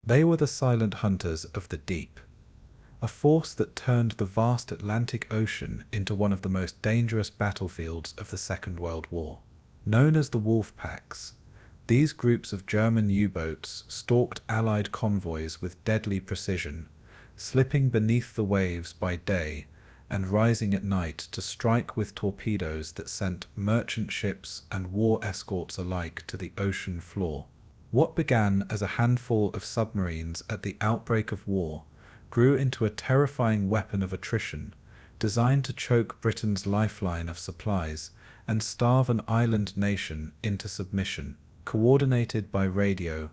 They were the silent hunters of the deep, a force that turned the vast Atlantic Ocean into one of the most dangerous battlefields of the Second World War. Known as the Wolfpacks, these groups of German U-boats stalked Allied convoys with deadly precision, slipping beneath the waves by day and rising at night to strike with torpedoes that sent merchant ships and war escorts alike to the ocean floor. What began as a handful of submarines at the outbreak of war grew into a terrifying weapon of attrition, designed to choke Britain's lifeline of supplies and starve an island nation into submission. Coordinated by radio,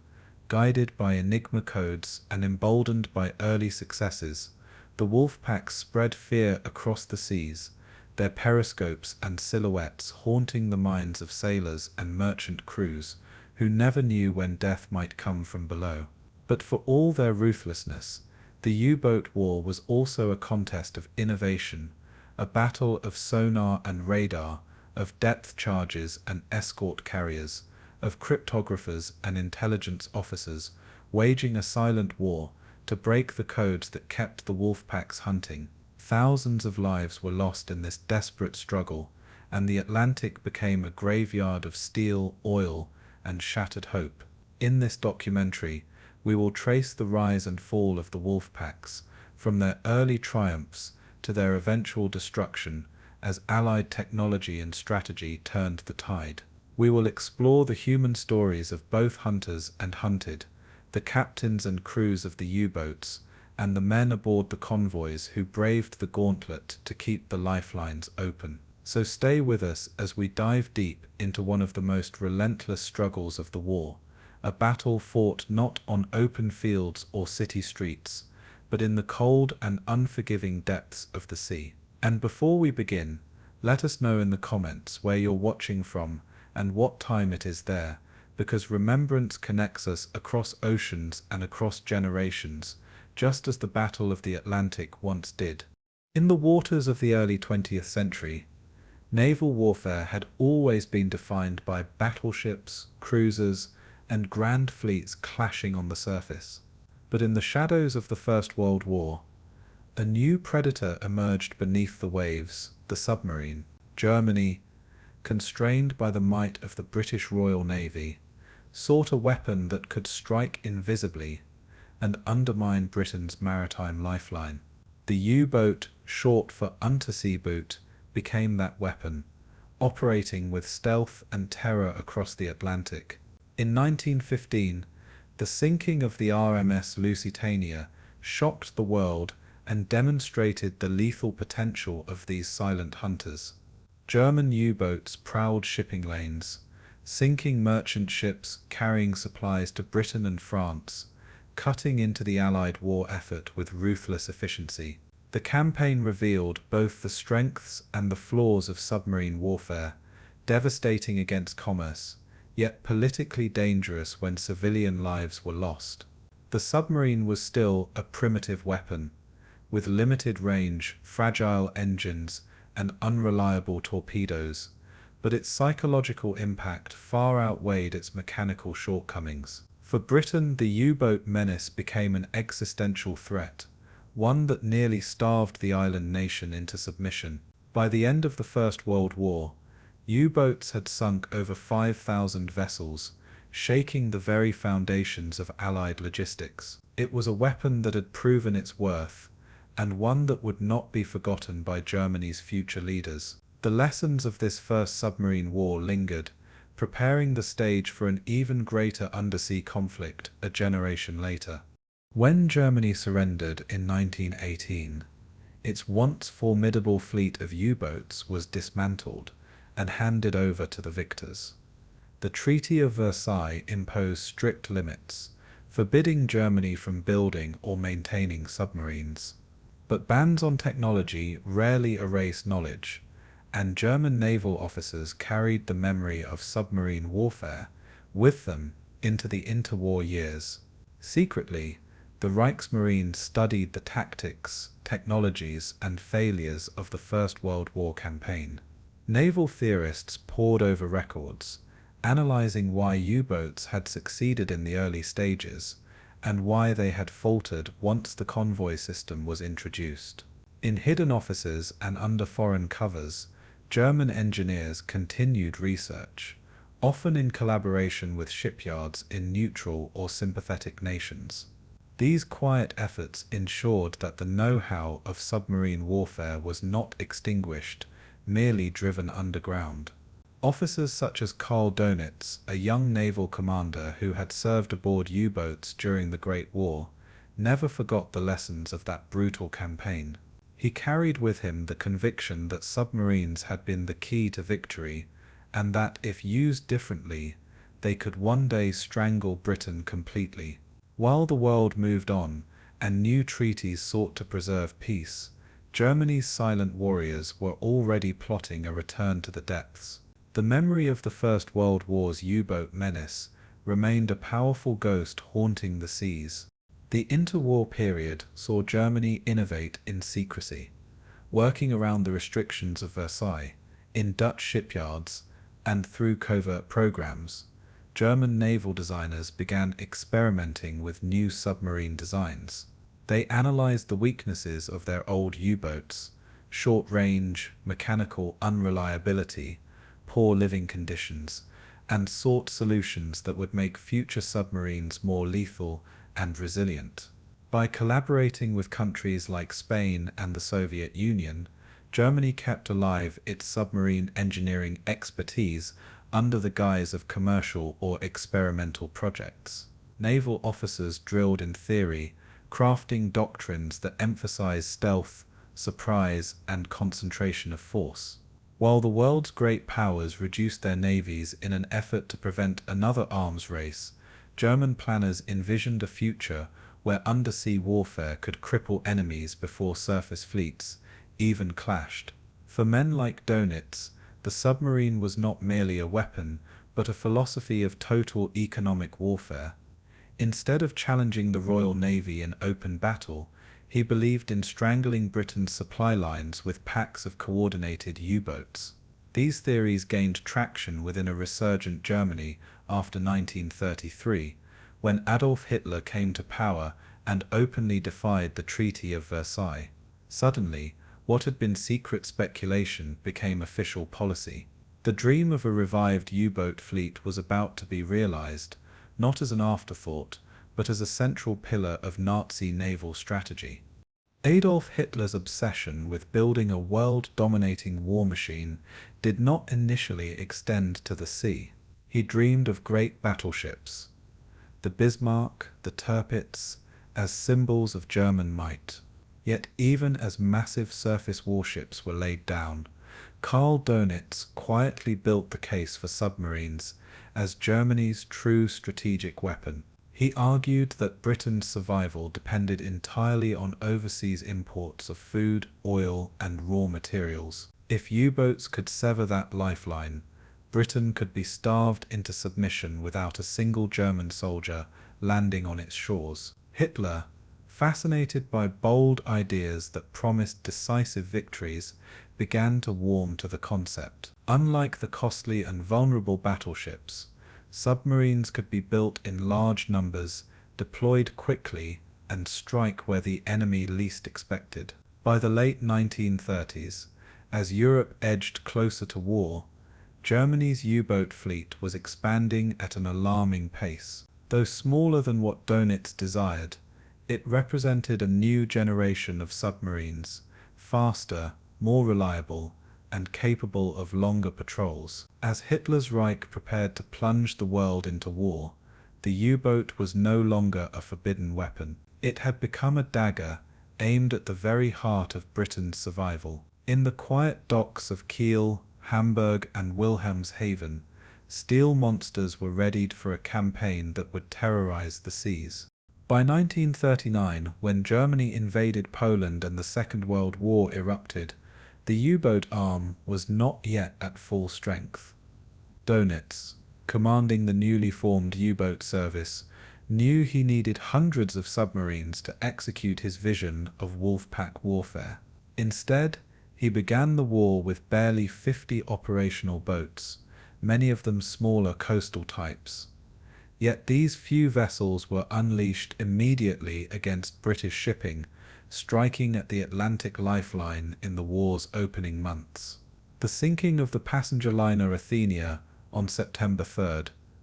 guided by Enigma codes, and emboldened by early successes, the Wolfpacks spread fear across the seas, their periscopes and silhouettes haunting the minds of sailors and merchant crews who never knew when death might come from below. But for all their ruthlessness, the U-boat war was also a contest of innovation, a battle of sonar and radar, of depth charges and escort carriers, of cryptographers and intelligence officers, waging a silent war to break the codes that kept the Wolfpacks hunting. Thousands of lives were lost in this desperate struggle, and the Atlantic became a graveyard of steel, oil, and shattered hope. In this documentary, we will trace the rise and fall of the Wolfpacks, from their early triumphs to their eventual destruction as Allied technology and strategy turned the tide. We will explore the human stories of both hunters and hunted, the captains and crews of the U-boats, and the men aboard the convoys who braved the gauntlet to keep the lifelines open. So stay with us as we dive deep into one of the most relentless struggles of the war, a battle fought not on open fields or city streets, but in the cold and unforgiving depths of the sea. And before we begin, let us know in the comments where you're watching from and what time it is there, because remembrance connects us across oceans and across generations, just as the Battle of the Atlantic once did. In the waters of the early 20th century, naval warfare had always been defined by battleships, cruisers, and grand fleets clashing on the surface. But in the shadows of the First World War, a new predator emerged beneath the waves, the submarine. Germany, constrained by the might of the British Royal Navy, sought a weapon that could strike invisibly and undermine Britain's maritime lifeline. The U-boat, short for undersea boot, became that weapon, operating with stealth and terror across the Atlantic. In 1915, the sinking of the RMS Lusitania shocked the world and demonstrated the lethal potential of these silent hunters. German U-boats prowled shipping lanes, sinking merchant ships carrying supplies to Britain and France, cutting into the Allied war effort with ruthless efficiency. The campaign revealed both the strengths and the flaws of submarine warfare, devastating against commerce, yet politically dangerous when civilian lives were lost. The submarine was still a primitive weapon, with limited range, fragile engines, and unreliable torpedoes, but its psychological impact far outweighed its mechanical shortcomings. For Britain, the U-boat Menace became an existential threat, one that nearly starved the island nation into submission. By the end of the First World War, U-boats had sunk over 5,000 vessels, shaking the very foundations of Allied logistics. It was a weapon that had proven its worth, and one that would not be forgotten by Germany's future leaders. The lessons of this first submarine war lingered, preparing the stage for an even greater undersea conflict a generation later. When Germany surrendered in 1918, its once formidable fleet of U-boats was dismantled and handed over to the victors. The Treaty of Versailles imposed strict limits, forbidding Germany from building or maintaining submarines. But bans on technology rarely erase knowledge, and German naval officers carried the memory of submarine warfare with them into the interwar years. Secretly, the Reichsmarine studied the tactics, technologies, and failures of the First World War campaign. Naval theorists pored over records, analyzing why U-boats had succeeded in the early stages, and why they had faltered once the convoy system was introduced. In hidden offices and under foreign covers, German engineers continued research, often in collaboration with shipyards in neutral or sympathetic nations. These quiet efforts ensured that the know-how of submarine warfare was not extinguished, merely driven underground. Officers such as Karl Dönitz, a young naval commander who had served aboard U-boats during the Great War, never forgot the lessons of that brutal campaign. He carried with him the conviction that submarines had been the key to victory, and that if used differently, they could one day strangle Britain completely. While the world moved on, and new treaties sought to preserve peace, Germany's silent warriors were already plotting a return to the depths. The memory of the First World War's U-boat Menace remained a powerful ghost haunting the seas. The interwar period saw Germany innovate in secrecy, working around the restrictions of Versailles, in Dutch shipyards, and through covert programs. German naval designers began experimenting with new submarine designs. They analyzed the weaknesses of their old U-boats: short range, mechanical unreliability, poor living conditions, and sought solutions that would make future submarines more lethal and resilient. By collaborating with countries like Spain and the Soviet Union, Germany kept alive its submarine engineering expertise under the guise of commercial or experimental projects. Naval officers drilled in theory, crafting doctrines that emphasize stealth, surprise, and concentration of force. While the world's great powers reduced their navies in an effort to prevent another arms race, German planners envisioned a future where undersea warfare could cripple enemies before surface fleets even clashed. For men like Dönitz, the submarine was not merely a weapon, but a philosophy of total economic warfare. Instead of challenging the Royal Navy in open battle, he believed in strangling Britain's supply lines with packs of coordinated U-boats. These theories gained traction within a resurgent Germany after 1933, when Adolf Hitler came to power and openly defied the Treaty of Versailles. Suddenly, what had been secret speculation became official policy. The dream of a revived U-boat fleet was about to be realized, not as an afterthought, but as a central pillar of Nazi naval strategy. Adolf Hitler's obsession with building a world-dominating war machine did not initially extend to the sea. He dreamed of great battleships, the Bismarck, the Tirpitz, as symbols of German might. Yet even as massive surface warships were laid down, Karl Dönitz quietly built the case for submarines as Germany's true strategic weapon. He argued that Britain's survival depended entirely on overseas imports of food, oil, and raw materials. If U-boats could sever that lifeline, Britain could be starved into submission without a single German soldier landing on its shores. Hitler, fascinated by bold ideas that promised decisive victories, began to warm to the concept. Unlike the costly and vulnerable battleships, submarines could be built in large numbers, deployed quickly, and strike where the enemy least expected. By the late 1930s, as Europe edged closer to war, Germany's U-boat fleet was expanding at an alarming pace. Though smaller than what Dönitz desired, it represented a new generation of submarines, faster, more reliable, and capable of longer patrols. As Hitler's Reich prepared to plunge the world into war, the U-boat was no longer a forbidden weapon. It had become a dagger aimed at the very heart of Britain's survival. In the quiet docks of Kiel, Hamburg, and Wilhelmshaven, steel monsters were readied for a campaign that would terrorize the seas. By 1939, when Germany invaded Poland and the Second World War erupted, the U-boat arm was not yet at full strength. Dönitz, commanding the newly formed U-boat service, knew he needed hundreds of submarines to execute his vision of Wolfpack warfare. Instead, he began the war with barely 50 operational boats, many of them smaller coastal types. Yet these few vessels were unleashed immediately against British shipping, striking at the Atlantic lifeline in the war's opening months. The sinking of the passenger liner Athenia on September 3,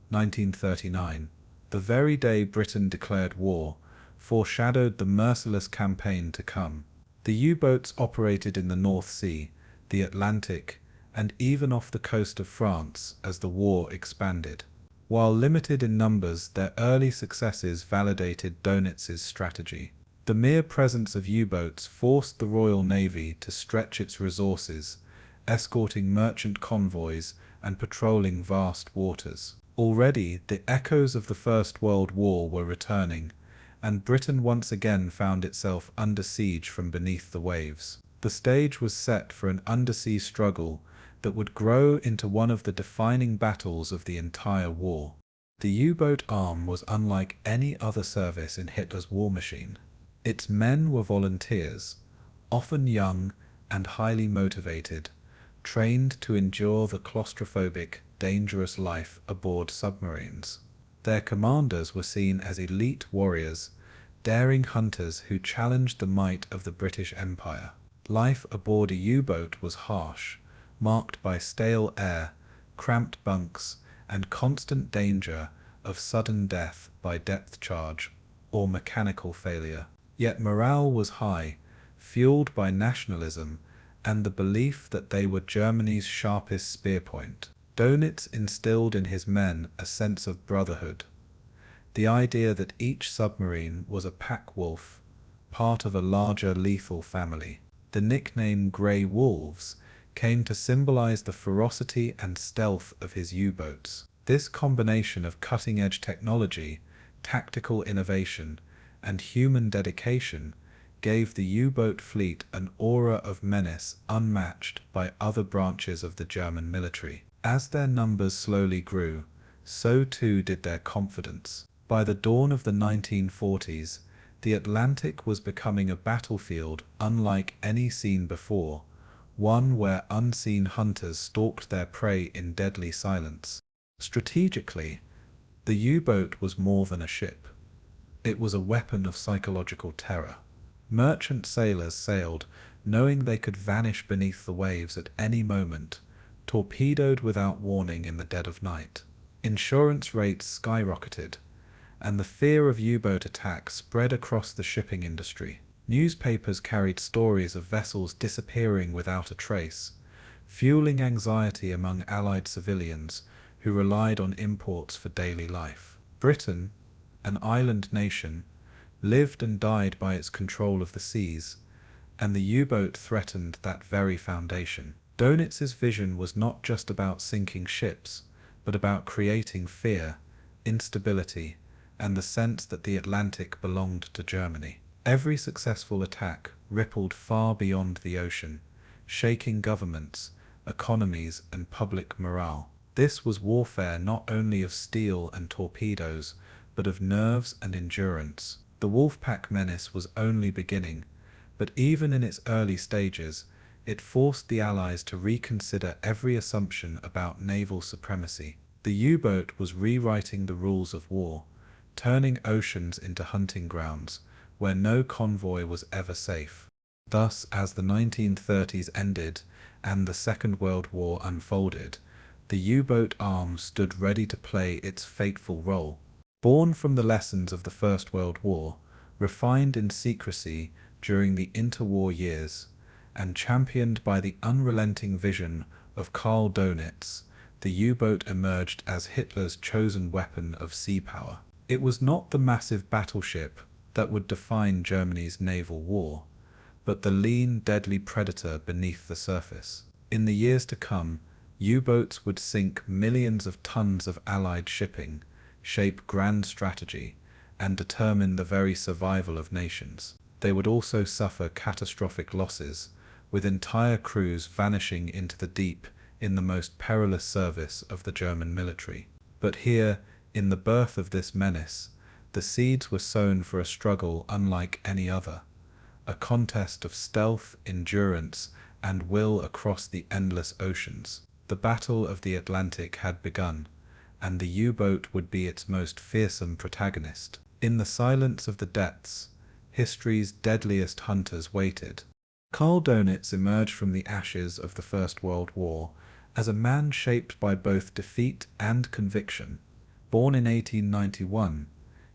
1939, the very day Britain declared war, foreshadowed the merciless campaign to come. The U-boats operated in the North Sea, the Atlantic, and even off the coast of France as the war expanded. While limited in numbers, their early successes validated Dönitz's strategy. The mere presence of U-boats forced the Royal Navy to stretch its resources, escorting merchant convoys and patrolling vast waters. Already, the echoes of the First World War were returning, and Britain once again found itself under siege from beneath the waves. The stage was set for an undersea struggle that would grow into one of the defining battles of the entire war. The U-boat arm was unlike any other service in Hitler's war machine. Its men were volunteers, often young and highly motivated, trained to endure the claustrophobic, dangerous life aboard submarines. Their commanders were seen as elite warriors, daring hunters who challenged the might of the British Empire. Life aboard a U-boat was harsh, marked by stale air, cramped bunks, and constant danger of sudden death by depth charge or mechanical failure. Yet morale was high, fueled by nationalism and the belief that they were Germany's sharpest spear point. Dönitz instilled in his men a sense of brotherhood, the idea that each submarine was a pack wolf, part of a larger lethal family. The nickname Grey Wolves came to symbolize the ferocity and stealth of his U-boats. This combination of cutting-edge technology, tactical innovation, and human dedication gave the U-boat fleet an aura of menace unmatched by other branches of the German military. As their numbers slowly grew, so too did their confidence. By the dawn of the 1940s, the Atlantic was becoming a battlefield unlike any seen before, one where unseen hunters stalked their prey in deadly silence. Strategically, the U-boat was more than a ship. It was a weapon of psychological terror. Merchant sailors sailed, knowing they could vanish beneath the waves at any moment, torpedoed without warning in the dead of night. Insurance rates skyrocketed, and the fear of U-boat attack spread across the shipping industry. Newspapers carried stories of vessels disappearing without a trace, fueling anxiety among Allied civilians who relied on imports for daily life. Britain, an island nation, lived and died by its control of the seas, and the U-boat threatened that very foundation. Dönitz's vision was not just about sinking ships, but about creating fear, instability, and the sense that the Atlantic belonged to Germany. Every successful attack rippled far beyond the ocean, shaking governments, economies, and public morale. This was warfare not only of steel and torpedoes, but of nerves and endurance. The Wolfpack menace was only beginning, but even in its early stages, it forced the Allies to reconsider every assumption about naval supremacy. The U-boat was rewriting the rules of war, turning oceans into hunting grounds, where no convoy was ever safe. Thus, as the 1930s ended and the Second World War unfolded, the U-boat arm stood ready to play its fateful role. Born from the lessons of the First World War, refined in secrecy during the interwar years, and championed by the unrelenting vision of Karl Dönitz, the U-boat emerged as Hitler's chosen weapon of sea power. It was not the massive battleship that would define Germany's naval war, but the lean, deadly predator beneath the surface. In the years to come, U-boats would sink millions of tons of Allied shipping, shape grand strategy, and determine the very survival of nations. They would also suffer catastrophic losses, with entire crews vanishing into the deep in the most perilous service of the German military. But here, in the birth of this menace, the seeds were sown for a struggle unlike any other, a contest of stealth, endurance, and will across the endless oceans. The Battle of the Atlantic had begun, and the U-boat would be its most fearsome protagonist. In the silence of the depths, history's deadliest hunters waited. Carl Dönitz emerged from the ashes of the First World War as a man shaped by both defeat and conviction. Born in 1891,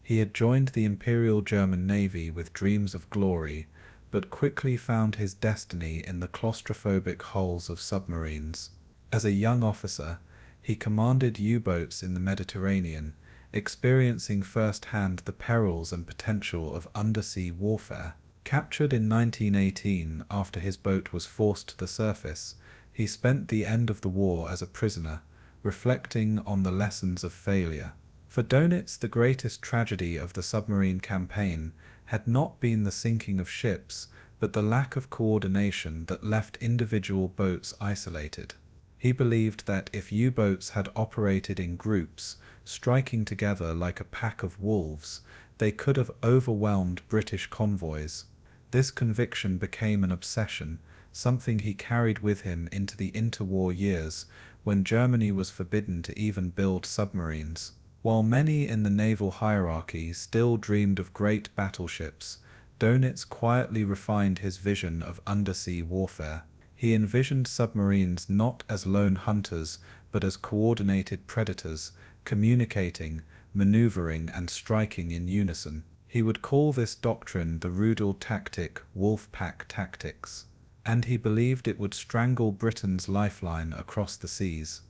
he had joined the Imperial German Navy with dreams of glory, but quickly found his destiny in the claustrophobic hulls of submarines. As a young officer, he commanded U-boats in the Mediterranean, experiencing firsthand the perils and potential of undersea warfare. Captured in 1918 after his boat was forced to the surface, he spent the end of the war as a prisoner, reflecting on the lessons of failure. For Dönitz, the greatest tragedy of the submarine campaign had not been the sinking of ships, but the lack of coordination that left individual boats isolated. He believed that if U-boats had operated in groups, striking together like a pack of wolves, they could have overwhelmed British convoys. This conviction became an obsession, something he carried with him into the interwar years, when Germany was forbidden to even build submarines. While many in the naval hierarchy still dreamed of great battleships, Dönitz quietly refined his vision of undersea warfare. He envisioned submarines not as lone hunters, but as coordinated predators, communicating, maneuvering, and striking in unison. He would call this doctrine the Rudel tactic, Wolfpack tactics, and he believed it would strangle Britain's lifeline across the seas.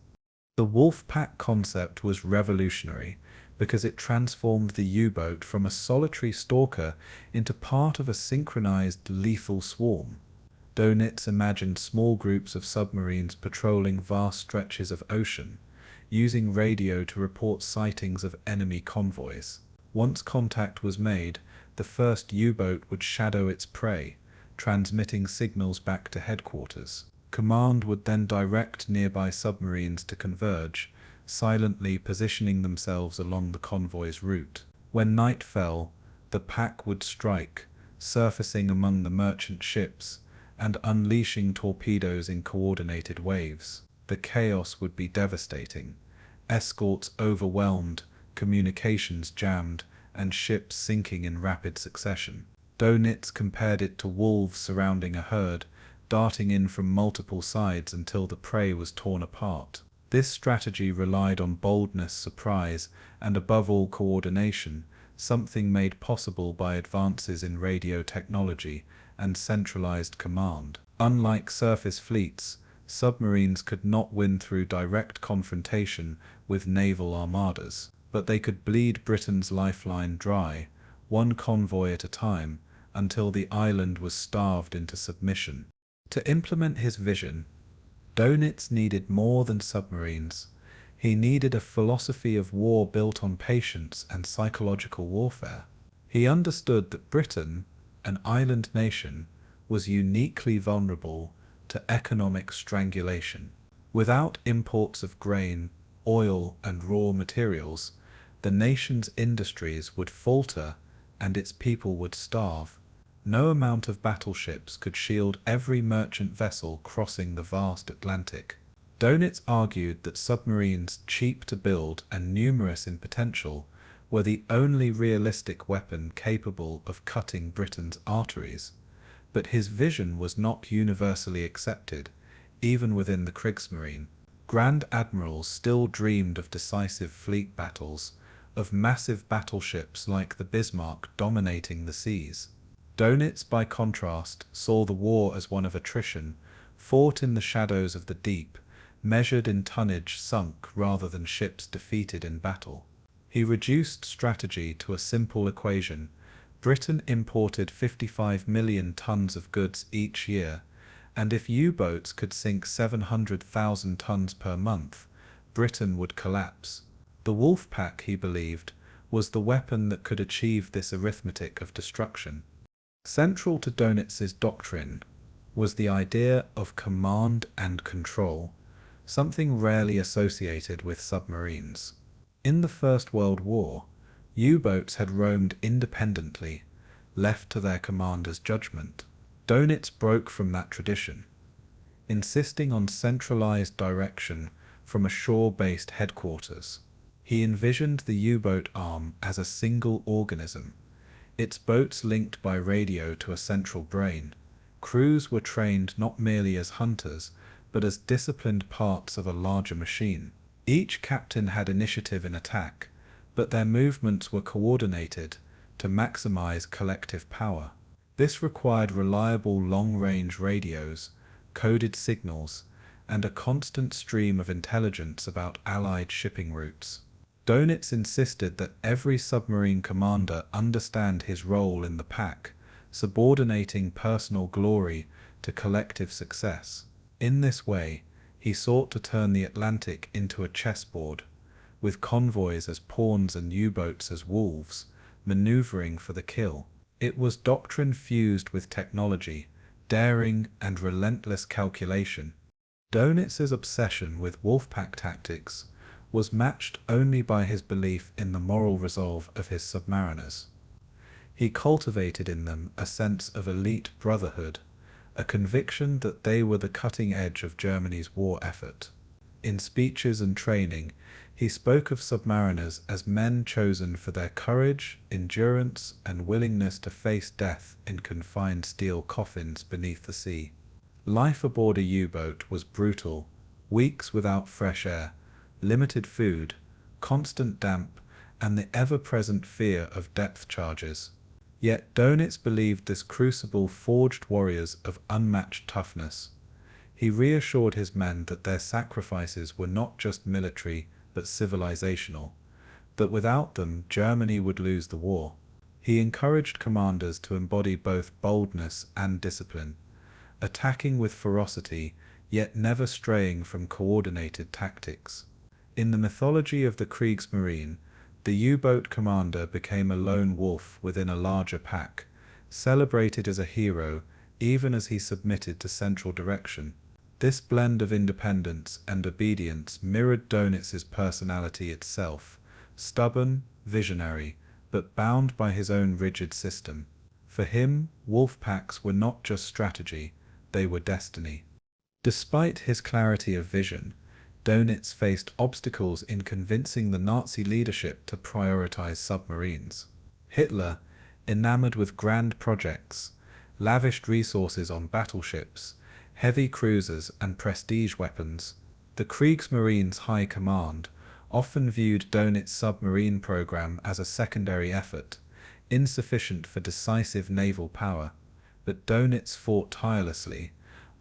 The Wolfpack concept was revolutionary because it transformed the U-boat from a solitary stalker into part of a synchronized lethal swarm. Dönitz imagined small groups of submarines patrolling vast stretches of ocean, using radio to report sightings of enemy convoys. Once contact was made, the first U-boat would shadow its prey, transmitting signals back to headquarters. Command would then direct nearby submarines to converge, silently positioning themselves along the convoy's route. When night fell, the pack would strike, surfacing among the merchant ships and unleashing torpedoes in coordinated waves. The chaos would be devastating. Escorts overwhelmed, communications jammed, and ships sinking in rapid succession. Dönitz compared it to wolves surrounding a herd, darting in from multiple sides until the prey was torn apart. This strategy relied on boldness, surprise, and above all coordination, something made possible by advances in radio technology and centralized command. Unlike surface fleets, submarines could not win through direct confrontation with naval armadas, but they could bleed Britain's lifeline dry, one convoy at a time, until the island was starved into submission. To implement his vision, Dönitz needed more than submarines. He needed a philosophy of war built on patience and psychological warfare. He understood that Britain, an island nation, was uniquely vulnerable to economic strangulation. Without imports of grain, oil, and raw materials, the nation's industries would falter and its people would starve. No amount of battleships could shield every merchant vessel crossing the vast Atlantic. Dönitz argued that submarines, cheap to build and numerous in potential, were the only realistic weapon capable of cutting Britain's arteries. But his vision was not universally accepted, even within the Kriegsmarine. Grand admirals still dreamed of decisive fleet battles, of massive battleships like the Bismarck dominating the seas. Dönitz, by contrast, saw the war as one of attrition, fought in the shadows of the deep, measured in tonnage sunk rather than ships defeated in battle. He reduced strategy to a simple equation. Britain imported 55 million tons of goods each year, and if U-boats could sink 700,000 tons per month, Britain would collapse. The Wolfpack, he believed, was the weapon that could achieve this arithmetic of destruction. Central to Dönitz's doctrine was the idea of command and control, something rarely associated with submarines. In the First World War, U-boats had roamed independently, left to their commander's judgment. Dönitz broke from that tradition, insisting on centralized direction from a shore-based headquarters. He envisioned the U-boat arm as a single organism, its boats linked by radio to a central brain. Crews were trained not merely as hunters, but as disciplined parts of a larger machine. Each captain had initiative in attack, but their movements were coordinated to maximize collective power. This required reliable long-range radios, coded signals, and a constant stream of intelligence about Allied shipping routes. Dönitz insisted that every submarine commander understand his role in the pack, subordinating personal glory to collective success. In this way, he sought to turn the Atlantic into a chessboard, with convoys as pawns and U-boats as wolves, maneuvering for the kill. It was doctrine fused with technology, daring and relentless calculation. Dönitz's obsession with Wolfpack tactics was matched only by his belief in the moral resolve of his submariners. He cultivated in them a sense of elite brotherhood, a conviction that they were the cutting edge of Germany's war effort. In speeches and training, he spoke of submariners as men chosen for their courage, endurance, and willingness to face death in confined steel coffins beneath the sea. Life aboard a U-boat was brutal: weeks without fresh air, limited food, constant damp, and the ever-present fear of depth charges. Yet Dönitz believed this crucible forged warriors of unmatched toughness. He reassured his men that their sacrifices were not just military, but civilizational, that without them Germany would lose the war. He encouraged commanders to embody both boldness and discipline, attacking with ferocity, yet never straying from coordinated tactics. In the mythology of the Kriegsmarine, the U-boat commander became a lone wolf within a larger pack, celebrated as a hero even as he submitted to central direction. This blend of independence and obedience mirrored Dönitz's personality itself: stubborn, visionary, but bound by his own rigid system. For him, Wolfpacks were not just strategy, they were destiny. Despite his clarity of vision, Dönitz faced obstacles in convincing the Nazi leadership to prioritize submarines. Hitler, enamored with grand projects, lavished resources on battleships, heavy cruisers, and prestige weapons. The Kriegsmarine's high command often viewed Dönitz's submarine program as a secondary effort, insufficient for decisive naval power. But Dönitz fought tirelessly,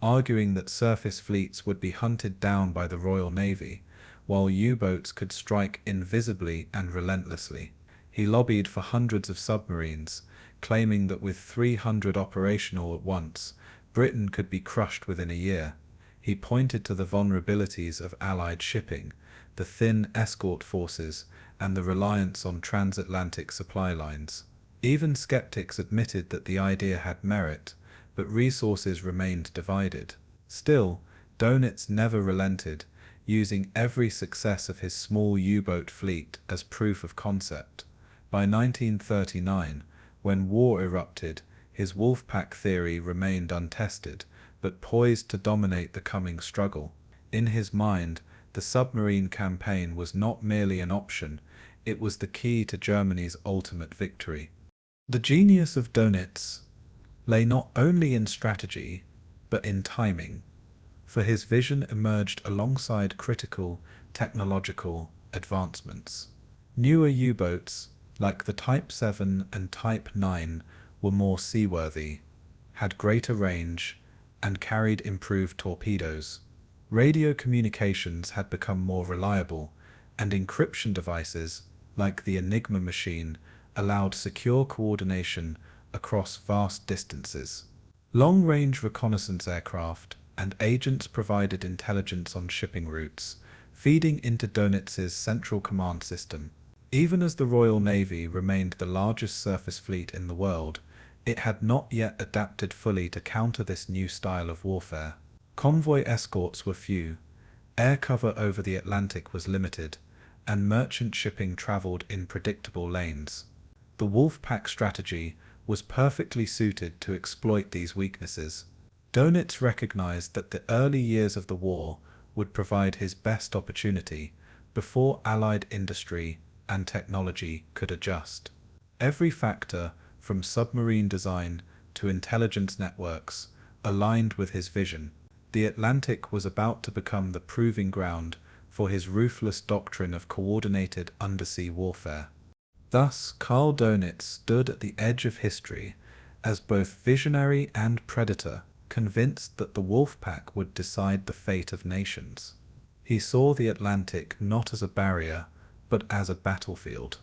arguing that surface fleets would be hunted down by the Royal Navy, while U-boats could strike invisibly and relentlessly. He lobbied for hundreds of submarines, claiming that with 300 operational at once, Britain could be crushed within a year. He pointed to the vulnerabilities of Allied shipping, the thin escort forces, and the reliance on transatlantic supply lines. Even skeptics admitted that the idea had merit, but resources remained divided. Still, Dönitz never relented, using every success of his small U-boat fleet as proof of concept. By 1939, when war erupted, his Wolfpack theory remained untested, but poised to dominate the coming struggle. In his mind, the submarine campaign was not merely an option, it was the key to Germany's ultimate victory. The genius of Dönitz lay not only in strategy, but in timing, for his vision emerged alongside critical technological advancements. Newer U-boats, like the Type 7 and Type 9, were more seaworthy, had greater range, and carried improved torpedoes. Radio communications had become more reliable, and encryption devices, like the Enigma machine, allowed secure coordination across vast distances. Long-range reconnaissance aircraft and agents provided intelligence on shipping routes, feeding into Dönitz's central command system. Even as the Royal Navy remained the largest surface fleet in the world, it had not yet adapted fully to counter this new style of warfare. Convoy escorts were few, air cover over the Atlantic was limited, and merchant shipping traveled in predictable lanes. The Wolfpack strategy was perfectly suited to exploit these weaknesses. Dönitz recognized that the early years of the war would provide his best opportunity, before Allied industry and technology could adjust. Every factor, from submarine design to intelligence networks, aligned with his vision. The Atlantic was about to become the proving ground for his ruthless doctrine of coordinated undersea warfare. Thus, Karl Dönitz stood at the edge of history as both visionary and predator, convinced that the Wolfpack would decide the fate of nations. He saw the Atlantic not as a barrier, but as a battlefield,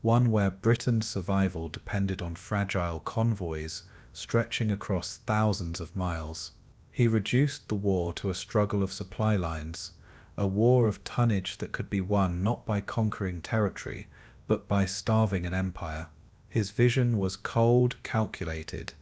one where Britain's survival depended on fragile convoys stretching across thousands of miles. He reduced the war to a struggle of supply lines, a war of tonnage that could be won not by conquering territory, but by starving an empire. His vision was cold, calculated,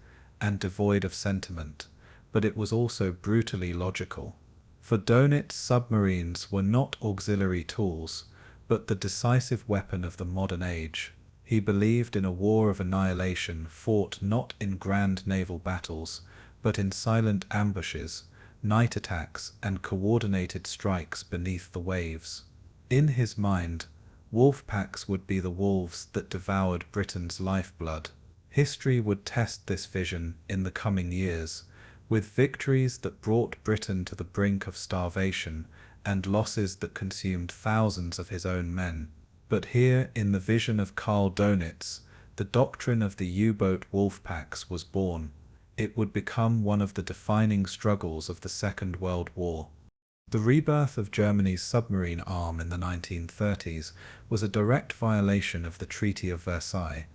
and devoid of sentiment, but it was also brutally logical. For Dönitz, submarines were not auxiliary tools, but the decisive weapon of the modern age. He believed in a war of annihilation fought not in grand naval battles, but in silent ambushes, night attacks, and coordinated strikes beneath the waves. In his mind, Wolfpacks would be the wolves that devoured Britain's lifeblood. History would test this vision in the coming years, with victories that brought Britain to the brink of starvation and losses that consumed thousands of his own men. But here, in the vision of Karl Dönitz, the doctrine of the U-boat Wolfpacks was born. It would become one of the defining struggles of the Second World War. The rebirth of Germany's submarine arm in the 1930s was a direct violation of the Treaty of Versailles,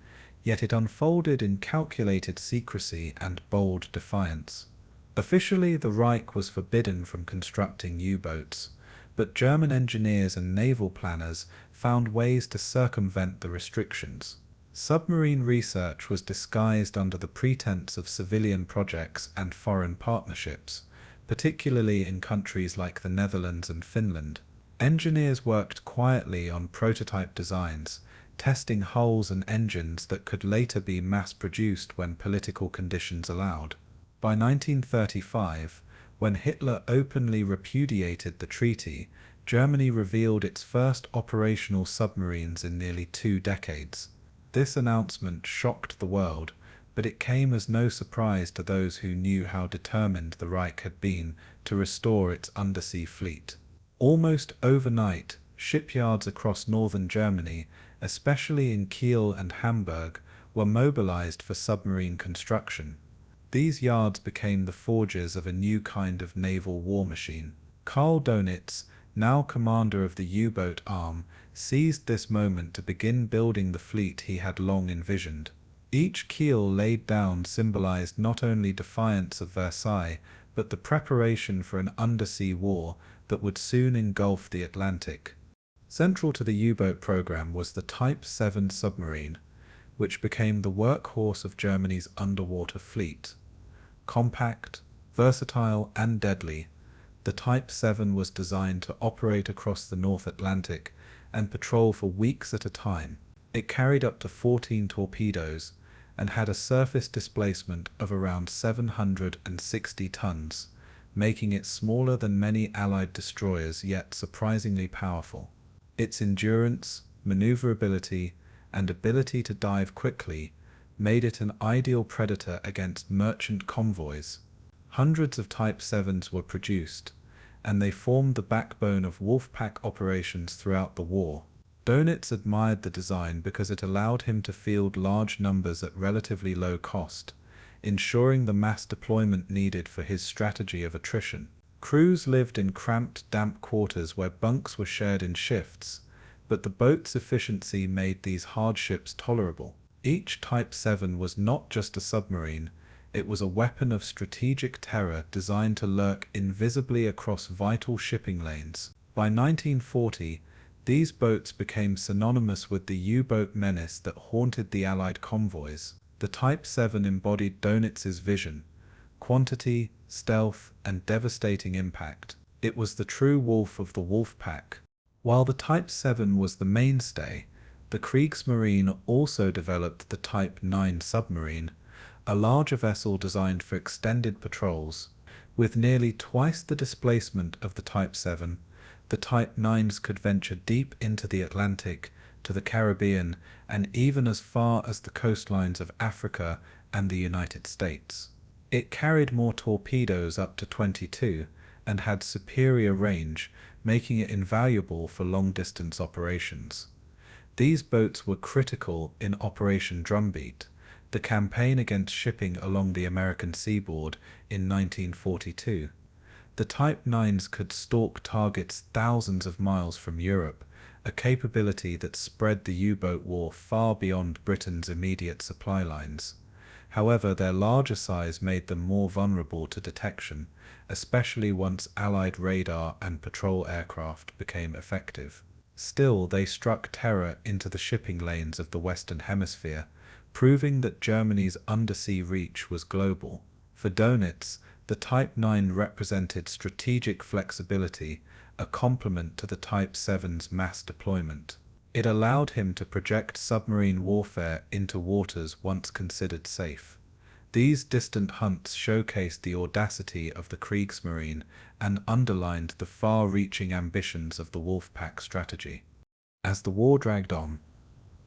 yet it unfolded in calculated secrecy and bold defiance. Officially, the Reich was forbidden from constructing U-boats, but German engineers and naval planners found ways to circumvent the restrictions. Submarine research was disguised under the pretense of civilian projects and foreign partnerships, particularly in countries like the Netherlands and Finland. Engineers worked quietly on prototype designs, testing hulls and engines that could later be mass-produced when political conditions allowed. By 1935, when Hitler openly repudiated the treaty, Germany revealed its first operational submarines in nearly 2 decades. This announcement shocked the world, but it came as no surprise to those who knew how determined the Reich had been to restore its undersea fleet. Almost overnight, shipyards across northern Germany, especially in Kiel and Hamburg, were mobilized for submarine construction. These yards became the forges of a new kind of naval war machine. Karl Dönitz, now commander of the U-boat arm, seized this moment to begin building the fleet he had long envisioned. Each keel laid down symbolized not only defiance of Versailles, but the preparation for an undersea war that would soon engulf the Atlantic. Central to the U-boat program was the Type 7 submarine, which became the workhorse of Germany's underwater fleet. Compact, versatile, and deadly, the Type 7 was designed to operate across the North Atlantic and patrol for weeks at a time. It carried up to 14 torpedoes and had a surface displacement of around 760 tons, making it smaller than many Allied destroyers yet surprisingly powerful. Its endurance, maneuverability, and ability to dive quickly made it an ideal predator against merchant convoys. Hundreds of Type 7s were produced, and they formed the backbone of Wolfpack operations throughout the war. Dönitz admired the design because it allowed him to field large numbers at relatively low cost, ensuring the mass deployment needed for his strategy of attrition. Crews lived in cramped, damp quarters where bunks were shared in shifts, but the boat's efficiency made these hardships tolerable. Each Type 7 was not just a submarine, it was a weapon of strategic terror designed to lurk invisibly across vital shipping lanes. By 1940, these boats became synonymous with the U-boat menace that haunted the Allied convoys. The Type 7 embodied Dönitz's vision: quantity, stealth, and devastating impact. It was the true wolf of the Wolfpack. While the Type 7 was the mainstay, the Kriegsmarine also developed the Type 9 submarine, a larger vessel designed for extended patrols. With nearly twice the displacement of the Type 7, The Type 9s could venture deep into the Atlantic, to the Caribbean, and even as far as the coastlines of Africa and the United States. It carried more torpedoes, up to 22, and had superior range, making it invaluable for long-distance operations. These boats were critical in Operation Drumbeat, the campaign against shipping along the American seaboard in 1942. The Type 9s could stalk targets thousands of miles from Europe, a capability that spread the U-boat war far beyond Britain's immediate supply lines. However, their larger size made them more vulnerable to detection, especially once Allied radar and patrol aircraft became effective. Still, they struck terror into the shipping lanes of the Western Hemisphere, proving that Germany's undersea reach was global. For Dönitz, the Type 9 represented strategic flexibility, a complement to the Type 7's mass deployment. It allowed him to project submarine warfare into waters once considered safe. These distant hunts showcased the audacity of the Kriegsmarine and underlined the far-reaching ambitions of the Wolfpack strategy. As the war dragged on,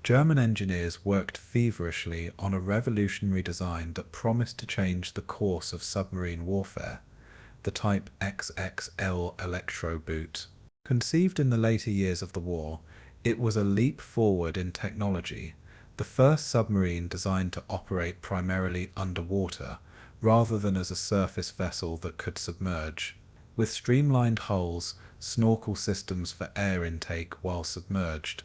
German engineers worked feverishly on a revolutionary design that promised to change the course of submarine warfare, the Type XXL electro-boot. Conceived in the later years of the war, it was a leap forward in technology, the first submarine designed to operate primarily underwater, rather than as a surface vessel that could submerge. With streamlined hulls, snorkel systems for air intake while submerged,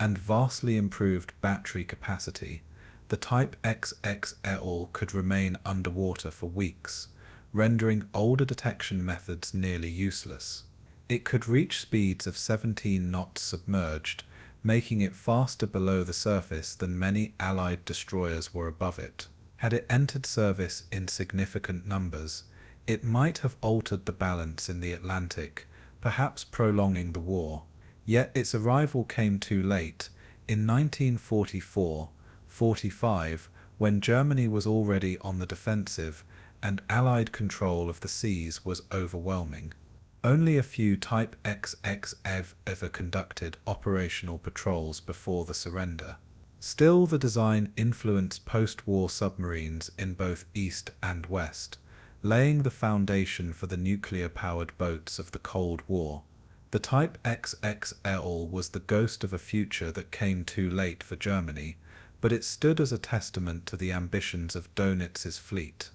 and vastly improved battery capacity, the Type XXL could remain underwater for weeks, rendering older detection methods nearly useless. It could reach speeds of 17 knots submerged, making it faster below the surface than many Allied destroyers were above it. Had it entered service in significant numbers, it might have altered the balance in the Atlantic, perhaps prolonging the war. Yet its arrival came too late, in 1944-45, when Germany was already on the defensive and Allied control of the seas was overwhelming. Only a few Type XXF ever conducted operational patrols before the surrender. Still, the design influenced post-war submarines in both East and West, laying the foundation for the nuclear-powered boats of the Cold War. The Type XXL was the ghost of a future that came too late for Germany, but it stood as a testament to the ambitions of Dönitz's fleet.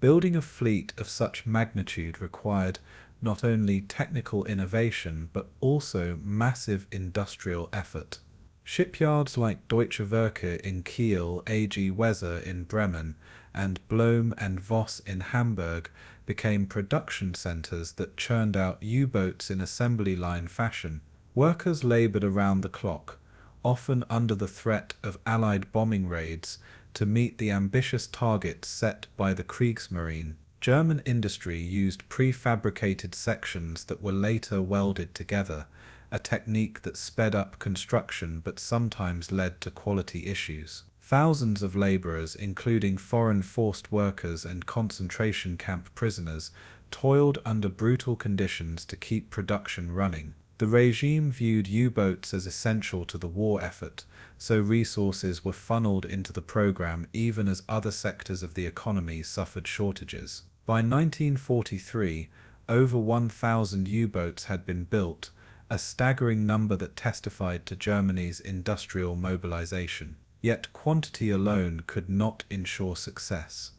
Building a fleet of such magnitude required not only technical innovation but also massive industrial effort. Shipyards like Deutsche Werke in Kiel, AG Weser in Bremen, and Blohm and Voss in Hamburg became production centers that churned out U-boats in assembly line fashion. Workers labored around the clock, often under the threat of Allied bombing raids, to meet the ambitious targets set by the Kriegsmarine. German industry used prefabricated sections that were later welded together, a technique that sped up construction but sometimes led to quality issues. Thousands of laborers, including foreign forced workers and concentration camp prisoners, toiled under brutal conditions to keep production running. The regime viewed U-boats as essential to the war effort, so resources were funneled into the program even as other sectors of the economy suffered shortages. By 1943, over 1,000 U-boats had been built, a staggering number that testified to Germany's industrial mobilization. Yet quantity alone could not ensure success.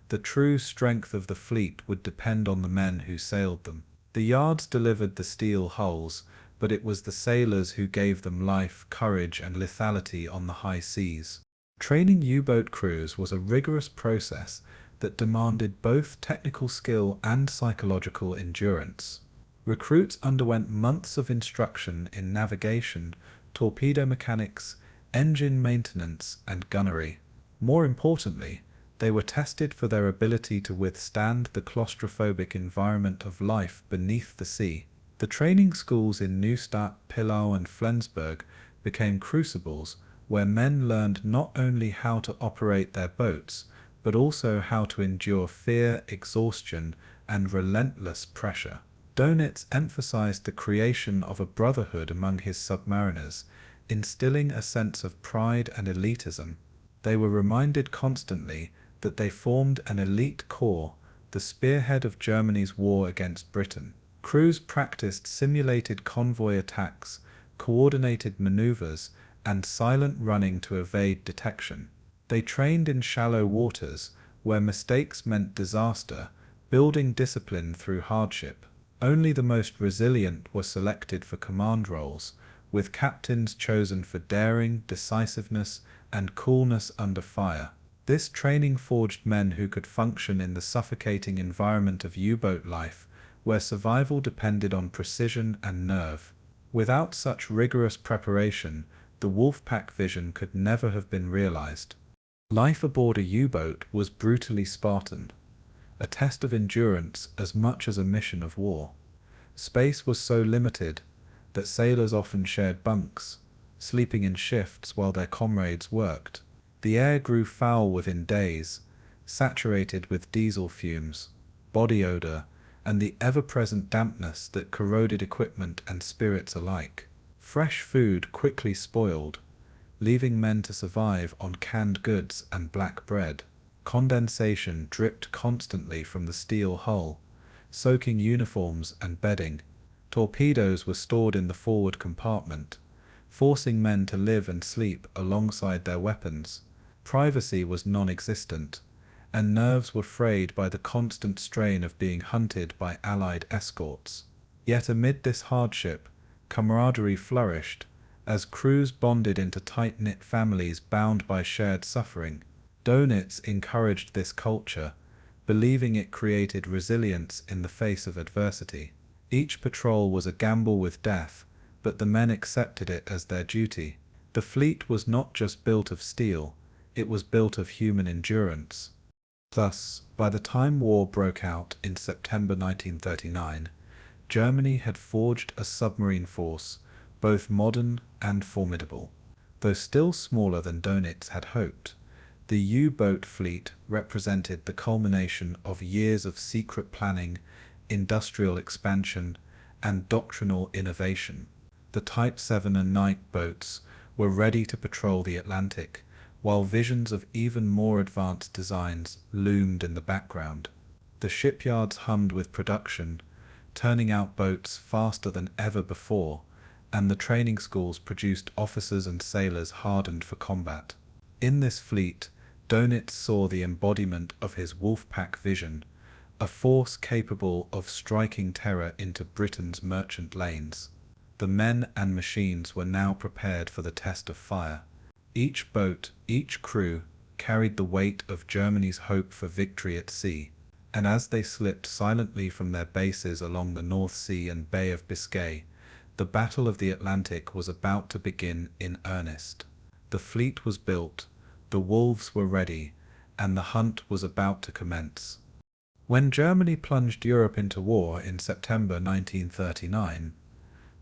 The true strength of the fleet would depend on the men who sailed them. The yards delivered the steel hulls, but it was the sailors who gave them life, courage, and lethality on the high seas. Training U-boat crews was a rigorous process that demanded both technical skill and psychological endurance. Recruits underwent months of instruction in navigation, torpedo mechanics, engine maintenance, and gunnery. More importantly, they were tested for their ability to withstand the claustrophobic environment of life beneath the sea. The training schools in Neustadt, Pillau, and Flensburg became crucibles where men learned not only how to operate their boats, but also how to endure fear, exhaustion, and relentless pressure. Dönitz emphasized the creation of a brotherhood among his submariners, instilling a sense of pride and elitism. They were reminded constantly that they formed an elite corps, the spearhead of Germany's war against Britain. Crews practiced simulated convoy attacks, coordinated maneuvers, and silent running to evade detection. They trained in shallow waters, where mistakes meant disaster, building discipline through hardship. Only the most resilient were selected for command roles, with captains chosen for daring, decisiveness, and coolness under fire. This training forged men who could function in the suffocating environment of U-boat life, where survival depended on precision and nerve. Without such rigorous preparation, the Wolfpack vision could never have been realized. Life aboard a U-boat was brutally Spartan, a test of endurance as much as a mission of war. Space was so limited that sailors often shared bunks, sleeping in shifts while their comrades worked. The air grew foul within days, saturated with diesel fumes, body odor, and the ever-present dampness that corroded equipment and spirits alike. Fresh food quickly spoiled, leaving men to survive on canned goods and black bread. Condensation dripped constantly from the steel hull, soaking uniforms and bedding. Torpedoes were stored in the forward compartment, forcing men to live and sleep alongside their weapons. Privacy was non-existent, and nerves were frayed by the constant strain of being hunted by Allied escorts. Yet amid this hardship, camaraderie flourished, as crews bonded into tight-knit families bound by shared suffering. Dönitz encouraged this culture, believing it created resilience in the face of adversity. Each patrol was a gamble with death, but the men accepted it as their duty. The fleet was not just built of steel, it was built of human endurance. Thus, by the time war broke out in September 1939, Germany had forged a submarine force, both modern and formidable. Though still smaller than Dönitz had hoped, the U-boat fleet represented the culmination of years of secret planning, industrial expansion, and doctrinal innovation. The Type 7 and Night boats were ready to patrol the Atlantic, while visions of even more advanced designs loomed in the background. The shipyards hummed with production, turning out boats faster than ever before, and the training schools produced officers and sailors hardened for combat. In this fleet, Dönitz saw the embodiment of his Wolfpack vision, a force capable of striking terror into Britain's merchant lanes. The men and machines were now prepared for the test of fire. Each boat, each crew, carried the weight of Germany's hope for victory at sea, and as they slipped silently from their bases along the North Sea and Bay of Biscay, the Battle of the Atlantic was about to begin in earnest. The fleet was built, the wolves were ready, and the hunt was about to commence. When Germany plunged Europe into war in September 1939,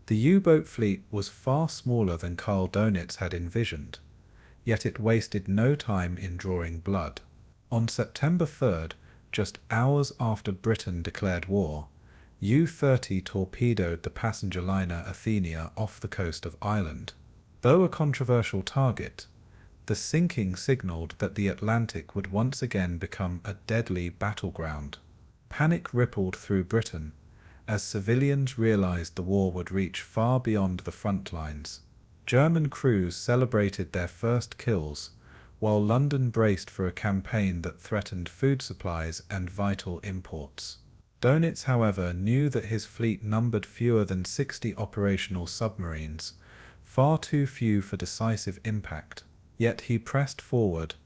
the U-boat fleet was far smaller than Karl Dönitz had envisioned, yet it wasted no time in drawing blood. On September 3rd, just hours after Britain declared war, U-30 torpedoed the passenger liner Athenia off the coast of Ireland. Though a controversial target, the sinking signaled that the Atlantic would once again become a deadly battleground. Panic rippled through Britain, as civilians realized the war would reach far beyond the front lines. German crews celebrated their first kills, while London braced for a campaign that threatened food supplies and vital imports. Dönitz, however, knew that his fleet numbered fewer than 60 operational submarines, far too few for decisive impact. Yet he pressed forward,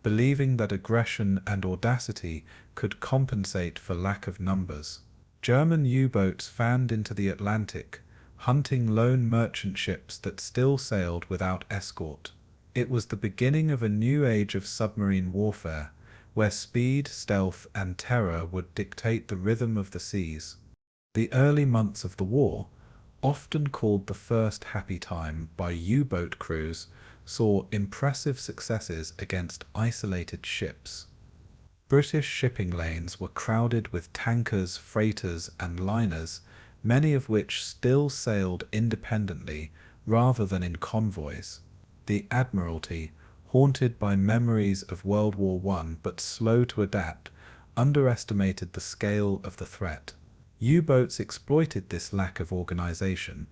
believing that aggression and audacity could compensate for lack of numbers. German U-boats fanned into the Atlantic, hunting lone merchant ships that still sailed without escort. It was the beginning of a new age of submarine warfare, where speed, stealth, and terror would dictate the rhythm of the seas. The early months of the war, often called the first happy time by U-boat crews, saw impressive successes against isolated ships. British shipping lanes were crowded with tankers, freighters, and liners, many of which still sailed independently rather than in convoys. The Admiralty, haunted by memories of World War I but slow to adapt, underestimated the scale of the threat. U-boats exploited this lack of organization,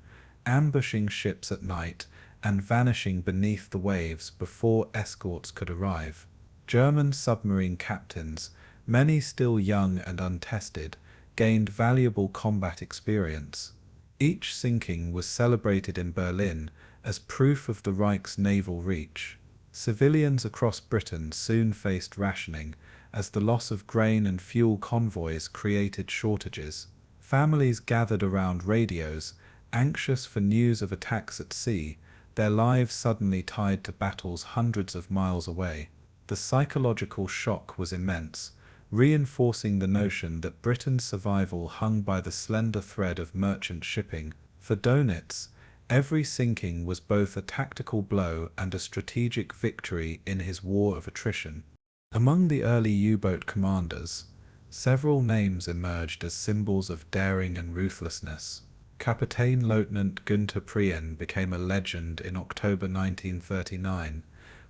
ambushing ships at night and vanishing beneath the waves before escorts could arrive. German submarine captains, many still young and untested, gained valuable combat experience. Each sinking was celebrated in Berlin as proof of the Reich's naval reach. Civilians across Britain soon faced rationing, as the loss of grain and fuel convoys created shortages. Families gathered around radios, anxious for news of attacks at sea, their lives suddenly tied to battles hundreds of miles away. The psychological shock was immense, reinforcing the notion that Britain's survival hung by the slender thread of merchant shipping. For Dönitz, every sinking was both a tactical blow and a strategic victory in his war of attrition. Among the early U-boat commanders, several names emerged as symbols of daring and ruthlessness. Kapitän-Leutnant Günther Prien became a legend in October 1939,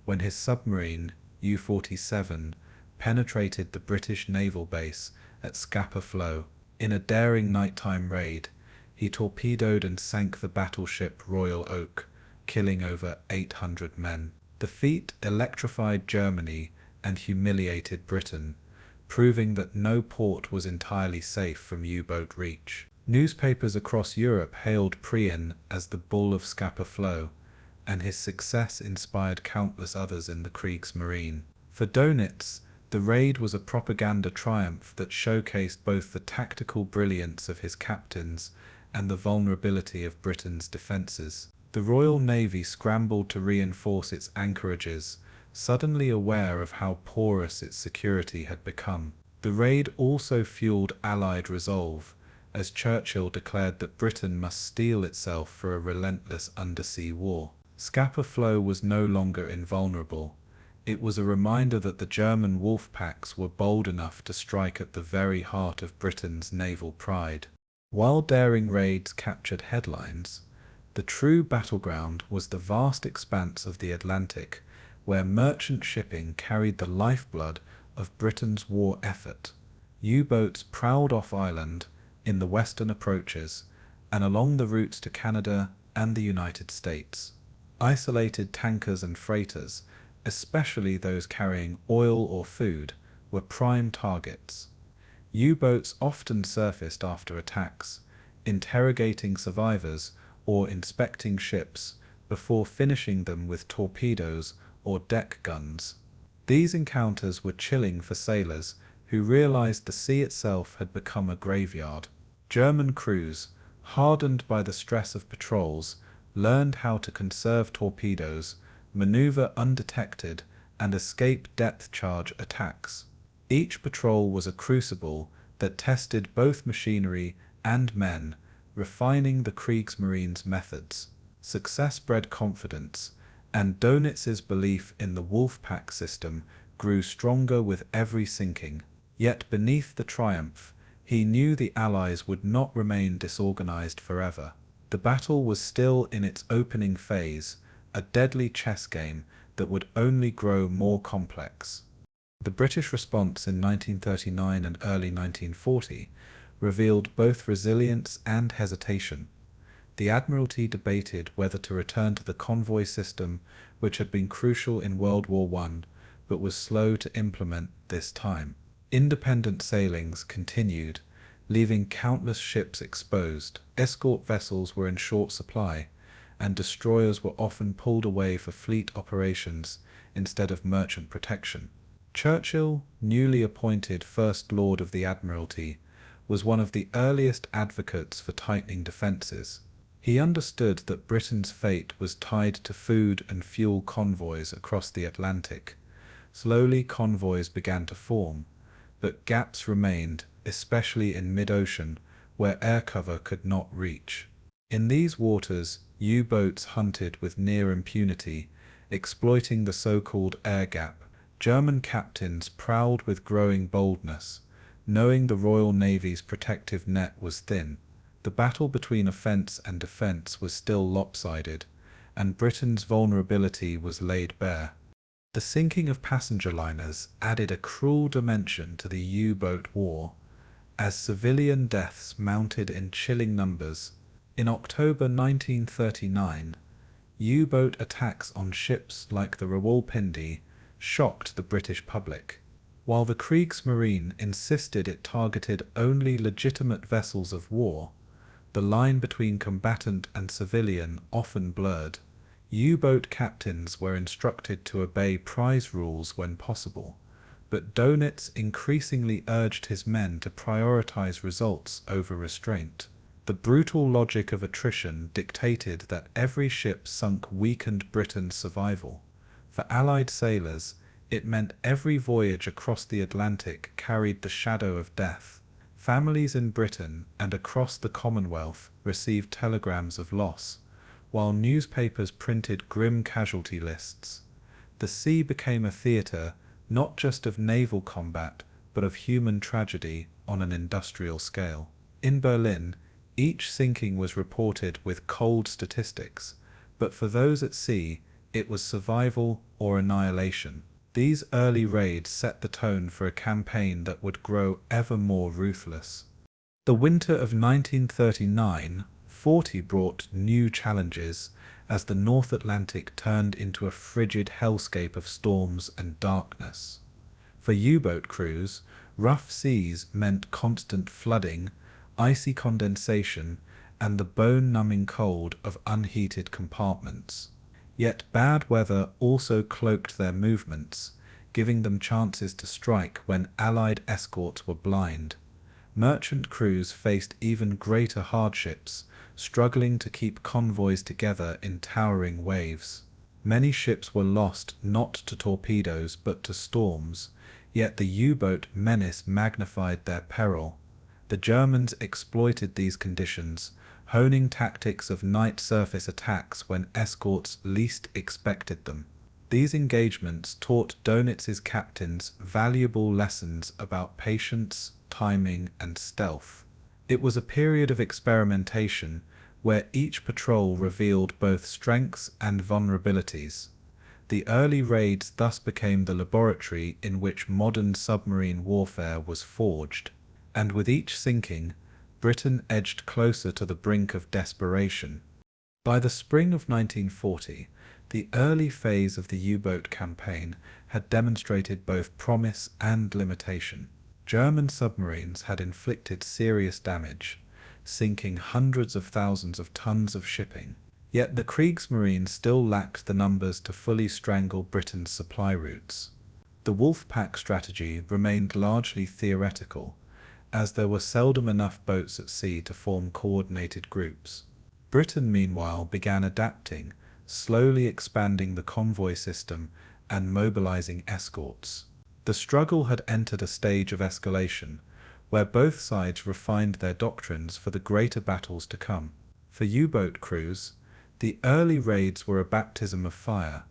when his submarine, U-47, penetrated the British naval base at Scapa Flow. In a daring nighttime raid, he torpedoed and sank the battleship Royal Oak, killing over 800 men. The feat electrified Germany and humiliated Britain, proving that no port was entirely safe from U-boat reach. Newspapers across Europe hailed Prien as the Bull of Scapa Flow, and his success inspired countless others in the Kriegsmarine. For Dönitz, the raid was a propaganda triumph that showcased both the tactical brilliance of his captains and the vulnerability of Britain's defences. The Royal Navy scrambled to reinforce its anchorages, suddenly aware of how porous its security had become. The raid also fueled Allied resolve, as Churchill declared that Britain must steel itself for a relentless undersea war. Scapa Flow was no longer invulnerable. It was a reminder that the German Wolfpacks were bold enough to strike at the very heart of Britain's naval pride. While daring raids captured headlines, the true battleground was the vast expanse of the Atlantic, where merchant shipping carried the lifeblood of Britain's war effort. U-boats prowled off-island, in the western approaches, and along the routes to Canada and the United States. Isolated tankers and freighters, especially those carrying oil or food, were prime targets. U-boats often surfaced after attacks, interrogating survivors or inspecting ships before finishing them with torpedoes or deck guns. These encounters were chilling for sailors who realized the sea itself had become a graveyard. German crews, hardened by the stress of patrols, learned how to conserve torpedoes, maneuver undetected, and escape depth-charge attacks. Each patrol was a crucible that tested both machinery and men, refining the Kriegsmarine's methods. Success bred confidence, and Dönitz's belief in the Wolfpack system grew stronger with every sinking. Yet beneath the triumph, he knew the Allies would not remain disorganized forever. The battle was still in its opening phase, a deadly chess game that would only grow more complex. The British response in 1939 and early 1940 revealed both resilience and hesitation. The Admiralty debated whether to return to the convoy system, which had been crucial in World War I, but was slow to implement this time. Independent sailings continued, leaving countless ships exposed. Escort vessels were in short supply, and destroyers were often pulled away for fleet operations instead of merchant protection. Churchill, newly appointed First Lord of the Admiralty, was one of the earliest advocates for tightening defences. He understood that Britain's fate was tied to food and fuel convoys across the Atlantic. Slowly convoys began to form, but gaps remained, especially in mid-ocean, where air cover could not reach. In these waters, U-boats hunted with near impunity, exploiting the so-called air gap, German captains prowled with growing boldness, knowing the Royal Navy's protective net was thin. The battle between offence and defence was still lopsided, and Britain's vulnerability was laid bare. The sinking of passenger liners added a cruel dimension to the U-boat war, as civilian deaths mounted in chilling numbers. In October 1939, U-boat attacks on ships like the Rawalpindi shocked the British public. While the Kriegsmarine insisted it targeted only legitimate vessels of war, the line between combatant and civilian often blurred. U-boat captains were instructed to obey prize rules when possible, but Dönitz increasingly urged his men to prioritize results over restraint. The brutal logic of attrition dictated that every ship sunk weakened Britain's survival. For Allied sailors, it meant every voyage across the Atlantic carried the shadow of death. Families in Britain and across the Commonwealth received telegrams of loss, while newspapers printed grim casualty lists. The sea became a theatre not just of naval combat, but of human tragedy on an industrial scale. In Berlin, each sinking was reported with cold statistics, but for those at sea, it was survival or annihilation. These early raids set the tone for a campaign that would grow ever more ruthless. The winter of 1939-40 brought new challenges as the North Atlantic turned into a frigid hellscape of storms and darkness. For U-boat crews, rough seas meant constant flooding, icy condensation, and the bone-numbing cold of unheated compartments. Yet bad weather also cloaked their movements, giving them chances to strike when Allied escorts were blind. Merchant crews faced even greater hardships, struggling to keep convoys together in towering waves. Many ships were lost not to torpedoes but to storms, yet the U-boat Menace magnified their peril. The Germans exploited these conditions, honing tactics of night surface attacks when escorts least expected them. These engagements taught Dönitz's captains valuable lessons about patience, timing, and stealth. It was a period of experimentation where each patrol revealed both strengths and vulnerabilities. The early raids thus became the laboratory in which modern submarine warfare was forged, and with each sinking, Britain edged closer to the brink of desperation. By the spring of 1940, the early phase of the U-boat campaign had demonstrated both promise and limitation. German submarines had inflicted serious damage, sinking hundreds of thousands of tons of shipping. Yet the Kriegsmarine still lacked the numbers to fully strangle Britain's supply routes. The Wolfpack strategy remained largely theoretical, as there were seldom enough boats at sea to form coordinated groups. Britain, meanwhile, began adapting, slowly expanding the convoy system and mobilizing escorts. The struggle had entered a stage of escalation, where both sides refined their doctrines for the greater battles to come. For U-boat crews, the early raids were a baptism of fire,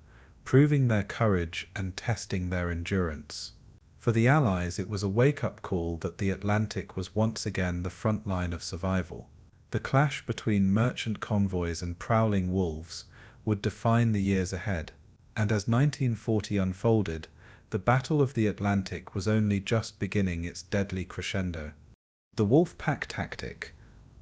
proving their courage and testing their endurance. For the Allies, it was a wake-up call that the Atlantic was once again the front line of survival. The clash between merchant convoys and prowling wolves would define the years ahead, and as 1940 unfolded, the Battle of the Atlantic was only just beginning its deadly crescendo. The Wolfpack tactic,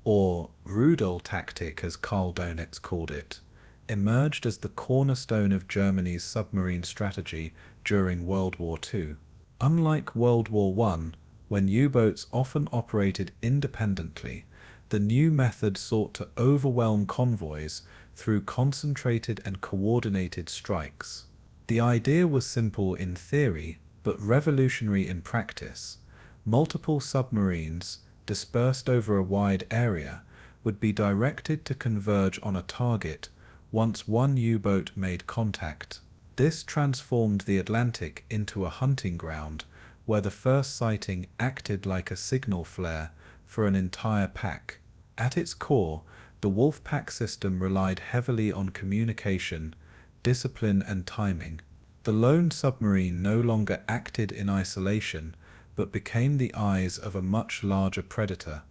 or Rudel tactic as Karl Dönitz called it, emerged as the cornerstone of Germany's submarine strategy during World War II. Unlike World War I, when U-boats often operated independently, the new method sought to overwhelm convoys through concentrated and coordinated strikes. The idea was simple in theory, but revolutionary in practice. Multiple submarines, dispersed over a wide area, would be directed to converge on a target once one U-boat made contact. This transformed the Atlantic into a hunting ground where the first sighting acted like a signal flare for an entire pack. At its core, the Wolfpack system relied heavily on communication, discipline, and timing. The lone submarine no longer acted in isolation, but became the eyes of a much larger predator.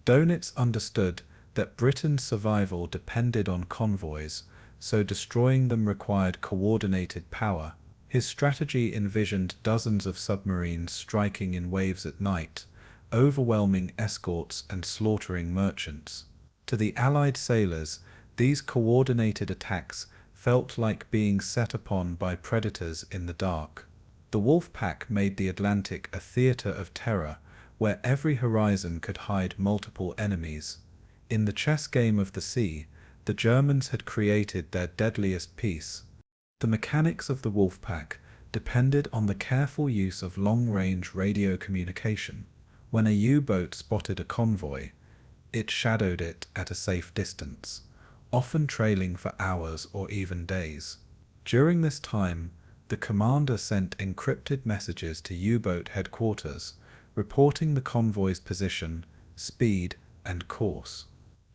Dönitz understood that Britain's survival depended on convoys, so destroying them required coordinated power. His strategy envisioned dozens of submarines striking in waves at night, overwhelming escorts and slaughtering merchants. To the Allied sailors, these coordinated attacks felt like being set upon by predators in the dark. The Wolfpack made the Atlantic a theater of terror, where every horizon could hide multiple enemies. In the chess game of the sea, the Germans had created their deadliest piece. The mechanics of the Wolfpack depended on the careful use of long-range radio communication. When a U-boat spotted a convoy, it shadowed it at a safe distance, often trailing for hours or even days. During this time, the commander sent encrypted messages to U-boat headquarters, reporting the convoy's position, speed, and course.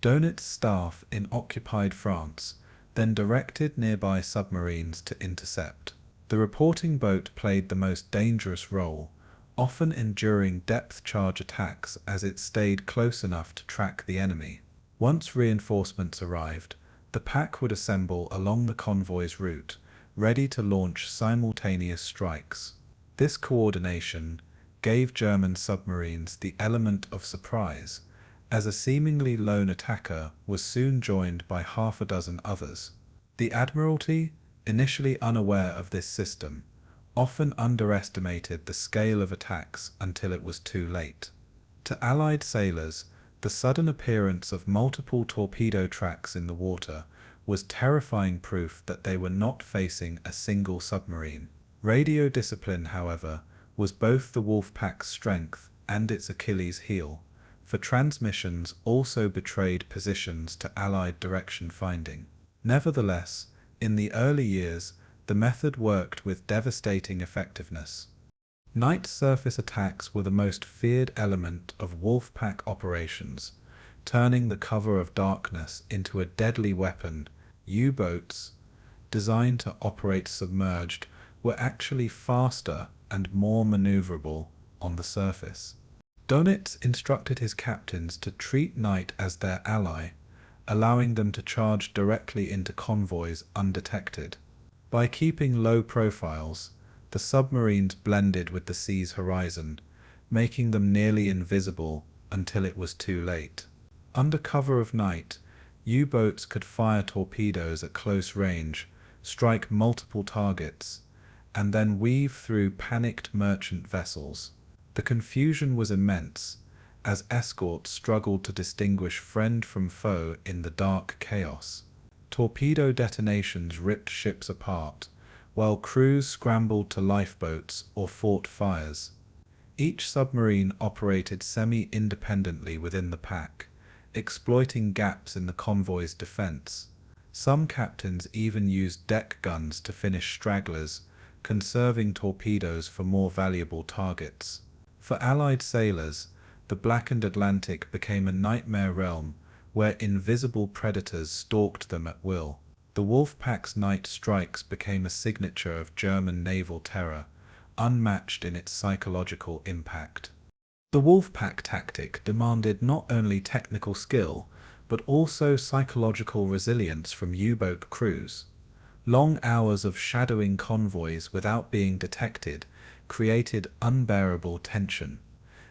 Dönitz's staff in occupied France then directed nearby submarines to intercept. The reporting boat played the most dangerous role, often enduring depth charge attacks as it stayed close enough to track the enemy. Once reinforcements arrived, the pack would assemble along the convoy's route, ready to launch simultaneous strikes. This coordination gave German submarines the element of surprise, as a seemingly lone attacker was soon joined by half a dozen others. The Admiralty, initially unaware of this system, often underestimated the scale of attacks until it was too late. To Allied sailors, the sudden appearance of multiple torpedo tracks in the water was terrifying proof that they were not facing a single submarine. Radio discipline, however, was both the Wolfpack's strength and its Achilles heel, for transmissions also betrayed positions to Allied direction finding. Nevertheless, in the early years, the method worked with devastating effectiveness. Night surface attacks were the most feared element of Wolfpack operations, turning the cover of darkness into a deadly weapon. U-boats, designed to operate submerged, were actually faster and more maneuverable on the surface. Dönitz instructed his captains to treat night as their ally, allowing them to charge directly into convoys undetected. By keeping low profiles, the submarines blended with the sea's horizon, making them nearly invisible until it was too late. Under cover of night, U-boats could fire torpedoes at close range, strike multiple targets, and then weave through panicked merchant vessels. The confusion was immense, as escorts struggled to distinguish friend from foe in the dark chaos. Torpedo detonations ripped ships apart, while crews scrambled to lifeboats or fought fires. Each submarine operated semi-independently within the pack, exploiting gaps in the convoy's defense. Some captains even used deck guns to finish stragglers, conserving torpedoes for more valuable targets. For Allied sailors, the blackened Atlantic became a nightmare realm where invisible predators stalked them at will. The Wolfpack's night strikes became a signature of German naval terror, unmatched in its psychological impact. The Wolfpack tactic demanded not only technical skill, but also psychological resilience from U-boat crews. Long hours of shadowing convoys without being detected created unbearable tension.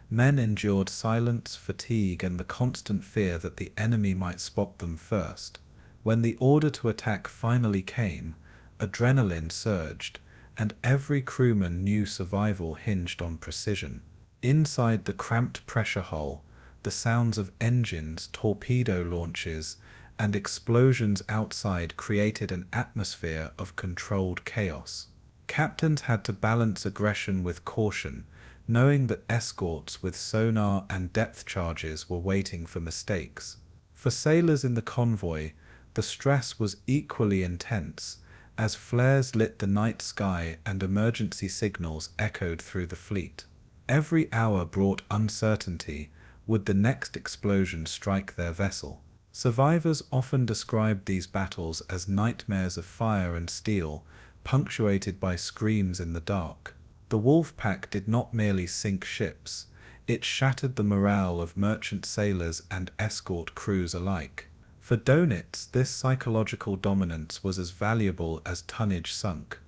Men endured silence, fatigue, and the constant fear that the enemy might spot them first. When the order to attack finally came, adrenaline surged, and every crewman knew survival hinged on precision. Inside the cramped pressure hull, the sounds of engines, torpedo launches, and explosions outside created an atmosphere of controlled chaos. Captains had to balance aggression with caution, knowing that escorts with sonar and depth charges were waiting for mistakes. For sailors in the convoy, the stress was equally intense, as flares lit the night sky and emergency signals echoed through the fleet. Every hour brought uncertainty. Would the next explosion strike their vessel? Survivors often described these battles as nightmares of fire and steel, punctuated by screams in the dark. The Wolfpack did not merely sink ships, it shattered the morale of merchant sailors and escort crews alike. For Dönitz, this psychological dominance was as valuable as tonnage sunk.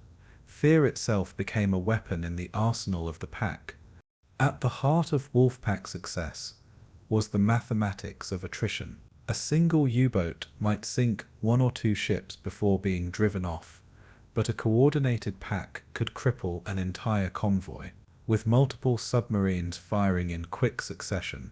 Fear itself became a weapon in the arsenal of the pack. At the heart of Wolfpack's success was the mathematics of attrition. A single U-boat might sink 1 or 2 ships before being driven off, but a coordinated pack could cripple an entire convoy. With multiple submarines firing in quick succession,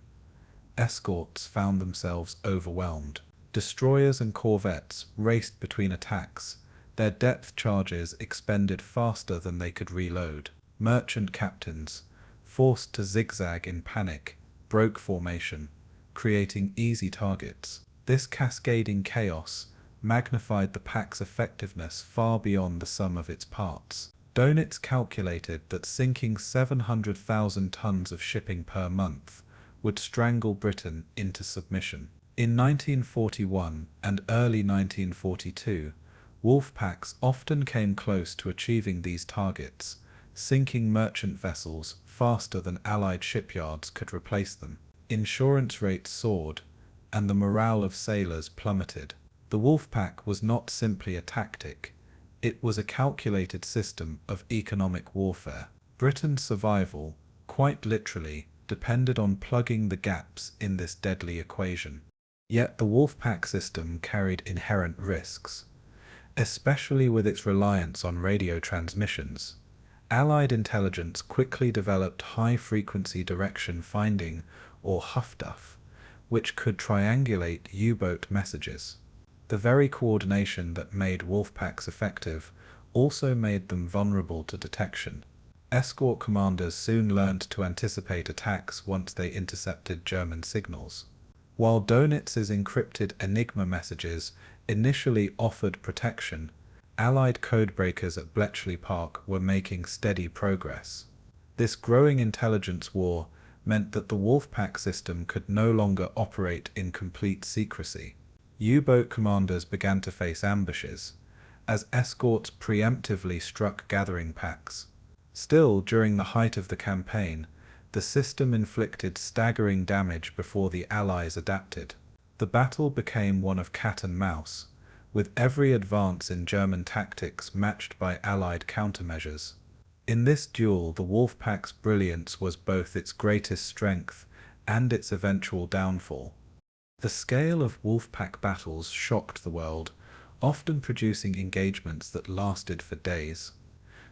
escorts found themselves overwhelmed. Destroyers and corvettes raced between attacks, their depth charges expended faster than they could reload. Merchant captains, forced to zigzag in panic, broke formation, creating easy targets. This cascading chaos magnified the pack's effectiveness far beyond the sum of its parts. Dönitz calculated that sinking 700,000 tons of shipping per month would strangle Britain into submission. In 1941 and early 1942, Wolfpacks often came close to achieving these targets, sinking merchant vessels faster than Allied shipyards could replace them. Insurance rates soared, and the morale of sailors plummeted. The Wolfpack was not simply a tactic, it was a calculated system of economic warfare. Britain's survival, quite literally, depended on plugging the gaps in this deadly equation. Yet the Wolfpack system carried inherent risks, especially with its reliance on radio transmissions. Allied intelligence quickly developed high-frequency direction finding, or HFDUF, which could triangulate U-boat messages. The very coordination that made Wolfpacks effective also made them vulnerable to detection. Escort commanders soon learned to anticipate attacks once they intercepted German signals. While Dönitz's encrypted Enigma messages initially offered protection, Allied codebreakers at Bletchley Park were making steady progress. This growing intelligence war meant that the Wolfpack system could no longer operate in complete secrecy. U-boat commanders began to face ambushes, as escorts preemptively struck gathering packs. Still, during the height of the campaign, the system inflicted staggering damage before the Allies adapted. The battle became one of cat and mouse, with every advance in German tactics matched by Allied countermeasures. In this duel, the Wolfpack's brilliance was both its greatest strength and its eventual downfall. The scale of Wolfpack battles shocked the world, often producing engagements that lasted for days.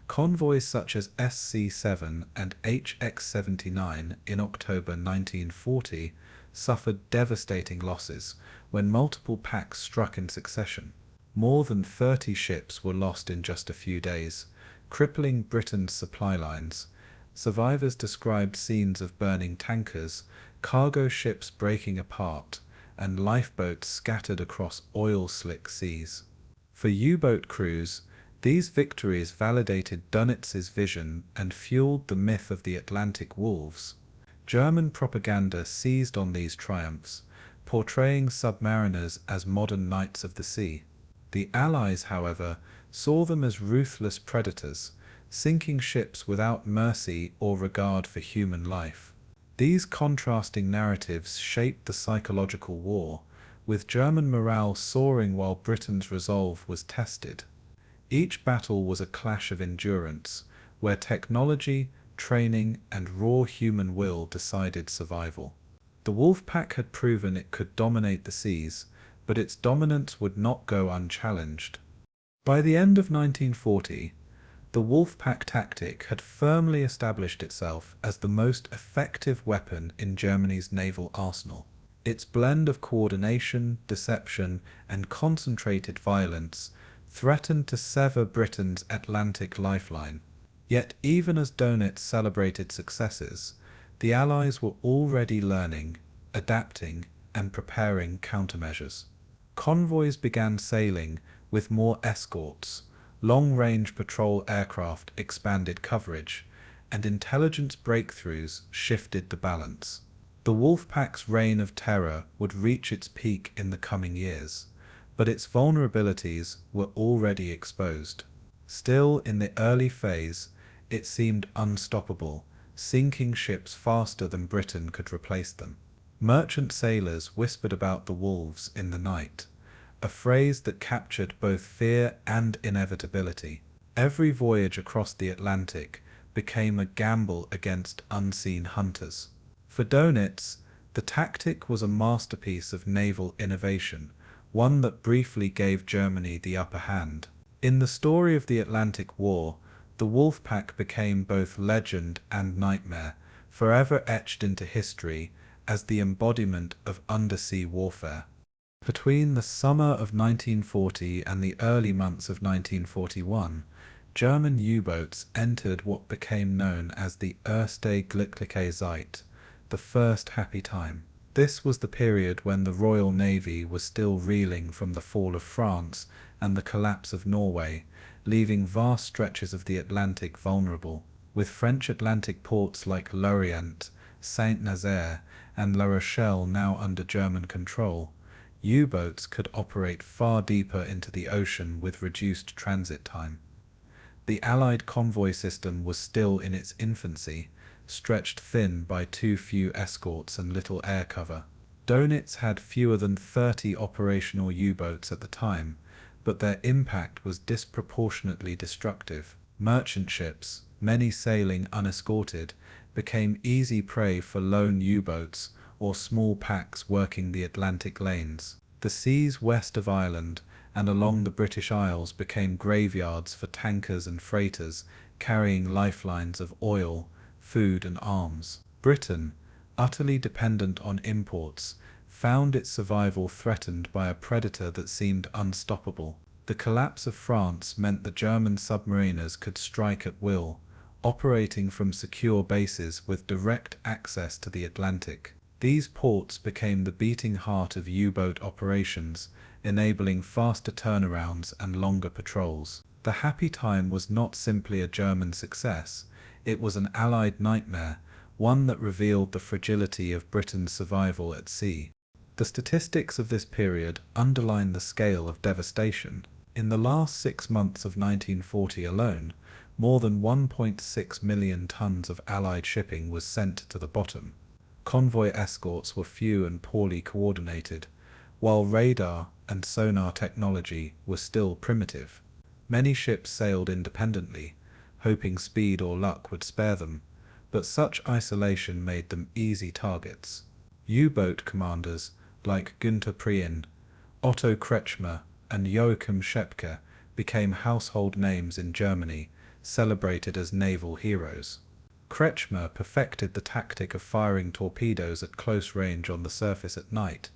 Convoys such as SC-7 and HX-79 in October 1940 suffered devastating losses when multiple packs struck in succession. More than 30 ships were lost in just a few days, crippling Britain's supply lines. Survivors described scenes of burning tankers, cargo ships breaking apart, and lifeboats scattered across oil-slick seas. For U-boat crews, these victories validated Dönitz's vision and fueled the myth of the Atlantic wolves. German propaganda seized on these triumphs, portraying submariners as modern knights of the sea. The Allies, however, saw them as ruthless predators, sinking ships without mercy or regard for human life. These contrasting narratives shaped the psychological war, with German morale soaring while Britain's resolve was tested. Each battle was a clash of endurance, where technology, training, and raw human will decided survival. The Wolfpack had proven it could dominate the seas, but its dominance would not go unchallenged. By the end of 1940, the Wolfpack tactic had firmly established itself as the most effective weapon in Germany's naval arsenal. Its blend of coordination, deception, and concentrated violence threatened to sever Britain's Atlantic lifeline. Yet even as Dönitz celebrated successes, the Allies were already learning, adapting, and preparing countermeasures. Convoys began sailing with more escorts, long-range patrol aircraft expanded coverage, and intelligence breakthroughs shifted the balance. The Wolfpack's reign of terror would reach its peak in the coming years, but its vulnerabilities were already exposed. Still, in the early phase, it seemed unstoppable, sinking ships faster than Britain could replace them. Merchant sailors whispered about the wolves in the night, a phrase that captured both fear and inevitability. Every voyage across the Atlantic became a gamble against unseen hunters. For Dönitz, the tactic was a masterpiece of naval innovation, one that briefly gave Germany the upper hand. In the story of the Atlantic War, the Wolfpack became both legend and nightmare, forever etched into history as the embodiment of undersea warfare. Between the summer of 1940 and the early months of 1941, German U-boats entered what became known as the erste glückliche Zeit, the first happy time. This was the period when the Royal Navy was still reeling from the fall of France and the collapse of Norway, leaving vast stretches of the Atlantic vulnerable. With French Atlantic ports like Lorient, Saint-Nazaire, and La Rochelle now under German control, U-boats could operate far deeper into the ocean with reduced transit time. The Allied convoy system was still in its infancy, stretched thin by too few escorts and little air cover. Dönitz had fewer than 30 operational U-boats at the time, but their impact was disproportionately destructive. Merchant ships, many sailing unescorted, became easy prey for lone U-boats or small packs working the Atlantic lanes. The seas west of Ireland and along the British Isles became graveyards for tankers and freighters carrying lifelines of oil, food and arms. Britain, utterly dependent on imports, found its survival threatened by a predator that seemed unstoppable. The collapse of France meant the German submariners could strike at will, operating from secure bases with direct access to the Atlantic. These ports became the beating heart of U-boat operations, enabling faster turnarounds and longer patrols. The happy time was not simply a German success, it was an Allied nightmare, one that revealed the fragility of Britain's survival at sea. The statistics of this period underline the scale of devastation. In the last 6 months of 1940 alone, more than 1.6 million tons of Allied shipping was sent to the bottom. Convoy escorts were few and poorly coordinated, while radar and sonar technology was still primitive. Many ships sailed independently, hoping speed or luck would spare them, but such isolation made them easy targets. U-boat commanders like Günther Prien, Otto Kretschmer, and Joachim Schepke became household names in Germany, celebrated as naval heroes. Kretschmer perfected the tactic of firing torpedoes at close range on the surface at night,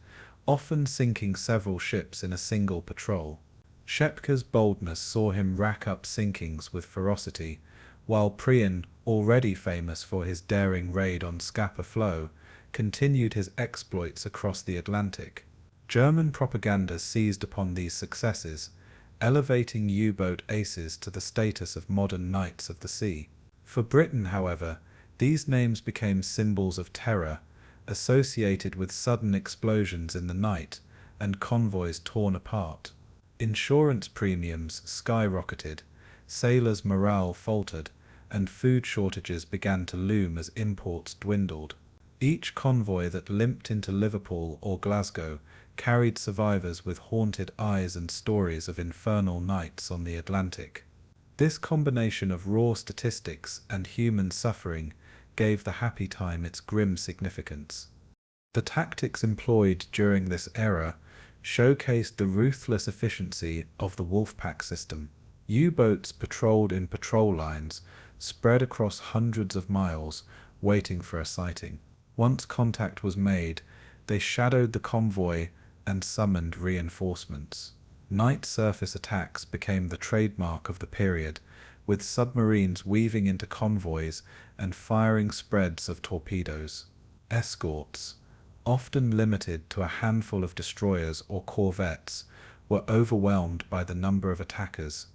often sinking several ships in a single patrol. Schepke's boldness saw him rack up sinkings with ferocity, while Prien, already famous for his daring raid on Scapa Flow, continued his exploits across the Atlantic. German propaganda seized upon these successes, elevating U-boat aces to the status of modern knights of the sea. For Britain, however, these names became symbols of terror, associated with sudden explosions in the night and convoys torn apart. Insurance premiums skyrocketed, sailors' morale faltered, and food shortages began to loom as imports dwindled. Each convoy that limped into Liverpool or Glasgow carried survivors with haunted eyes and stories of infernal nights on the Atlantic. This combination of raw statistics and human suffering gave the happy time its grim significance. The tactics employed during this era showcased the ruthless efficiency of the Wolfpack system. U-boats patrolled in patrol lines, spread across hundreds of miles, waiting for a sighting. Once contact was made, they shadowed the convoy and summoned reinforcements. Night surface attacks became the trademark of the period, with submarines weaving into convoys and firing spreads of torpedoes. Escorts, often limited to a handful of destroyers or corvettes, were overwhelmed by the number of attackers.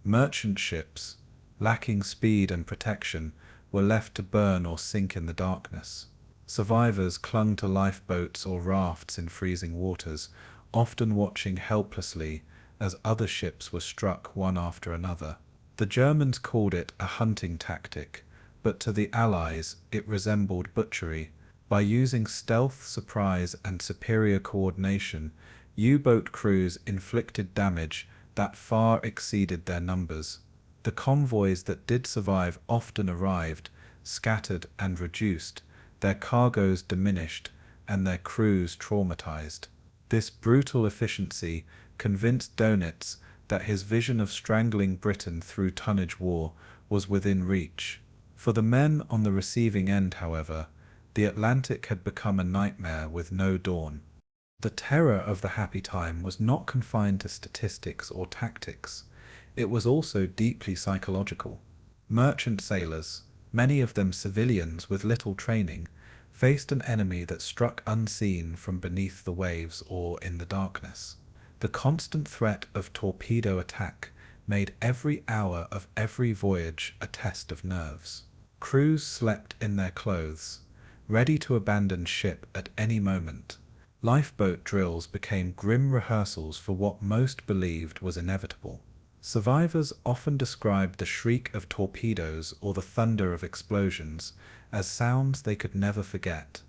Merchant ships, lacking speed and protection, were left to burn or sink in the darkness. Survivors clung to lifeboats or rafts in freezing waters, often watching helplessly as other ships were struck one after another. The Germans called it a hunting tactic, but to the Allies it resembled butchery. By using stealth, surprise, and superior coordination, U-boat crews inflicted damage that far exceeded their numbers. The convoys that did survive often arrived, scattered and reduced, their cargoes diminished, and their crews traumatized. This brutal efficiency convinced Dönitz that his vision of strangling Britain through tonnage war was within reach. For the men on the receiving end, however, the Atlantic had become a nightmare with no dawn. The terror of the happy time was not confined to statistics or tactics. It was also deeply psychological. Merchant sailors, many of them civilians with little training, faced an enemy that struck unseen from beneath the waves or in the darkness. The constant threat of torpedo attack made every hour of every voyage a test of nerves. Crews slept in their clothes, ready to abandon ship at any moment. Lifeboat drills became grim rehearsals for what most believed was inevitable. Survivors often described the shriek of torpedoes or the thunder of explosions as sounds they could never forget.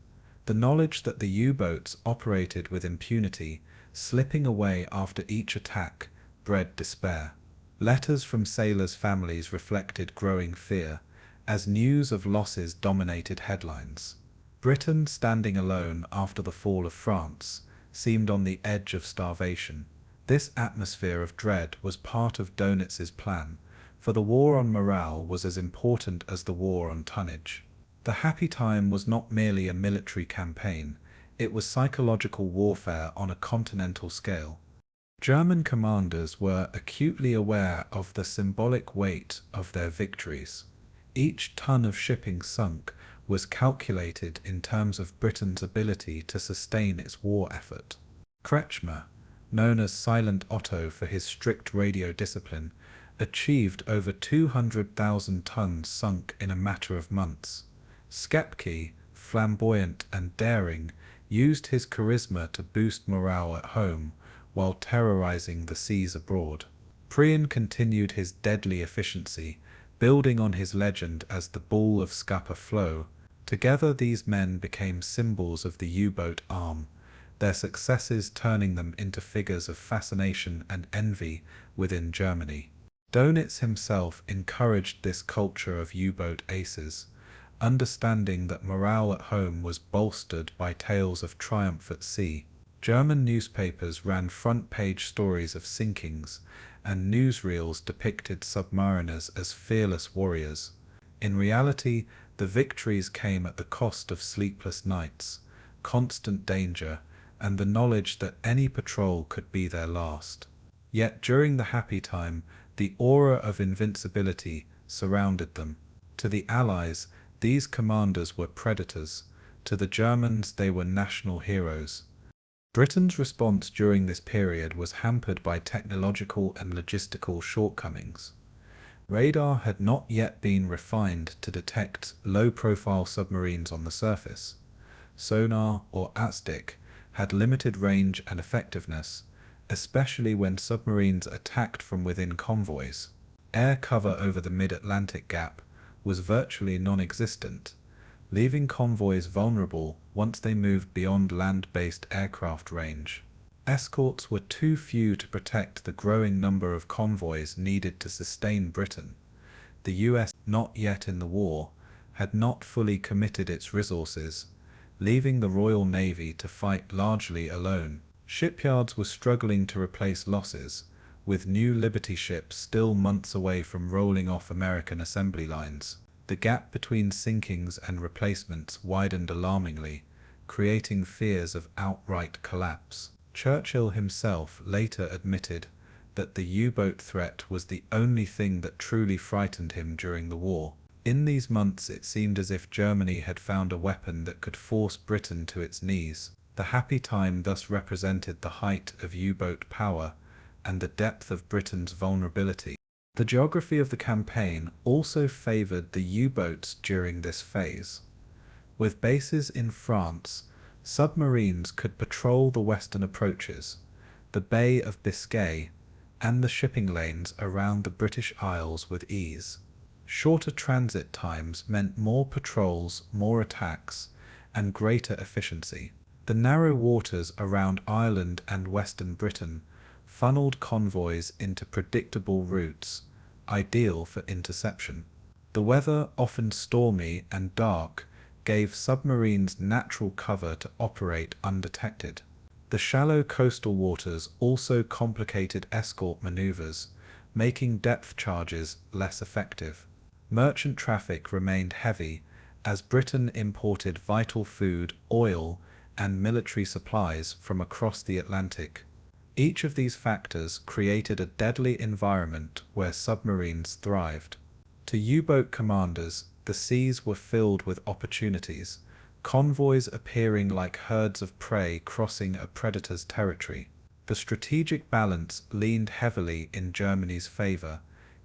The knowledge that the U-boats operated with impunity, slipping away after each attack, bred despair. Letters from sailors' families reflected growing fear, as news of losses dominated headlines. Britain, standing alone after the fall of France, seemed on the edge of starvation. This atmosphere of dread was part of Dönitz's plan, for the war on morale was as important as the war on tonnage. The happy time was not merely a military campaign, it was psychological warfare on a continental scale. German commanders were acutely aware of the symbolic weight of their victories. Each ton of shipping sunk was calculated in terms of Britain's ability to sustain its war effort. Kretschmer, known as Silent Otto for his strict radio discipline, achieved over 200,000 tons sunk in a matter of months. Schepke, flamboyant and daring, used his charisma to boost morale at home while terrorizing the seas abroad. Prien continued his deadly efficiency, building on his legend as the Bull of Scapa Flow. Together these men became symbols of the U-boat arm, their successes turning them into figures of fascination and envy within Germany. Dönitz himself encouraged this culture of U-boat aces, understanding that morale at home was bolstered by tales of triumph at sea. German newspapers ran front-page stories of sinkings, and newsreels depicted submariners as fearless warriors. In reality, the victories came at the cost of sleepless nights, constant danger, and the knowledge that any patrol could be their last. Yet during the happy time, the aura of invincibility surrounded them. To the Allies, these commanders were predators. To the Germans, they were national heroes. Britain's response during this period was hampered by technological and logistical shortcomings. Radar had not yet been refined to detect low-profile submarines on the surface. Sonar, or ATSTIC, had limited range and effectiveness, especially when submarines attacked from within convoys. Air cover over the mid-Atlantic gap was virtually non-existent, leaving convoys vulnerable once they moved beyond land-based aircraft range. Escorts were too few to protect the growing number of convoys needed to sustain Britain. The U.S., not yet in the war, had not fully committed its resources, leaving the Royal Navy to fight largely alone. Shipyards were struggling to replace losses, with new Liberty ships still months away from rolling off American assembly lines. The gap between sinkings and replacements widened alarmingly, creating fears of outright collapse. Churchill himself later admitted that the U-boat threat was the only thing that truly frightened him during the war. In these months it seemed as if Germany had found a weapon that could force Britain to its knees. The happy time thus represented the height of U-boat power and the depth of Britain's vulnerability. The geography of the campaign also favored the U-boats during this phase. With bases in France, submarines could patrol the western approaches, the Bay of Biscay, and the shipping lanes around the British Isles with ease. Shorter transit times meant more patrols, more attacks, and greater efficiency. The narrow waters around Ireland and Western Britain funneled convoys into predictable routes, ideal for interception. The weather, often stormy and dark, gave submarines natural cover to operate undetected. The shallow coastal waters also complicated escort maneuvers, making depth charges less effective. Merchant traffic remained heavy as Britain imported vital food, oil, and military supplies from across the Atlantic. Each of these factors created a deadly environment where submarines thrived. To U-boat commanders, the seas were filled with opportunities, convoys appearing like herds of prey crossing a predator's territory. The strategic balance leaned heavily in Germany's favor,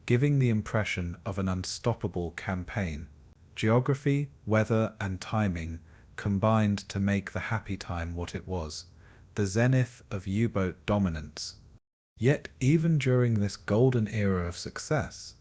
giving the impression of an unstoppable campaign. Geography, weather, and timing combined to make the happy time what it was, the zenith of U-boat dominance. Yet even during this golden era of success,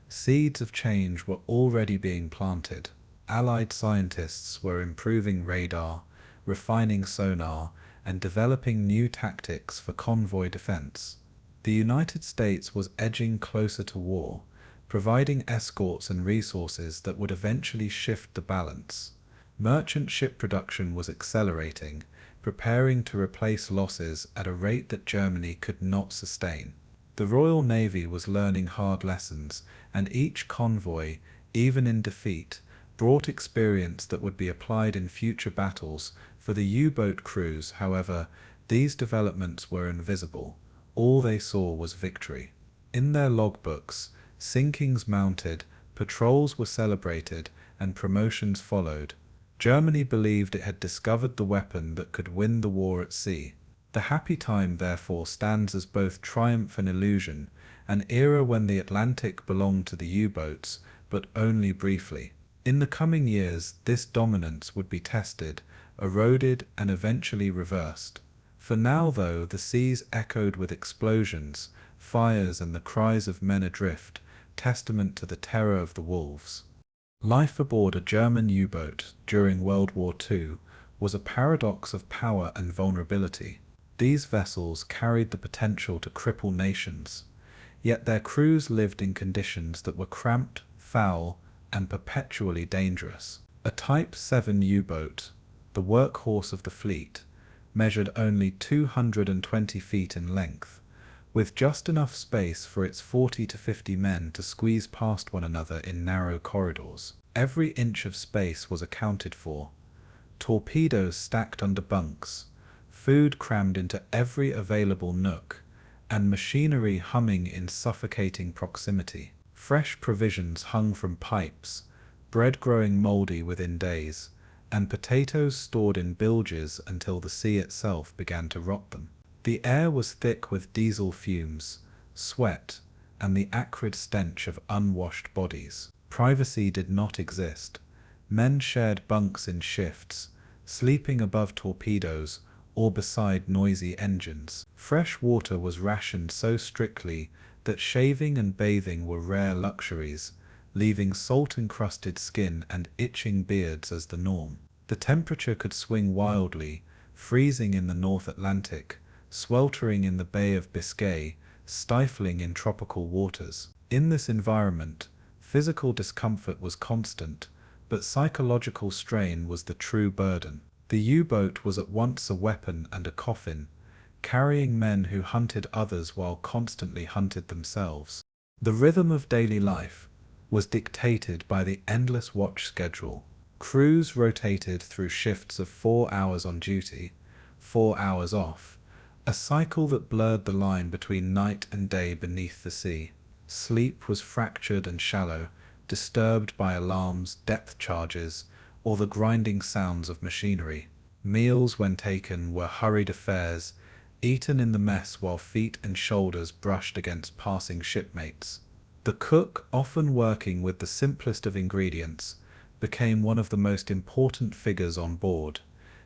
seeds of change were already being planted. Allied scientists were improving radar, refining sonar, and developing new tactics for convoy defense. The United States was edging closer to war, providing escorts and resources that would eventually shift the balance. Merchant ship production was accelerating, preparing to replace losses at a rate that Germany could not sustain. The Royal Navy was learning hard lessons, and each convoy, even in defeat, brought experience that would be applied in future battles. For the U-boat crews, however, these developments were invisible. All they saw was victory. In their logbooks, sinkings mounted, patrols were celebrated, and promotions followed. Germany believed it had discovered the weapon that could win the war at sea. The happy time, therefore, stands as both triumph and illusion, an era when the Atlantic belonged to the U-boats, but only briefly. In the coming years, this dominance would be tested, eroded, and eventually reversed. For now, though, the seas echoed with explosions, fires, and the cries of men adrift, testament to the terror of the wolves. Life aboard a German U-boat during World War II was a paradox of power and vulnerability. These vessels carried the potential to cripple nations, yet their crews lived in conditions that were cramped, foul, and perpetually dangerous. A Type 7 U-boat, the workhorse of the fleet, measured only 220 feet in length, with just enough space for its 40 to 50 men to squeeze past one another in narrow corridors. Every inch of space was accounted for. Torpedoes stacked under bunks, food crammed into every available nook, and machinery humming in suffocating proximity. Fresh provisions hung from pipes, bread growing mouldy within days, and potatoes stored in bilges until the sea itself began to rot them. The air was thick with diesel fumes, sweat, and the acrid stench of unwashed bodies. Privacy did not exist. Men shared bunks in shifts, sleeping above torpedoes or beside noisy engines. Fresh water was rationed so strictly that shaving and bathing were rare luxuries, leaving salt-encrusted skin and itching beards as the norm. The temperature could swing wildly, freezing in the North Atlantic, sweltering in the Bay of Biscay, stifling in tropical waters. In this environment, physical discomfort was constant, but psychological strain was the true burden. The U-boat was at once a weapon and a coffin, carrying men who hunted others while constantly hunted themselves. The rhythm of daily life was dictated by the endless watch schedule. Crews rotated through shifts of 4 hours on duty, 4 hours off, a cycle that blurred the line between night and day beneath the sea. Sleep was fractured and shallow, disturbed by alarms, depth charges, or the grinding sounds of machinery. Meals, when taken, were hurried affairs, eaten in the mess while feet and shoulders brushed against passing shipmates. The cook, often working with the simplest of ingredients, became one of the most important figures on board,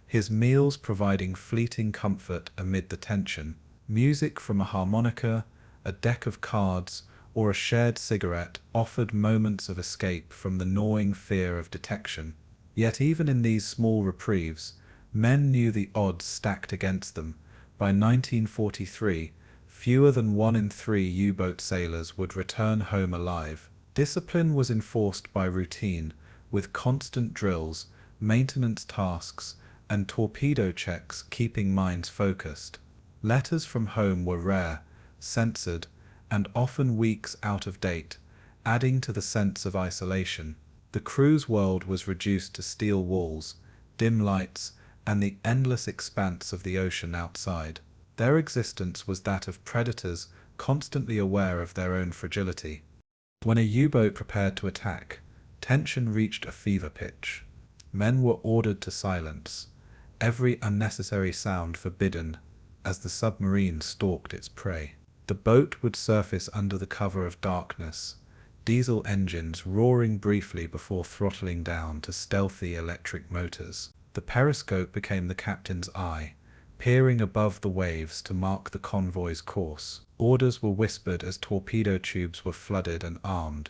his meals providing fleeting comfort amid the tension. Music from a harmonica, a deck of cards, or a shared cigarette offered moments of escape from the gnawing fear of detection. Yet even in these small reprieves, men knew the odds stacked against them. By 1943, fewer than 1 in 3 U-boat sailors would return home alive. Discipline was enforced by routine, with constant drills, maintenance tasks, and torpedo checks keeping minds focused. Letters from home were rare, censored, and often weeks out of date, adding to the sense of isolation. The crew's world was reduced to steel walls, dim lights, and the endless expanse of the ocean outside. Their existence was that of predators constantly aware of their own fragility. When a U-boat prepared to attack, tension reached a fever pitch. Men were ordered to silence, every unnecessary sound forbidden, as the submarine stalked its prey. The boat would surface under the cover of darkness, diesel engines roaring briefly before throttling down to stealthy electric motors. The periscope became the captain's eye, peering above the waves to mark the convoy's course. Orders were whispered as torpedo tubes were flooded and armed,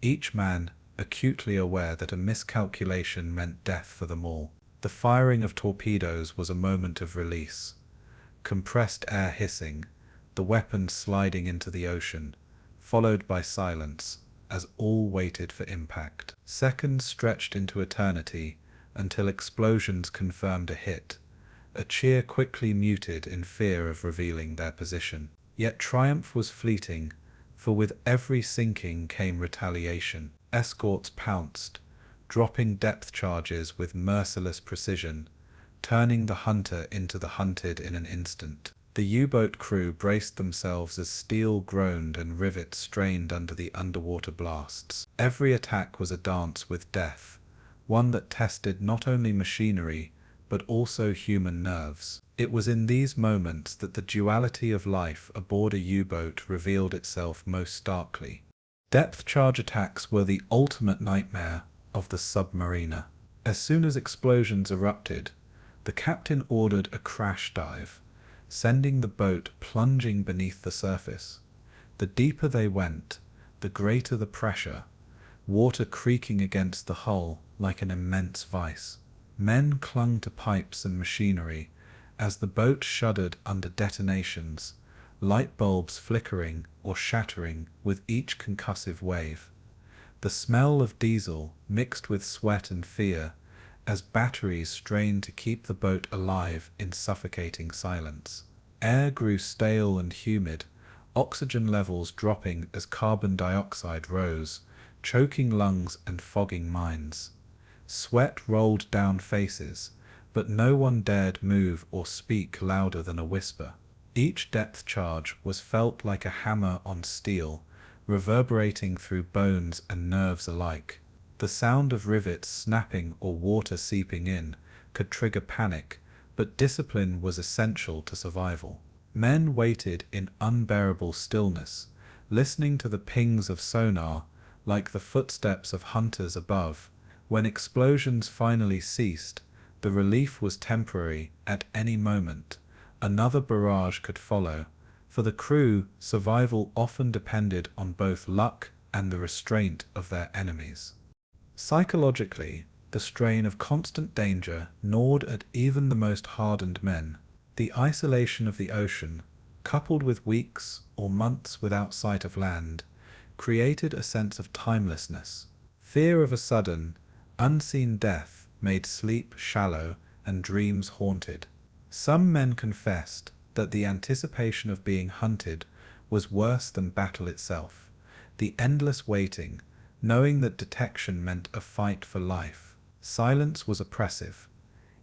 each man acutely aware that a miscalculation meant death for them all. The firing of torpedoes was a moment of release. Compressed air hissing, the weapons sliding into the ocean, followed by silence, as all waited for impact. Seconds stretched into eternity until explosions confirmed a hit, a cheer quickly muted in fear of revealing their position. Yet triumph was fleeting, for with every sinking came retaliation. Escorts pounced, dropping depth charges with merciless precision, turning the hunter into the hunted in an instant. The U-boat crew braced themselves as steel groaned and rivets strained under the underwater blasts. Every attack was a dance with death, one that tested not only machinery, but also human nerves. It was in these moments that the duality of life aboard a U-boat revealed itself most starkly. Depth charge attacks were the ultimate nightmare of the submariner. As soon as explosions erupted, the captain ordered a crash dive, sending the boat plunging beneath the surface. The deeper they went, the greater the pressure, water creaking against the hull like an immense vice. Men clung to pipes and machinery as the boat shuddered under detonations, light bulbs flickering or shattering with each concussive wave. The smell of diesel mixed with sweat and fear as batteries strained to keep the boat alive in suffocating silence. Air grew stale and humid, oxygen levels dropping as carbon dioxide rose, choking lungs and fogging minds. Sweat rolled down faces, but no one dared move or speak louder than a whisper. Each depth charge was felt like a hammer on steel, reverberating through bones and nerves alike. The sound of rivets snapping or water seeping in could trigger panic, but discipline was essential to survival. Men waited in unbearable stillness, listening to the pings of sonar like the footsteps of hunters above. When explosions finally ceased, the relief was temporary. At any moment, another barrage could follow. For the crew, survival often depended on both luck and the restraint of their enemies. Psychologically, the strain of constant danger gnawed at even the most hardened men. The isolation of the ocean, coupled with weeks or months without sight of land, created a sense of timelessness. Fear of a sudden, unseen death made sleep shallow and dreams haunted. Some men confessed that the anticipation of being hunted was worse than battle itself. The endless waiting, knowing that detection meant a fight for life. Silence was oppressive.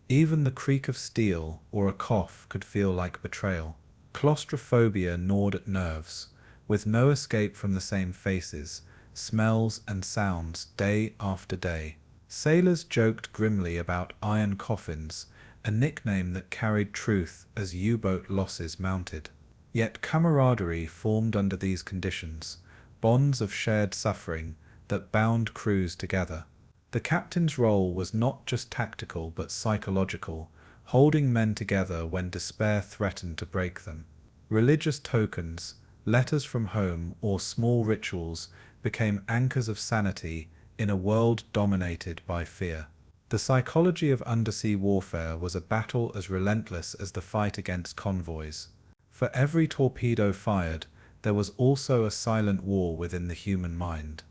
Even the creak of steel or a cough could feel like betrayal. Claustrophobia gnawed at nerves, with no escape from the same faces, smells and sounds day after day. Sailors joked grimly about iron coffins, a nickname that carried truth as U-boat losses mounted. Yet camaraderie formed under these conditions, bonds of shared suffering that bound crews together. The captain's role was not just tactical but psychological, holding men together when despair threatened to break them. Religious tokens, Letters from home or small rituals became anchors of sanity in a world dominated by fear. The psychology of undersea warfare was a battle as relentless as the fight against convoys. For every torpedo fired, there was also a silent war within the human mind.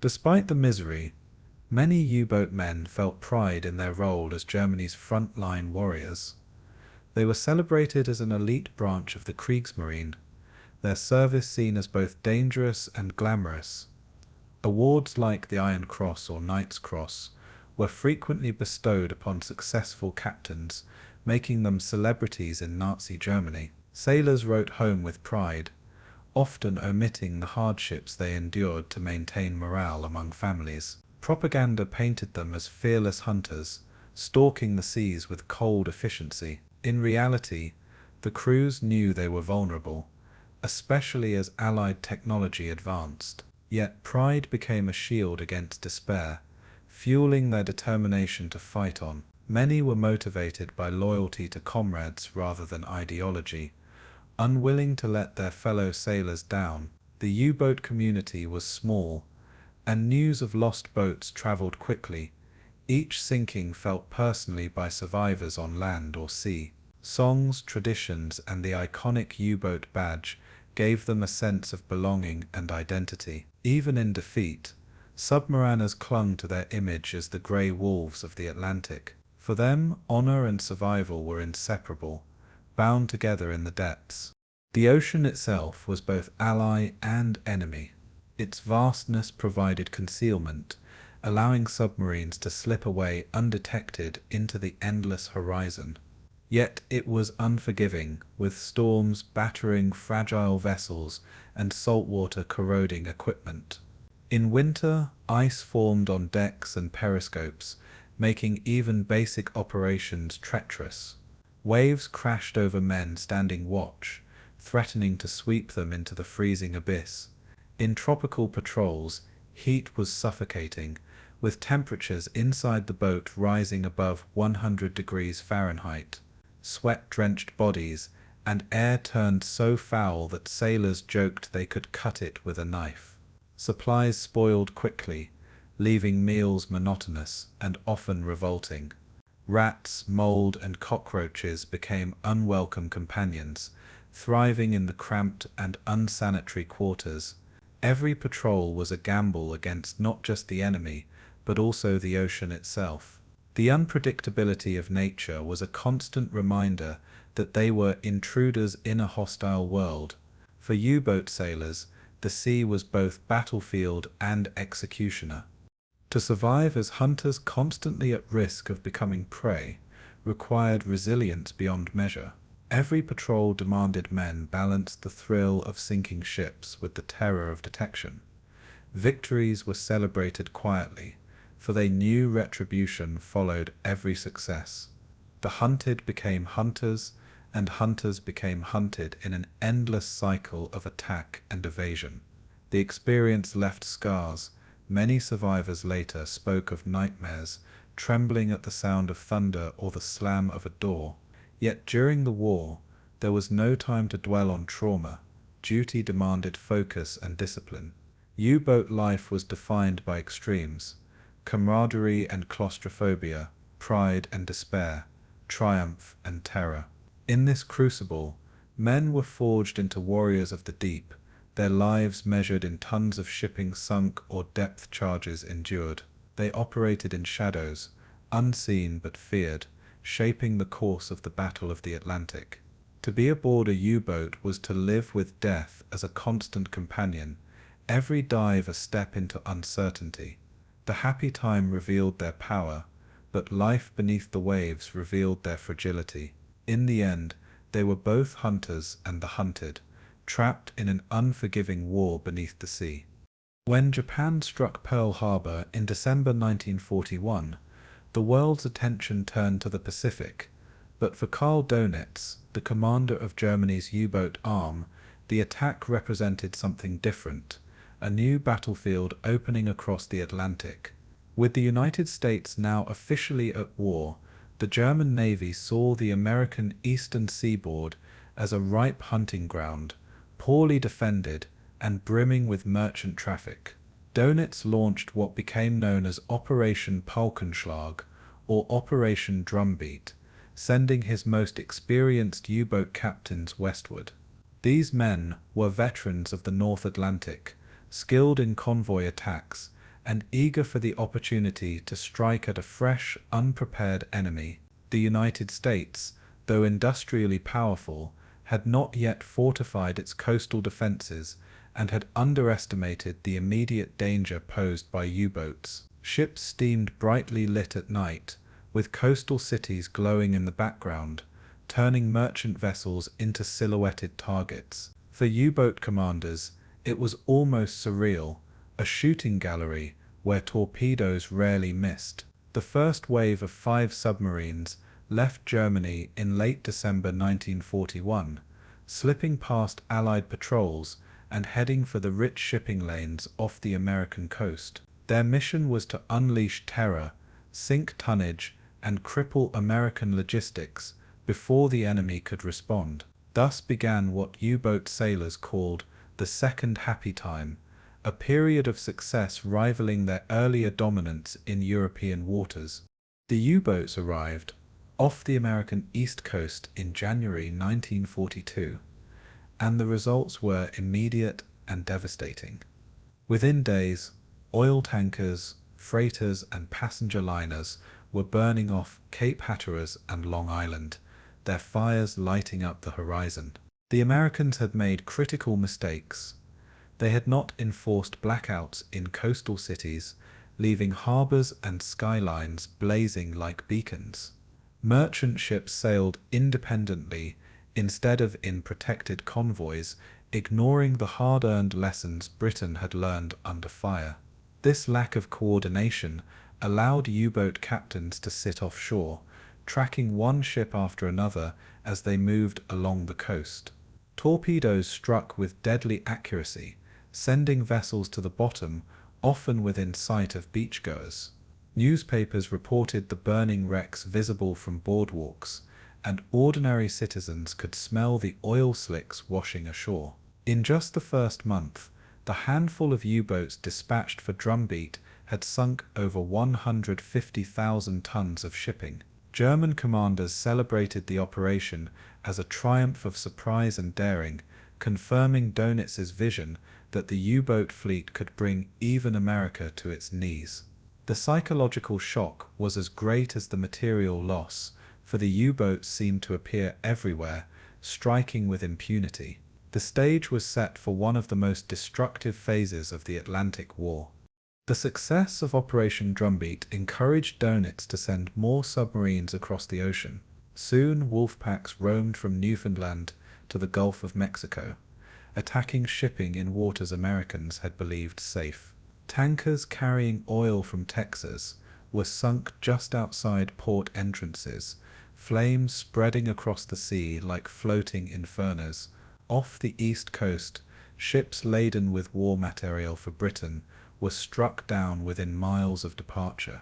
Despite the misery, many U-boat men felt pride in their role as Germany's front-line warriors. They were celebrated as an elite branch of the Kriegsmarine, their service seen as both dangerous and glamorous. Awards like the Iron Cross or Knight's Cross were frequently bestowed upon successful captains, making them celebrities in Nazi Germany. Sailors wrote home with pride, often omitting the hardships they endured to maintain morale among families. Propaganda painted them as fearless hunters, stalking the seas with cold efficiency. In reality, the crews knew they were vulnerable, especially as Allied technology advanced. Yet pride became a shield against despair, fueling their determination to fight on. Many were motivated by loyalty to comrades rather than ideology, unwilling to let their fellow sailors down. The U-boat community was small, and news of lost boats traveled quickly, each sinking felt personally by survivors on land or sea. Songs, traditions, and the iconic U-boat badge gave them a sense of belonging and identity. Even in defeat, submariners clung to their image as the grey wolves of the Atlantic. For them, honor and survival were inseparable, bound together in the depths. The ocean itself was both ally and enemy. Its vastness provided concealment, allowing submarines to slip away undetected into the endless horizon. Yet it was unforgiving, with storms battering fragile vessels and saltwater corroding equipment. In winter, ice formed on decks and periscopes, making even basic operations treacherous. Waves crashed over men standing watch, threatening to sweep them into the freezing abyss. In tropical patrols, heat was suffocating, with temperatures inside the boat rising above 100 degrees Fahrenheit. Sweat-drenched bodies, and air turned so foul that sailors joked they could cut it with a knife. Supplies spoiled quickly, leaving meals monotonous and often revolting. Rats, mold, and cockroaches became unwelcome companions, thriving in the cramped and unsanitary quarters. Every patrol was a gamble against not just the enemy, but also the ocean itself. The unpredictability of nature was a constant reminder that they were intruders in a hostile world. For U-boat sailors, the sea was both battlefield and executioner. To survive as hunters constantly at risk of becoming prey required resilience beyond measure. Every patrol demanded men balance the thrill of sinking ships with the terror of detection. Victories were celebrated quietly, for they knew retribution followed every success. The hunted became hunters, and hunters became hunted in an endless cycle of attack and evasion. The experience left scars. Many survivors later spoke of nightmares, trembling at the sound of thunder or the slam of a door. Yet during the war, there was no time to dwell on trauma. Duty demanded focus and discipline. U-boat life was defined by extremes: camaraderie and claustrophobia, pride and despair, triumph and terror. In this crucible, men were forged into warriors of the deep, their lives measured in tons of shipping sunk or depth charges endured. They operated in shadows, unseen but feared, shaping the course of the Battle of the Atlantic. To be aboard a U-boat was to live with death as a constant companion, every dive a step into uncertainty. The happy time revealed their power, but life beneath the waves revealed their fragility. In the end, they were both hunters and the hunted, trapped in an unforgiving war beneath the sea. When Japan struck Pearl Harbor in December 1941, the world's attention turned to the Pacific, but for Karl Dönitz, the commander of Germany's U-boat arm, the attack represented something different, a new battlefield opening across the Atlantic. With the United States now officially at war, the German Navy saw the American eastern seaboard as a ripe hunting ground, poorly defended, and brimming with merchant traffic. Dönitz launched what became known as Operation Paukenschlag, or Operation Drumbeat, sending his most experienced U-boat captains westward. These men were veterans of the North Atlantic, skilled in convoy attacks, and eager for the opportunity to strike at a fresh, unprepared enemy. The United States, though industrially powerful, had not yet fortified its coastal defenses and had underestimated the immediate danger posed by U-boats. Ships steamed brightly lit at night, with coastal cities glowing in the background, turning merchant vessels into silhouetted targets. For U-boat commanders, it was almost surreal, a shooting gallery where torpedoes rarely missed. The first wave of 5 submarines left Germany in late December 1941, slipping past Allied patrols and heading for the rich shipping lanes off the American coast. Their mission was to unleash terror, sink tonnage, and cripple American logistics before the enemy could respond. Thus began what U-boat sailors called the Second Happy Time, a period of success rivaling their earlier dominance in European waters. The U-boats arrived off the American East Coast in January 1942, and the results were immediate and devastating. Within days, oil tankers, freighters, and passenger liners were burning off Cape Hatteras and Long Island, their fires lighting up the horizon. The Americans had made critical mistakes. They had not enforced blackouts in coastal cities, leaving harbors and skylines blazing like beacons. Merchant ships sailed independently instead of in protected convoys, ignoring the hard-earned lessons Britain had learned under fire. This lack of coordination allowed U-boat captains to sit offshore, tracking one ship after another as they moved along the coast. Torpedoes struck with deadly accuracy, sending vessels to the bottom, often within sight of beachgoers. Newspapers reported the burning wrecks visible from boardwalks, and ordinary citizens could smell the oil slicks washing ashore. In just the first month, the handful of U-boats dispatched for Drumbeat had sunk over 150,000 tons of shipping. German commanders celebrated the operation as a triumph of surprise and daring, confirming Dönitz's vision that the U-boat fleet could bring even America to its knees. The psychological shock was as great as the material loss, for the U-boats seemed to appear everywhere, striking with impunity. The stage was set for one of the most destructive phases of the Atlantic War. The success of Operation Drumbeat encouraged Dönitz to send more submarines across the ocean. Soon Wolfpacks roamed from Newfoundland to the Gulf of Mexico, attacking shipping in waters Americans had believed safe. Tankers carrying oil from Texas were sunk just outside port entrances, flames spreading across the sea like floating infernos. Off the east coast, ships laden with war material for Britain were struck down within miles of departure,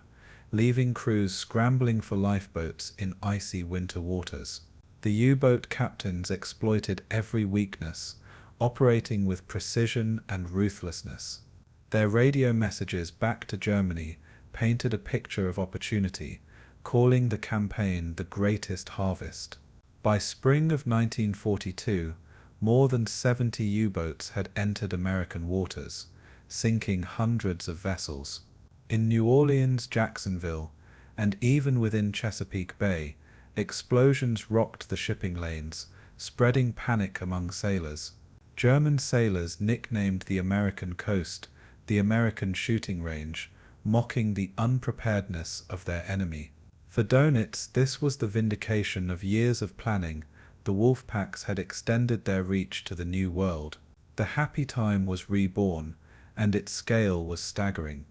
leaving crews scrambling for lifeboats in icy winter waters. The U-boat captains exploited every weakness, operating with precision and ruthlessness. Their radio messages back to Germany painted a picture of opportunity, calling the campaign the greatest harvest. By spring of 1942, more than 70 U-boats had entered American waters, sinking hundreds of vessels. In New Orleans, Jacksonville, and even within Chesapeake Bay, explosions rocked the shipping lanes, spreading panic among sailors. German sailors nicknamed the American coast the American shooting range, mocking the unpreparedness of their enemy. For Dönitz, this was the vindication of years of planning. The Wolfpacks had extended their reach to the New World. The Happy Time was reborn, and its scale was staggering.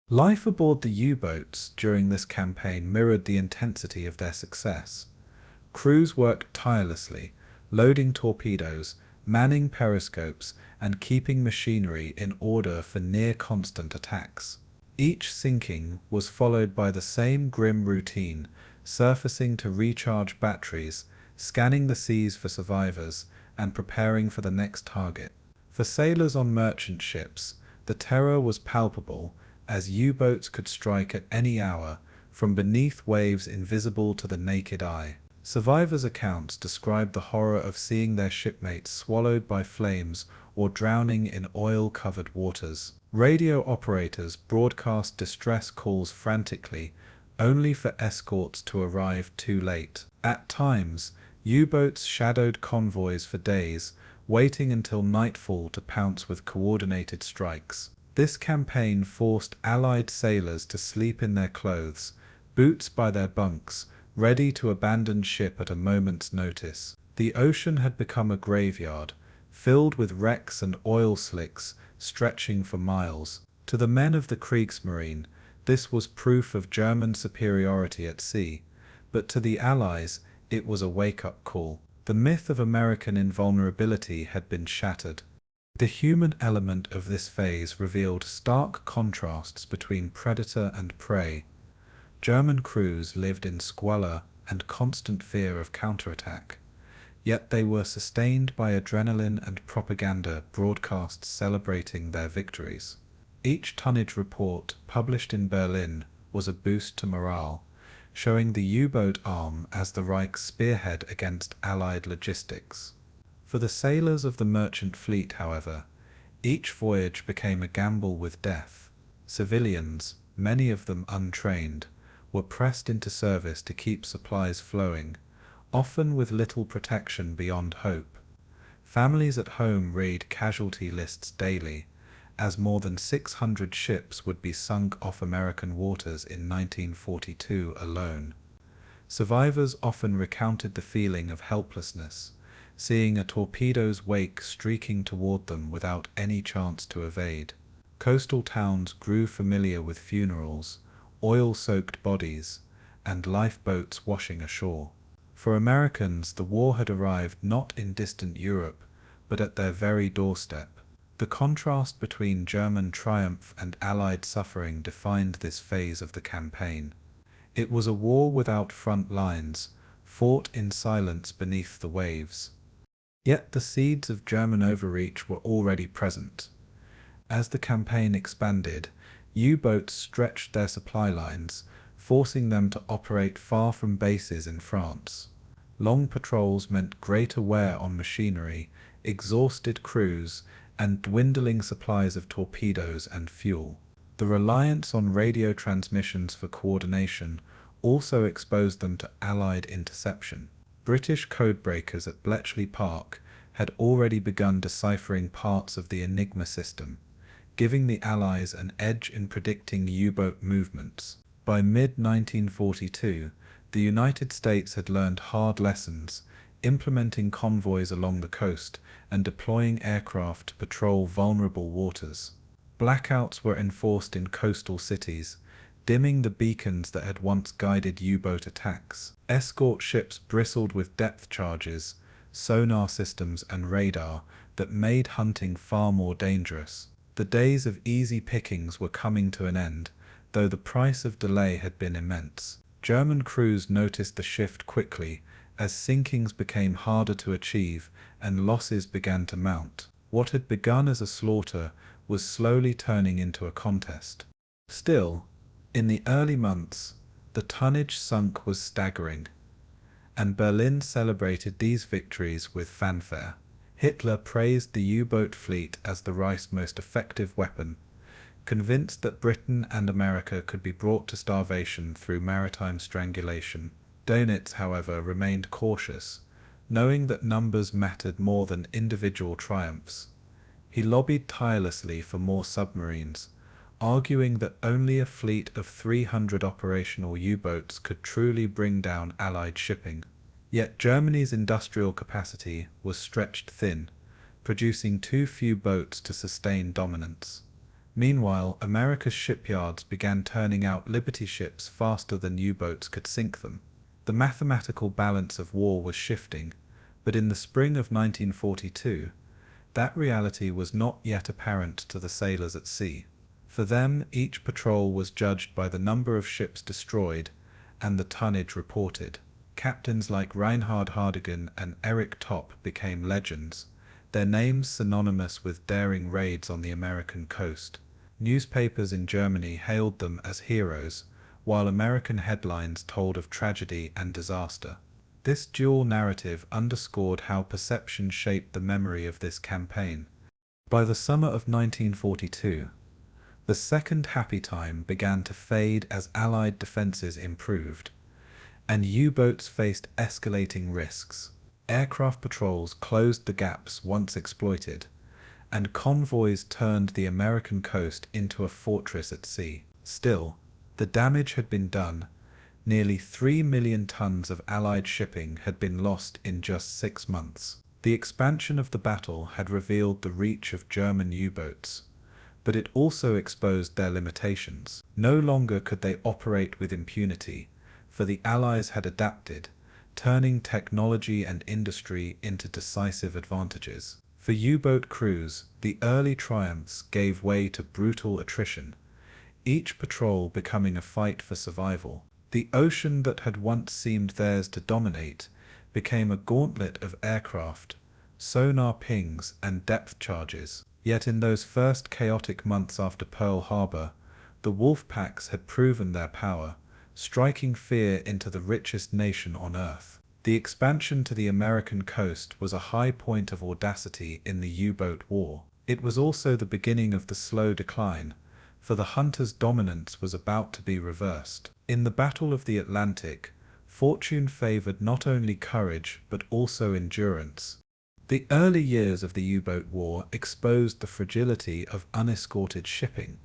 Life aboard the U-boats during this campaign mirrored the intensity of their success. Crews worked tirelessly, loading torpedoes, manning periscopes, and keeping machinery in order for near-constant attacks. Each sinking was followed by the same grim routine, surfacing to recharge batteries, scanning the seas for survivors, and preparing for the next target. For sailors on merchant ships, the terror was palpable, as U-boats could strike at any hour, from beneath waves invisible to the naked eye. Survivors' accounts describe the horror of seeing their shipmates swallowed by flames or drowning in oil-covered waters. Radio operators broadcast distress calls frantically, only for escorts to arrive too late. At times, U-boats shadowed convoys for days, waiting until nightfall to pounce with coordinated strikes. This campaign forced Allied sailors to sleep in their clothes, boots by their bunks, ready to abandon ship at a moment's notice. The ocean had become a graveyard, filled with wrecks and oil slicks stretching for miles. To the men of the Kriegsmarine, this was proof of German superiority at sea, but to the Allies it was a wake-up call. The myth of American invulnerability had been shattered. The human element of this phase revealed stark contrasts between predator and prey. German crews lived in squalor and constant fear of counterattack, yet they were sustained by adrenaline and propaganda broadcasts celebrating their victories. Each tonnage report published in Berlin was a boost to morale, showing the U-boat arm as the Reich's spearhead against Allied logistics. For the sailors of the merchant fleet, however, each voyage became a gamble with death. Civilians, many of them untrained, were pressed into service to keep supplies flowing, often with little protection beyond hope. Families at home read casualty lists daily, as more than 600 ships would be sunk off American waters in 1942 alone. Survivors often recounted the feeling of helplessness, seeing a torpedo's wake streaking toward them without any chance to evade. Coastal towns grew familiar with funerals, oil-soaked bodies, and lifeboats washing ashore. For Americans, the war had arrived not in distant Europe, but at their very doorstep. The contrast between German triumph and Allied suffering defined this phase of the campaign. It was a war without front lines, fought in silence beneath the waves. Yet the seeds of German overreach were already present. As the campaign expanded, U-boats stretched their supply lines, forcing them to operate far from bases in France. Long patrols meant greater wear on machinery, exhausted crews, and dwindling supplies of torpedoes and fuel. The reliance on radio transmissions for coordination also exposed them to Allied interception. British codebreakers at Bletchley Park had already begun deciphering parts of the Enigma system, giving the Allies an edge in predicting U-boat movements. By mid-1942, the United States had learned hard lessons, implementing convoys along the coast and deploying aircraft to patrol vulnerable waters. Blackouts were enforced in coastal cities, dimming the beacons that had once guided U-boat attacks. Escort ships bristled with depth charges, sonar systems and radar that made hunting far more dangerous. The days of easy pickings were coming to an end, though the price of delay had been immense. German crews noticed the shift quickly, as sinkings became harder to achieve and losses began to mount. What had begun as a slaughter was slowly turning into a contest. Still, in the early months, the tonnage sunk was staggering, and Berlin celebrated these victories with fanfare. Hitler praised the U-boat fleet as the Reich's most effective weapon, convinced that Britain and America could be brought to starvation through maritime strangulation. Dönitz, however, remained cautious, knowing that numbers mattered more than individual triumphs. He lobbied tirelessly for more submarines, arguing that only a fleet of 300 operational U-boats could truly bring down Allied shipping. Yet Germany's industrial capacity was stretched thin, producing too few boats to sustain dominance. Meanwhile, America's shipyards began turning out Liberty ships faster than U-boats could sink them. The mathematical balance of war was shifting, but in the spring of 1942, that reality was not yet apparent to the sailors at sea. For them, each patrol was judged by the number of ships destroyed and the tonnage reported. captains like Reinhard Hardigan and Eric Topp became legends, their names synonymous with daring raids on the American coast. Newspapers in Germany hailed them as heroes, while American headlines told of tragedy and disaster. This dual narrative underscored how perception shaped the memory of this campaign. By the summer of 1942, the second happy time began to fade as Allied defenses improved, and U-boats faced escalating risks. Aircraft patrols closed the gaps once exploited, and convoys turned the American coast into a fortress at sea. Still, the damage had been done. Nearly 3 million tons of Allied shipping had been lost in just 6 months. The expansion of the battle had revealed the reach of German U-boats, but it also exposed their limitations. No longer could they operate with impunity, for the Allies had adapted, turning technology and industry into decisive advantages. For U-boat crews, the early triumphs gave way to brutal attrition, each patrol becoming a fight for survival. The ocean that had once seemed theirs to dominate became a gauntlet of aircraft, sonar pings, and depth charges. Yet in those first chaotic months after Pearl Harbor, the Wolfpacks had proven their power, striking fear into the richest nation on Earth. The expansion to the American coast was a high point of audacity in the U-boat war. It was also the beginning of the slow decline, for the Hunters' dominance was about to be reversed. In the Battle of the Atlantic, fortune favored not only courage but also endurance. The early years of the U-boat war exposed the fragility of unescorted shipping,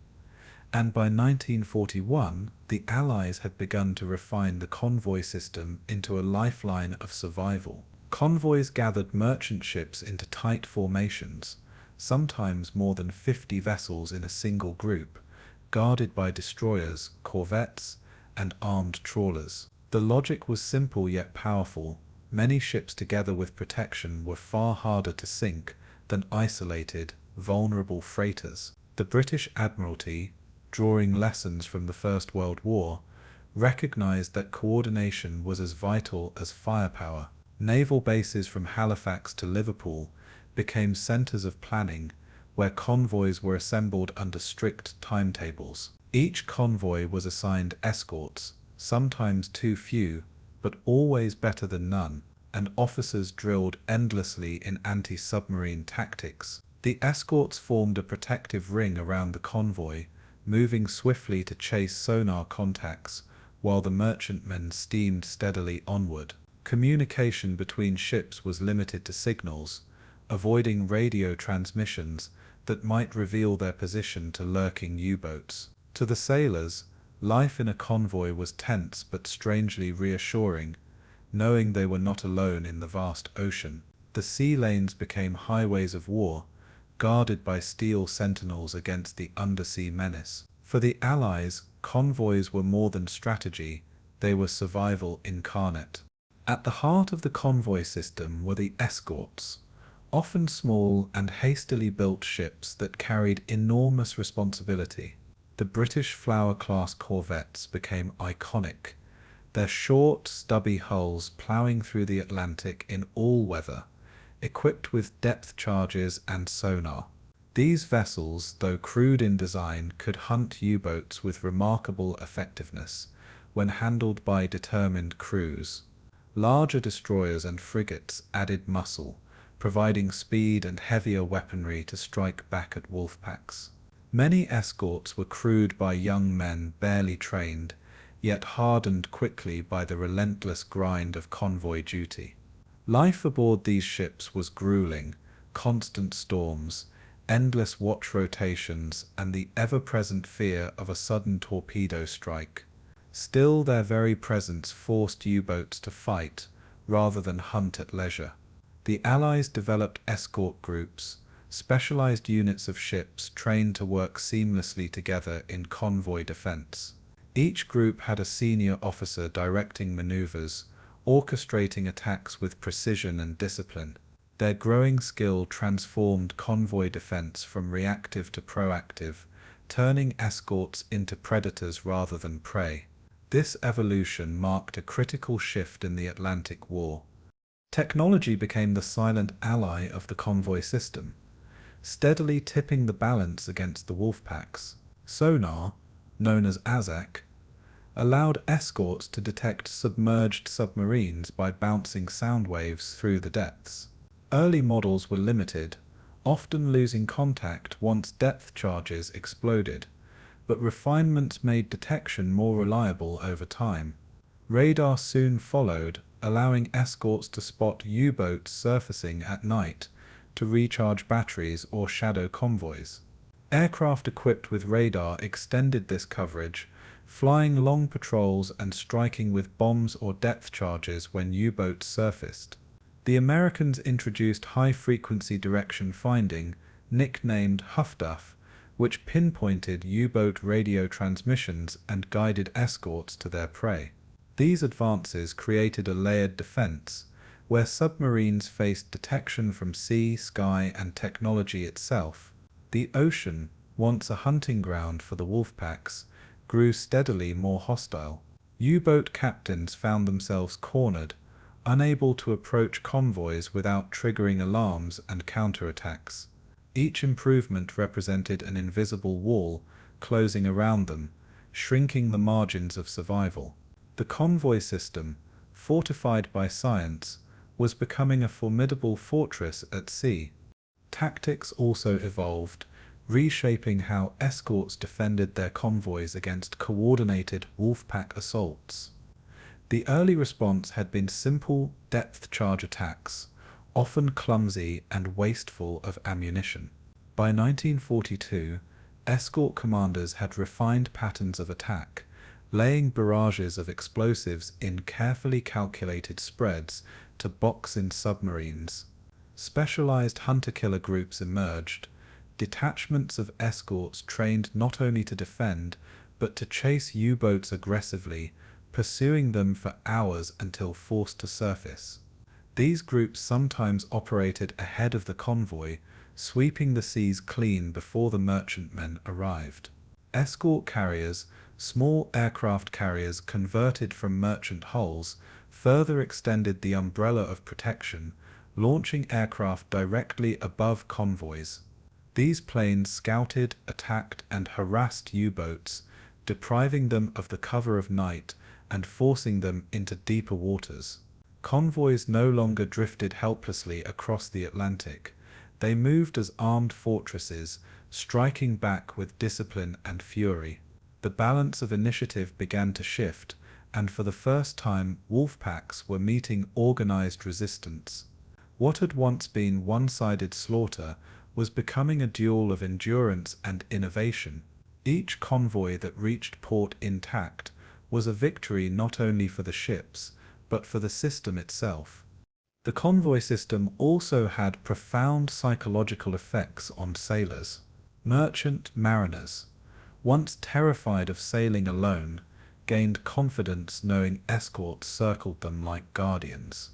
and by 1941 the Allies had begun to refine the convoy system into a lifeline of survival. Convoys gathered merchant ships into tight formations, sometimes more than 50 vessels in a single group, guarded by destroyers, corvettes, and armed trawlers. The logic was simple yet powerful. Many ships together with protection were far harder to sink than isolated, vulnerable freighters. The British Admiralty, drawing lessons from the First World War, recognized that coordination was as vital as firepower. Naval bases from Halifax to Liverpool became centers of planning, where convoys were assembled under strict timetables. Each convoy was assigned escorts, sometimes too few, but always better than none, and officers drilled endlessly in anti-submarine tactics. The escorts formed a protective ring around the convoy, moving swiftly to chase sonar contacts, while the merchantmen steamed steadily onward. Communication between ships was limited to signals, avoiding radio transmissions that might reveal their position to lurking U-boats. To the sailors, life in a convoy was tense but strangely reassuring, knowing they were not alone in the vast ocean. The sea lanes became highways of war, guarded by steel sentinels against the undersea menace. For the Allies, convoys were more than strategy, they were survival incarnate. At the heart of the convoy system were the escorts, often small and hastily built ships that carried enormous responsibility. The British Flower-class corvettes became iconic, their short, stubby hulls ploughing through the Atlantic in all weather, equipped with depth charges and sonar. These vessels, though crude in design, could hunt U-boats with remarkable effectiveness when handled by determined crews. Larger destroyers and frigates added muscle, providing speed and heavier weaponry to strike back at Wolfpacks. Many escorts were crewed by young men barely trained, yet hardened quickly by the relentless grind of convoy duty. Life aboard these ships was grueling: constant storms, endless watch rotations, and the ever-present fear of a sudden torpedo strike. Still, their very presence forced U-boats to fight, rather than hunt at leisure. The Allies developed escort groups, specialized units of ships trained to work seamlessly together in convoy defense. Each group had a senior officer directing maneuvers, orchestrating attacks with precision and discipline. Their growing skill transformed convoy defense from reactive to proactive, turning escorts into predators rather than prey. This evolution marked a critical shift in the Atlantic War. Technology became the silent ally of the convoy system, steadily tipping the balance against the Wolfpacks. Sonar, known as AZAC, allowed escorts to detect submerged submarines by bouncing sound waves through the depths. Early models were limited, often losing contact once depth charges exploded, but refinements made detection more reliable over time. Radar soon followed, allowing escorts to spot U-boats surfacing at night to recharge batteries or shadow convoys. Aircraft equipped with radar extended this coverage, flying long patrols and striking with bombs or depth charges when U-boats surfaced. The Americans introduced high-frequency direction finding, nicknamed HFDUF, which pinpointed U-boat radio transmissions and guided escorts to their prey. These advances created a layered defense, where submarines faced detection from sea, sky, and technology itself. The ocean, once a hunting ground for the Wolfpacks, grew steadily more hostile. U-boat captains found themselves cornered, unable to approach convoys without triggering alarms and counterattacks. Each improvement represented an invisible wall closing around them, shrinking the margins of survival. The convoy system, fortified by science, was becoming a formidable fortress at sea. Tactics also evolved, reshaping how escorts defended their convoys against coordinated Wolfpack assaults. The early response had been simple depth charge attacks, often clumsy and wasteful of ammunition. By 1942, escort commanders had refined patterns of attack, laying barrages of explosives in carefully calculated spreads to box in submarines. Specialized hunter-killer groups emerged, detachments of escorts trained not only to defend, but to chase U-boats aggressively, pursuing them for hours until forced to surface. These groups sometimes operated ahead of the convoy, sweeping the seas clean before the merchantmen arrived. Escort carriers, small aircraft carriers converted from merchant hulls, further extended the umbrella of protection, launching aircraft directly above convoys. These planes scouted, attacked, and harassed U-boats, depriving them of the cover of night and forcing them into deeper waters. Convoys no longer drifted helplessly across the Atlantic. They moved as armed fortresses, striking back with discipline and fury. The balance of initiative began to shift, and for the first time Wolfpacks were meeting organized resistance. What had once been one-sided slaughter was becoming a duel of endurance and innovation. Each convoy that reached port intact was a victory not only for the ships, but for the system itself. The convoy system also had profound psychological effects on sailors. Merchant mariners, once terrified of sailing alone, gained confidence knowing escorts circled them like guardians.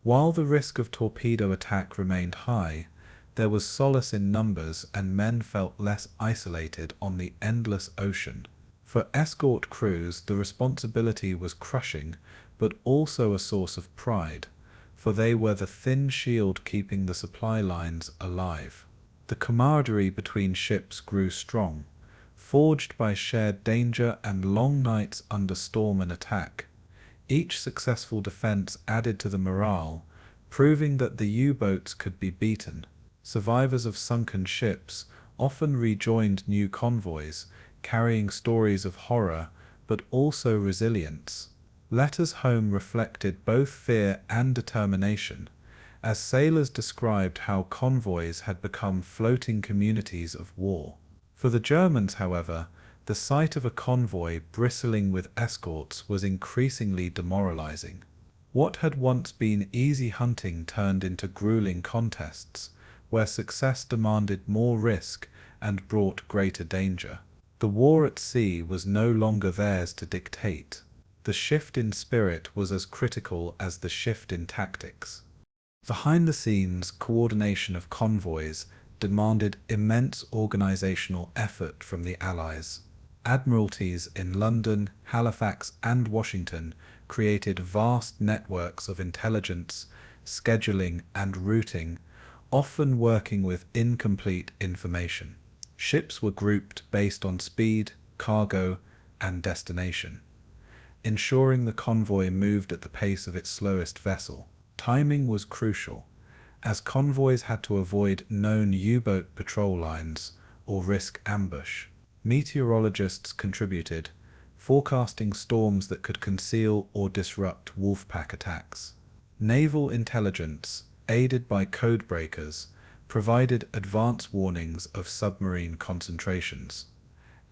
While the risk of torpedo attack remained high, there was solace in numbers and men felt less isolated on the endless ocean. For escort crews, the responsibility was crushing, but also a source of pride, for they were the thin shield keeping the supply lines alive. The camaraderie between ships grew strong, forged by shared danger and long nights under storm and attack. Each successful defense added to the morale, proving that the U-boats could be beaten. Survivors of sunken ships often rejoined new convoys, carrying stories of horror, but also resilience. Letters home reflected both fear and determination, as sailors described how convoys had become floating communities of war. For the Germans, however, the sight of a convoy bristling with escorts was increasingly demoralizing. What had once been easy hunting turned into grueling contests, where success demanded more risk and brought greater danger. The war at sea was no longer theirs to dictate. The shift in spirit was as critical as the shift in tactics. Behind the scenes, coordination of convoys demanded immense organizational effort from the Allies. Admiralties in London, Halifax, and Washington created vast networks of intelligence, scheduling, and routing, often working with incomplete information. Ships were grouped based on speed, cargo, and destination, ensuring the convoy moved at the pace of its slowest vessel. Timing was crucial, as convoys had to avoid known U-boat patrol lines or risk ambush. Meteorologists contributed, forecasting storms that could conceal or disrupt Wolfpack attacks. Naval intelligence, aided by codebreakers, provided advance warnings of submarine concentrations.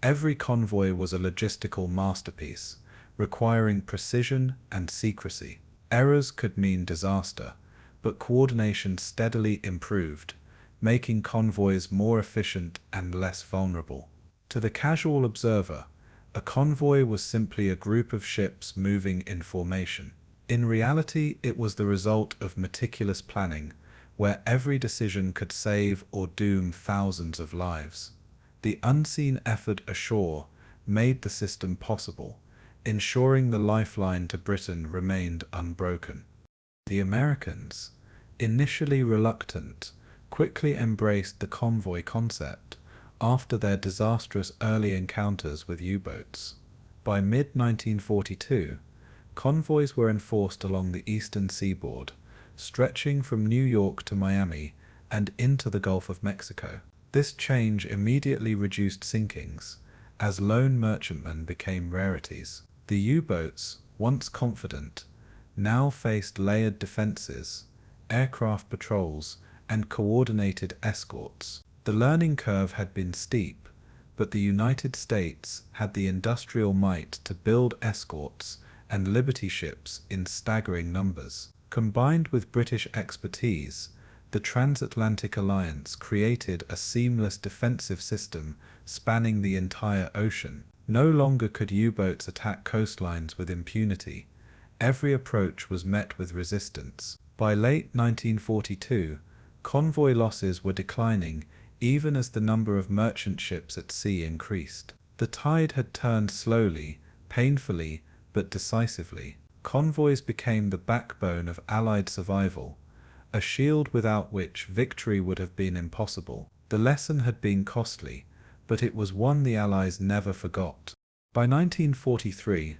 Every convoy was a logistical masterpiece, requiring precision and secrecy. Errors could mean disaster, but coordination steadily improved, making convoys more efficient and less vulnerable. To the casual observer, a convoy was simply a group of ships moving in formation. In reality, it was the result of meticulous planning, where every decision could save or doom thousands of lives. The unseen effort ashore made the system possible, ensuring the lifeline to Britain remained unbroken. The Americans, initially reluctant, quickly embraced the convoy concept after their disastrous early encounters with U-boats. By mid-1942, convoys were enforced along the eastern seaboard, stretching from New York to Miami and into the Gulf of Mexico. This change immediately reduced sinkings, as lone merchantmen became rarities. The U-boats, once confident, now faced layered defenses, aircraft patrols, and coordinated escorts. The learning curve had been steep, but the United States had the industrial might to build escorts and Liberty ships in staggering numbers. Combined with British expertise, the transatlantic alliance created a seamless defensive system spanning the entire ocean. No longer could U-boats attack coastlines with impunity. Every approach was met with resistance. By late 1942, convoy losses were declining even as the number of merchant ships at sea increased. The tide had turned slowly, painfully, but decisively. Convoys became the backbone of Allied survival, a shield without which victory would have been impossible. The lesson had been costly, but it was one the Allies never forgot. By 1943,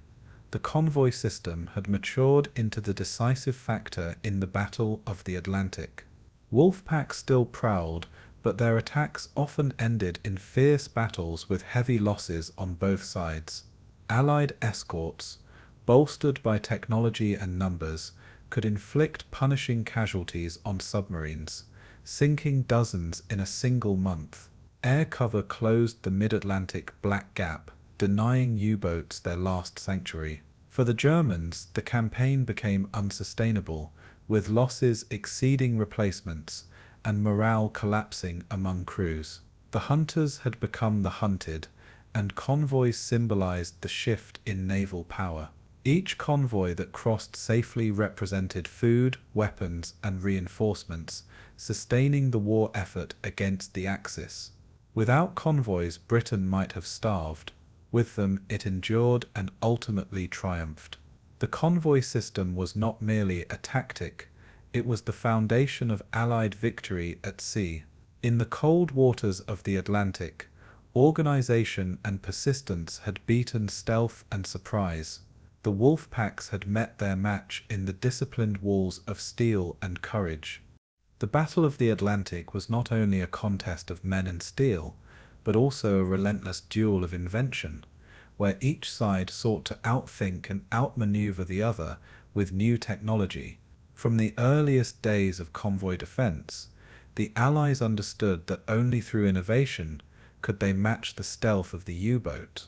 the convoy system had matured into the decisive factor in the Battle of the Atlantic. Wolfpack still prowled, but their attacks often ended in fierce battles with heavy losses on both sides. Allied escorts, bolstered by technology and numbers, could inflict punishing casualties on submarines, sinking dozens in a single month. Air cover closed the mid-Atlantic Black Gap, denying U-boats their last sanctuary. For the Germans, the campaign became unsustainable, with losses exceeding replacements and morale collapsing among crews. The hunters had become the hunted, and convoys symbolized the shift in naval power. Each convoy that crossed safely represented food, weapons, and reinforcements, sustaining the war effort against the Axis. Without convoys, Britain might have starved. With them, it endured and ultimately triumphed. The convoy system was not merely a tactic, it was the foundation of Allied victory at sea. In the cold waters of the Atlantic, organization and persistence had beaten stealth and surprise. The Wolfpacks had met their match in the disciplined walls of steel and courage. The Battle of the Atlantic was not only a contest of men and steel, but also a relentless duel of invention, where each side sought to outthink and outmaneuver the other with new technology. From the earliest days of convoy defense, the Allies understood that only through innovation could they match the stealth of the U-boat.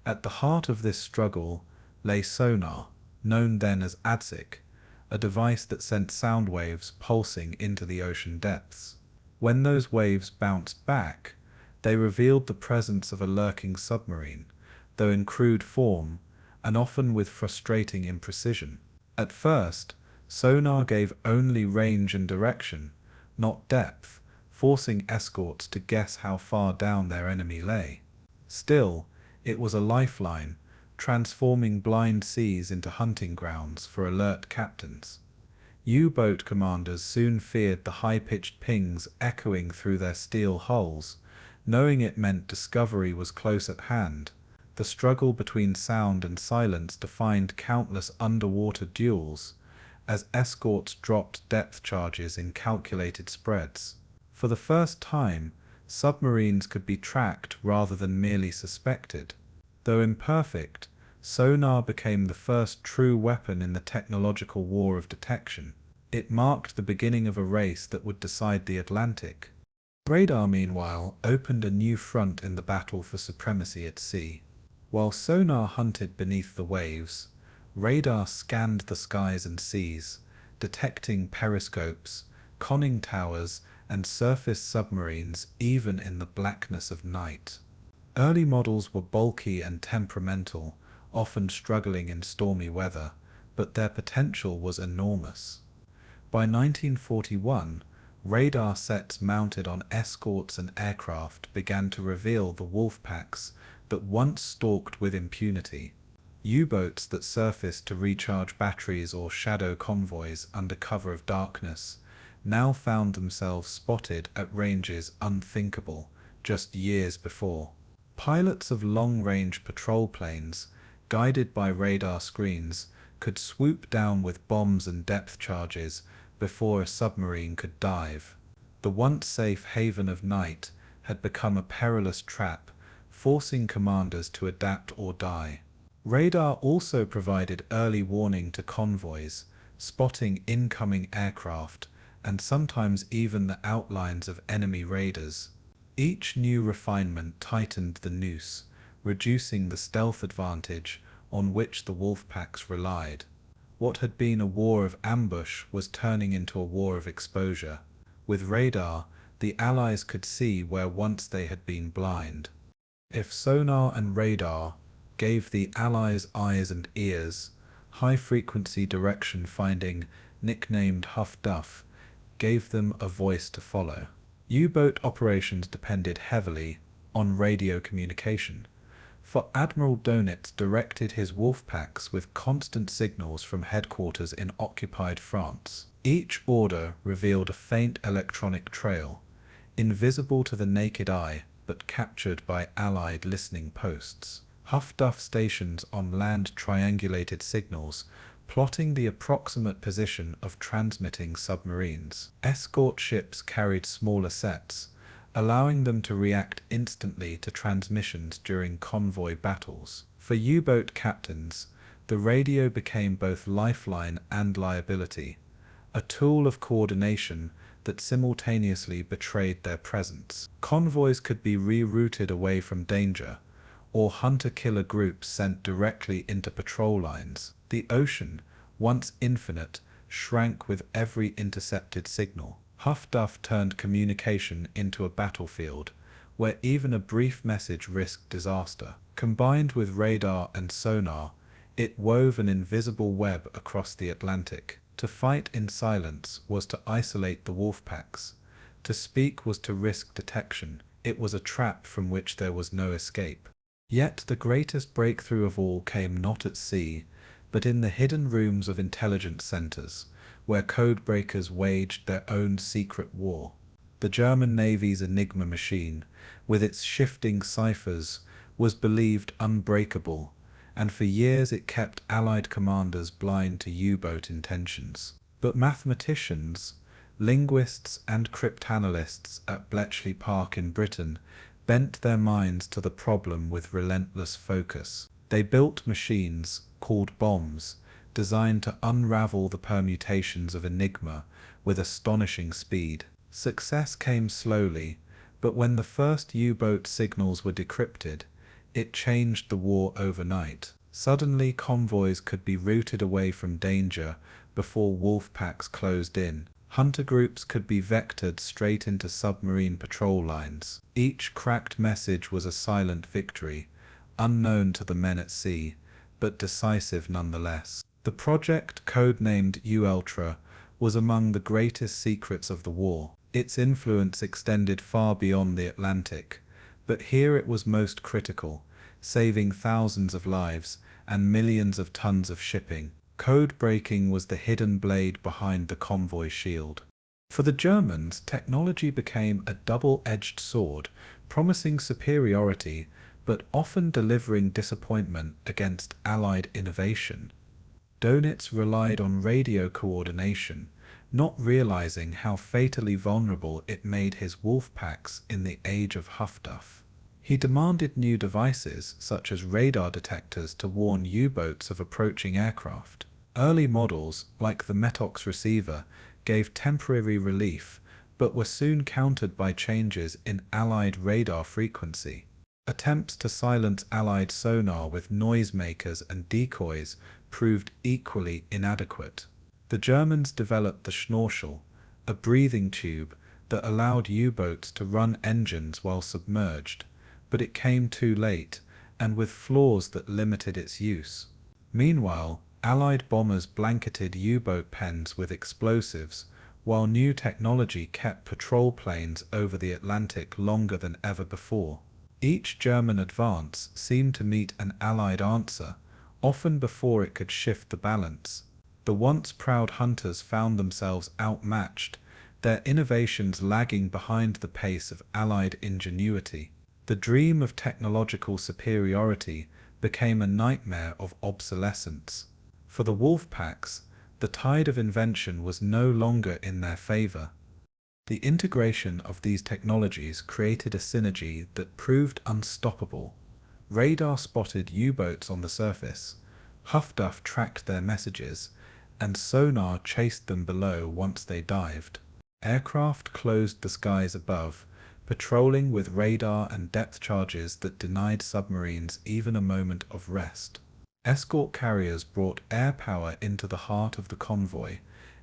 At the heart of this struggle lay sonar, known then as ADSIC, a device that sent sound waves pulsing into the ocean depths. When those waves bounced back, they revealed the presence of a lurking submarine, though in crude form, and often with frustrating imprecision. At first, sonar gave only range and direction, not depth, forcing escorts to guess how far down their enemy lay. Still, It was a lifeline, transforming blind seas into hunting grounds for alert captains. U-boat commanders soon feared the high-pitched pings echoing through their steel hulls, knowing it meant discovery was close at hand. The struggle between sound and silence defined countless underwater duels, as escorts dropped depth charges in calculated spreads. For the first time, submarines could be tracked rather than merely suspected. Though imperfect, sonar became the first true weapon in the technological war of detection. It marked the beginning of a race that would decide the Atlantic. Radar, meanwhile, opened a new front in the battle for supremacy at sea. While sonar hunted beneath the waves, radar scanned the skies and seas, detecting periscopes, conning towers, and surface submarines even in the blackness of night. Early models were bulky and temperamental, often struggling in stormy weather, but their potential was enormous. By 1941, radar sets mounted on escorts and aircraft began to reveal the Wolfpacks that once stalked with impunity. U-boats that surfaced to recharge batteries or shadow convoys under cover of darkness now found themselves spotted at ranges unthinkable just years before. Pilots of long-range patrol planes, guided by radar screens, could swoop down with bombs and depth charges before a submarine could dive. The once safe haven of night had become a perilous trap, forcing commanders to adapt or die. Radar also provided early warning to convoys, spotting incoming aircraft, and sometimes even the outlines of enemy raiders. Each new refinement tightened the noose, reducing the stealth advantage on which the Wolfpacks relied. What had been a war of ambush was turning into a war of exposure. With radar, the Allies could see where once they had been blind. If sonar and radar gave the Allies eyes and ears, high-frequency direction finding, nicknamed Huff Duff, gave them a voice to follow. U-boat operations depended heavily on radio communication, for Admiral Dönitz directed his Wolfpacks with constant signals from headquarters in occupied France. Each order revealed a faint electronic trail, invisible to the naked eye but captured by Allied listening posts. Huff Duff stations on land triangulated signals, plotting the approximate position of transmitting submarines. Escort ships carried smaller sets, allowing them to react instantly to transmissions during convoy battles. For U-boat captains, the radio became both lifeline and liability, a tool of coordination that simultaneously betrayed their presence. Convoys could be rerouted away from danger, or hunter-killer groups sent directly into patrol lines. The ocean, once infinite, shrank with every intercepted signal. Huff Duff turned communication into a battlefield, where even a brief message risked disaster. Combined with radar and sonar, it wove an invisible web across the Atlantic. To fight in silence was to isolate the Wolfpacks. To speak was to risk detection. It was a trap from which there was no escape. Yet the greatest breakthrough of all came not at sea, but in the hidden rooms of intelligence centers, where codebreakers waged their own secret war. The German Navy's Enigma machine, with its shifting ciphers, was believed unbreakable, and for years it kept Allied commanders blind to U-boat intentions. But mathematicians, linguists and cryptanalysts at Bletchley Park in Britain bent their minds to the problem with relentless focus. They built machines, called bombs, designed to unravel the permutations of Enigma with astonishing speed. Success came slowly, but when the first U-boat signals were decrypted, it changed the war overnight. Suddenly convoys could be routed away from danger before Wolfpacks closed in. Hunter groups could be vectored straight into submarine patrol lines. Each cracked message was a silent victory, unknown to the men at sea, but decisive nonetheless. The project, codenamed U-Ultra, was among the greatest secrets of the war. Its influence extended far beyond the Atlantic, but here it was most critical, saving thousands of lives and millions of tons of shipping. Code breaking was the hidden blade behind the convoy shield. For the Germans, technology became a double-edged sword, promising superiority but often delivering disappointment against Allied innovation. Dönitz relied on radio coordination, not realizing how fatally vulnerable it made his Wolfpacks in the age of Huffduff. He demanded new devices, such as radar detectors, to warn U-boats of approaching aircraft. Early models, like the Menace receiver, gave temporary relief, but were soon countered by changes in Allied radar frequency. Attempts to silence Allied sonar with noisemakers and decoys proved equally inadequate. The Germans developed the Schnorchel, a breathing tube that allowed U-boats to run engines while submerged, but it came too late, and with flaws that limited its use. Meanwhile, Allied bombers blanketed U-boat pens with explosives, while new technology kept patrol planes over the Atlantic longer than ever before. Each German advance seemed to meet an Allied answer, often before it could shift the balance. The once proud hunters found themselves outmatched, their innovations lagging behind the pace of Allied ingenuity. The dream of technological superiority became a nightmare of obsolescence. For the Wolfpacks, the tide of invention was no longer in their favor. The integration of these technologies created a synergy that proved unstoppable. Radar spotted U-boats on the surface, Huffduff tracked their messages, and sonar chased them below once they dived. Aircraft closed the skies above, patrolling with radar and depth charges that denied submarines even a moment of rest. Escort carriers brought air power into the heart of the convoy,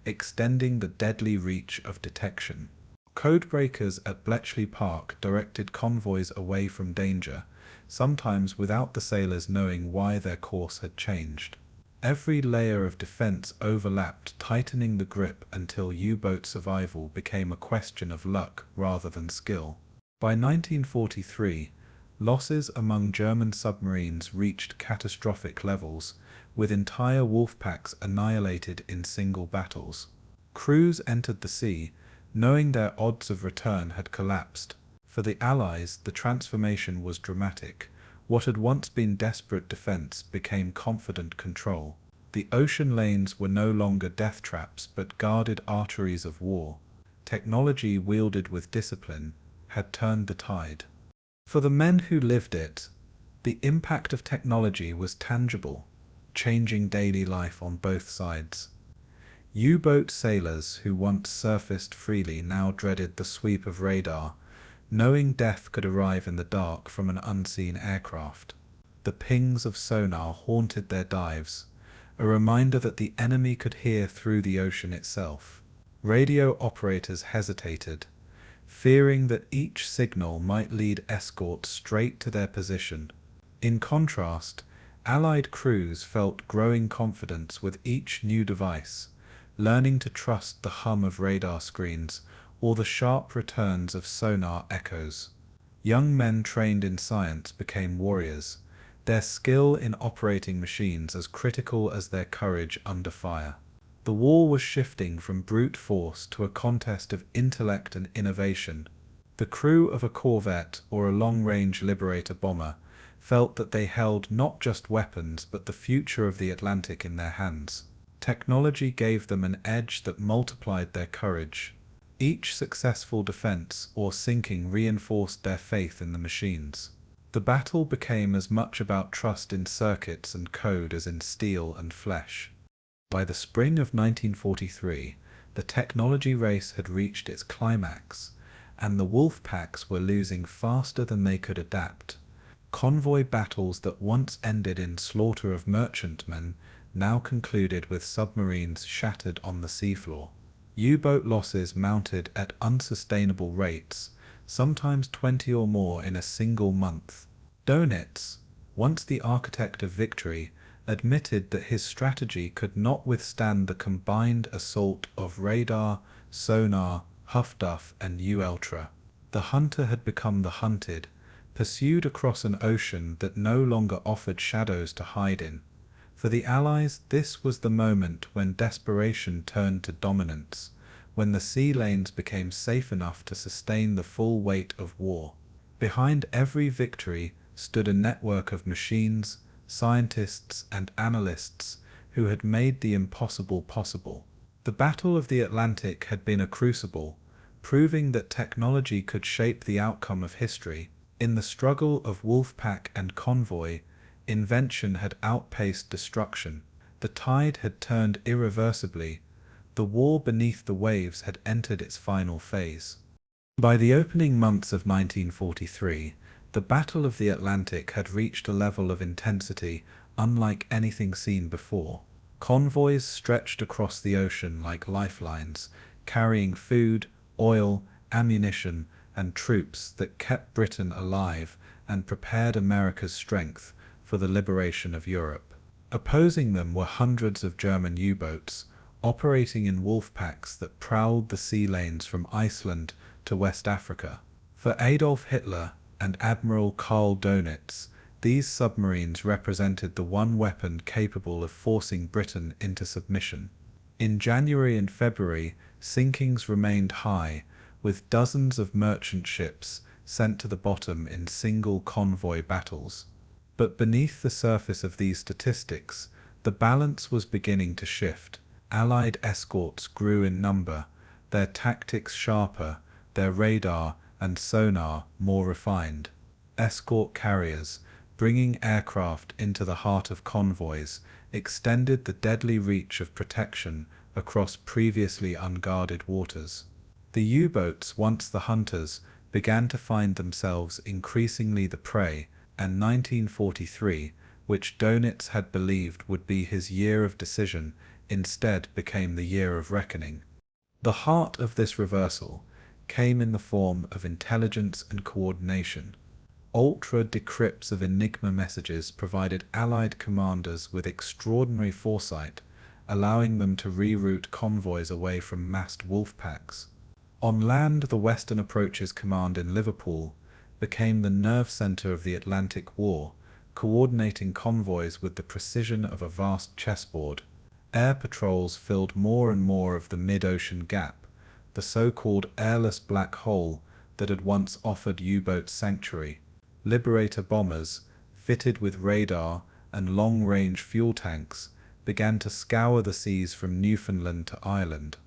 extending the deadly reach of detection. Codebreakers at Bletchley Park directed convoys away from danger, sometimes without the sailors knowing why their course had changed. Every layer of defense overlapped, tightening the grip until U-boat survival became a question of luck rather than skill. By 1943, losses among German submarines reached catastrophic levels, with entire Wolfpacks annihilated in single battles. Crews entered the sea, knowing their odds of return had collapsed. For the Allies, the transformation was dramatic. What had once been desperate defense became confident control. The ocean lanes were no longer death traps but guarded arteries of war. Technology wielded with discipline had turned the tide. For the men who lived it, the impact of technology was tangible, changing daily life on both sides. U-boat sailors who once surfaced freely now dreaded the sweep of radar, knowing death could arrive in the dark from an unseen aircraft. The pings of sonar haunted their dives, a reminder that the enemy could hear through the ocean itself. Radio operators hesitated, fearing that each signal might lead escorts straight to their position. In contrast, Allied crews felt growing confidence with each new device, learning to trust the hum of radar screens or the sharp returns of sonar echoes. Young men trained in science became warriors, their skill in operating machines as critical as their courage under fire. The war was shifting from brute force to a contest of intellect and innovation. The crew of a corvette or a long-range Liberator bomber felt that they held not just weapons but the future of the Atlantic in their hands. Technology gave them an edge that multiplied their courage. Each successful defense or sinking reinforced their faith in the machines. The battle became as much about trust in circuits and code as in steel and flesh. By the spring of 1943, the technology race had reached its climax, and the Wolfpacks were losing faster than they could adapt. Convoy battles that once ended in slaughter of merchantmen now concluded with submarines shattered on the seafloor. U-boat losses mounted at unsustainable rates, sometimes 20 or more in a single month. Dönitz, once the architect of victory, admitted that his strategy could not withstand the combined assault of radar, sonar, Huffduff, and U-Ultra. The hunter had become the hunted, pursued across an ocean that no longer offered shadows to hide in. For the Allies, this was the moment when desperation turned to dominance, when the sea lanes became safe enough to sustain the full weight of war. Behind every victory stood a network of machines, scientists, and analysts who had made the impossible possible. The Battle of the Atlantic had been a crucible, proving that technology could shape the outcome of history. In the struggle of Wolfpack and Convoy, invention had outpaced destruction. The tide had turned irreversibly. The war beneath the waves had entered its final phase. By the opening months of 1943, the Battle of the Atlantic had reached a level of intensity unlike anything seen before. Convoys stretched across the ocean like lifelines, carrying food, oil, ammunition, and troops that kept Britain alive and prepared America's strength for the liberation of Europe. Opposing them were hundreds of German U-boats, operating in Wolfpacks that prowled the sea lanes from Iceland to West Africa. For Adolf Hitler and Admiral Karl Dönitz, these submarines represented the one weapon capable of forcing Britain into submission. In January and February, sinkings remained high, with dozens of merchant ships sent to the bottom in single convoy battles. But beneath the surface of these statistics, the balance was beginning to shift. Allied escorts grew in number, their tactics sharper, their radar and sonar more refined. Escort carriers, bringing aircraft into the heart of convoys, extended the deadly reach of protection across previously unguarded waters. The U-boats, once the hunters, began to find themselves increasingly the prey, and 1943, which Dönitz had believed would be his year of decision, instead became the year of reckoning. The heart of this reversal came in the form of intelligence and coordination. Ultra-decrypts of Enigma messages provided Allied commanders with extraordinary foresight, allowing them to reroute convoys away from massed Wolfpacks. On land, the Western Approaches Command in Liverpool became the nerve center of the Atlantic War, coordinating convoys with the precision of a vast chessboard. Air patrols filled more and more of the mid-ocean gap, the so-called airless black hole that had once offered U-boats sanctuary. Liberator bombers, fitted with radar and long-range fuel tanks, began to scour the seas from Newfoundland to Ireland.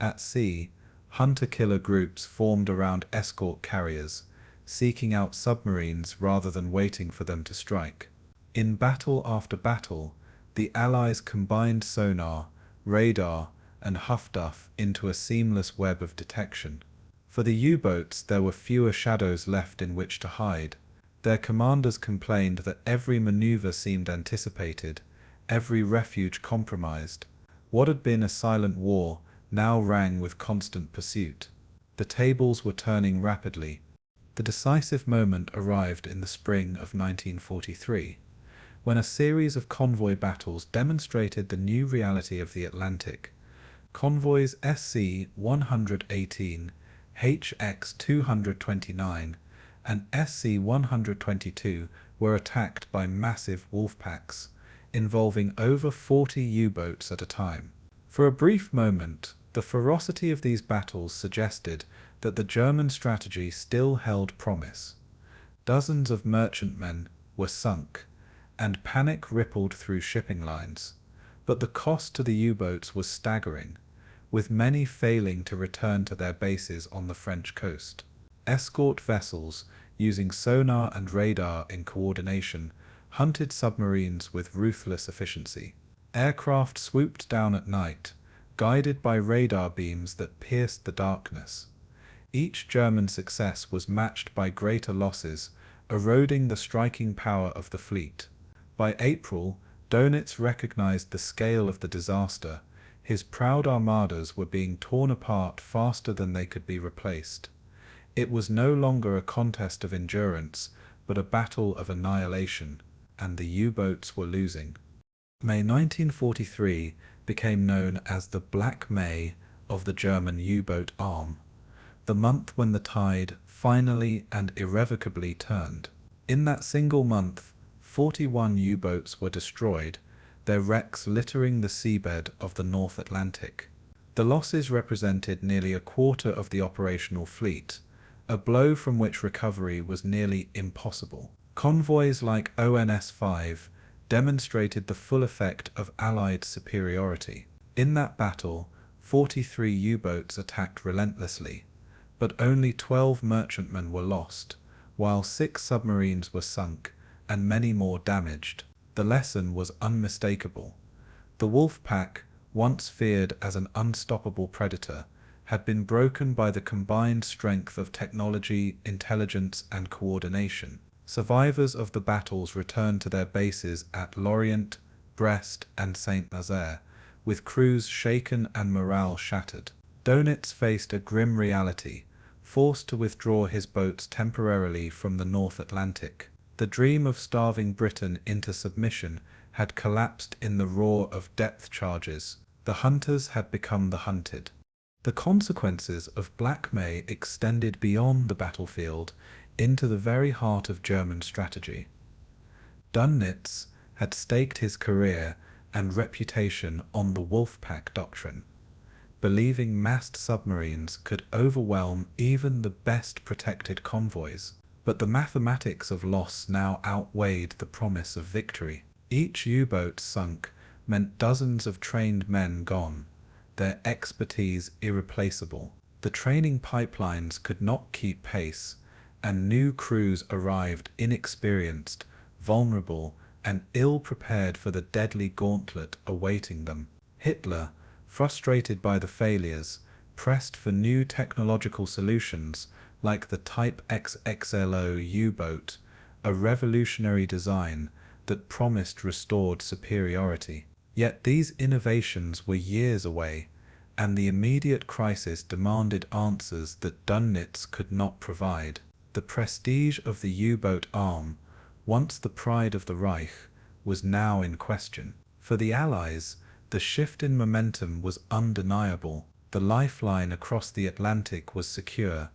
At sea, hunter-killer groups formed around escort carriers, seeking out submarines rather than waiting for them to strike. In battle after battle, the Allies combined sonar, radar, and huff-duff into a seamless web of detection. For the U-boats, there were fewer shadows left in which to hide. Their commanders complained that every maneuver seemed anticipated, every refuge compromised. What had been a silent war now rang with constant pursuit. The tables were turning rapidly. The decisive moment arrived in the spring of 1943, when a series of convoy battles demonstrated the new reality of the Atlantic. Convoys SC-118, HX-229, and SC-122 were attacked by massive Wolfpacks, involving over 40 U-boats at a time. For a brief moment, the ferocity of these battles suggested that the German strategy still held promise. Dozens of merchantmen were sunk, and panic rippled through shipping lines. But the cost to the U-boats was staggering, with many failing to return to their bases on the French coast. Escort vessels, using sonar and radar in coordination, hunted submarines with ruthless efficiency. Aircraft swooped down at night, guided by radar beams that pierced the darkness. Each German success was matched by greater losses, eroding the striking power of the fleet. By April, Dönitz recognized the scale of the disaster. His proud armadas were being torn apart faster than they could be replaced. It was no longer a contest of endurance, but a battle of annihilation, and the U-boats were losing. May 1943 became known as the Black May of the German U-boat arm, the month when the tide finally and irrevocably turned. In that single month, 41 U-boats were destroyed, their wrecks littering the seabed of the North Atlantic. The losses represented nearly a quarter of the operational fleet, a blow from which recovery was nearly impossible. Convoys like ONS-5 demonstrated the full effect of Allied superiority. In that battle, 43 U-boats attacked relentlessly, but only 12 merchantmen were lost, while 6 submarines were sunk and many more damaged. The lesson was unmistakable. The Wolfpack, once feared as an unstoppable predator, had been broken by the combined strength of technology, intelligence, and coordination. Survivors of the battles returned to their bases at Lorient, Brest, and Saint-Nazaire, with crews shaken and morale shattered. Dönitz faced a grim reality, forced to withdraw his boats temporarily from the North Atlantic. The dream of starving Britain into submission had collapsed in the roar of depth charges. The hunters had become the hunted. The consequences of Black May extended beyond the battlefield into the very heart of German strategy. Dönitz had staked his career and reputation on the Wolfpack doctrine, believing massed submarines could overwhelm even the best protected convoys. But the mathematics of loss now outweighed the promise of victory. Each U-boat sunk meant dozens of trained men gone, their expertise irreplaceable. The training pipelines could not keep pace, and new crews arrived inexperienced, vulnerable, and ill-prepared for the deadly gauntlet awaiting them. Hitler, frustrated by the failures, pressed for new technological solutions like the Type XXLO U-boat, a revolutionary design that promised restored superiority. Yet these innovations were years away, and the immediate crisis demanded answers that Dönitz could not provide. The prestige of the U-boat arm, once the pride of the Reich, was now in question. For the Allies, the shift in momentum was undeniable. The lifeline across the Atlantic was secure,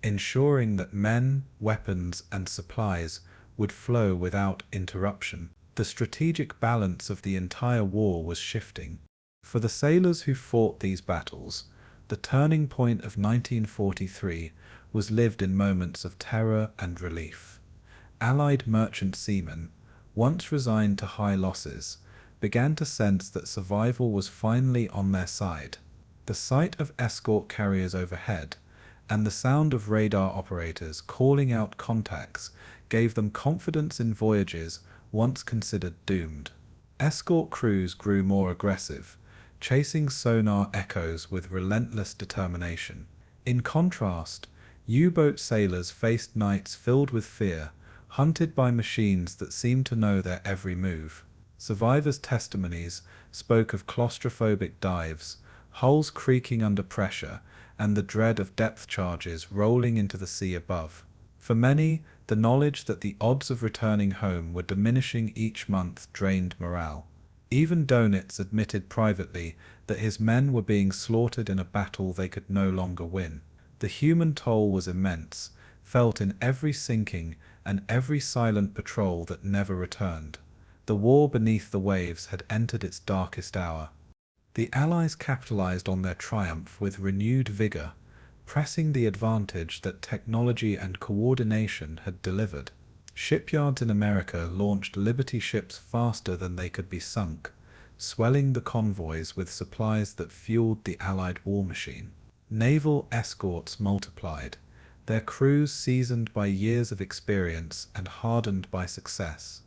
ensuring that men, weapons, and supplies would flow without interruption. The strategic balance of the entire war was shifting. For the sailors who fought these battles, the turning point of 1943 was lived in moments of terror and relief. Allied merchant seamen, once resigned to high losses, began to sense that survival was finally on their side. The sight of escort carriers overhead, and the sound of radar operators calling out contacts gave them confidence in voyages once considered doomed. Escort crews grew more aggressive, chasing sonar echoes with relentless determination. In contrast, U-boat sailors faced nights filled with fear, hunted by machines that seemed to know their every move. Survivors' testimonies spoke of claustrophobic dives, hulls creaking under pressure, and the dread of depth charges rolling into the sea above. For many, the knowledge that the odds of returning home were diminishing each month drained morale. Even Dönitz admitted privately that his men were being slaughtered in a battle they could no longer win. The human toll was immense, felt in every sinking and every silent patrol that never returned. The war beneath the waves had entered its darkest hour. The Allies capitalized on their triumph with renewed vigor, pressing the advantage that technology and coordination had delivered. Shipyards in America launched Liberty ships faster than they could be sunk, swelling the convoys with supplies that fueled the Allied war machine. Naval escorts multiplied, their crews seasoned by years of experience and hardened by success.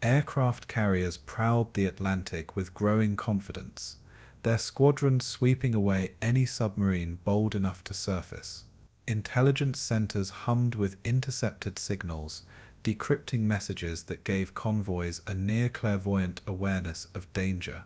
Aircraft carriers prowled the Atlantic with growing confidence, their squadrons sweeping away any submarine bold enough to surface. Intelligence centers hummed with intercepted signals, decrypting messages that gave convoys a near-clairvoyant awareness of danger.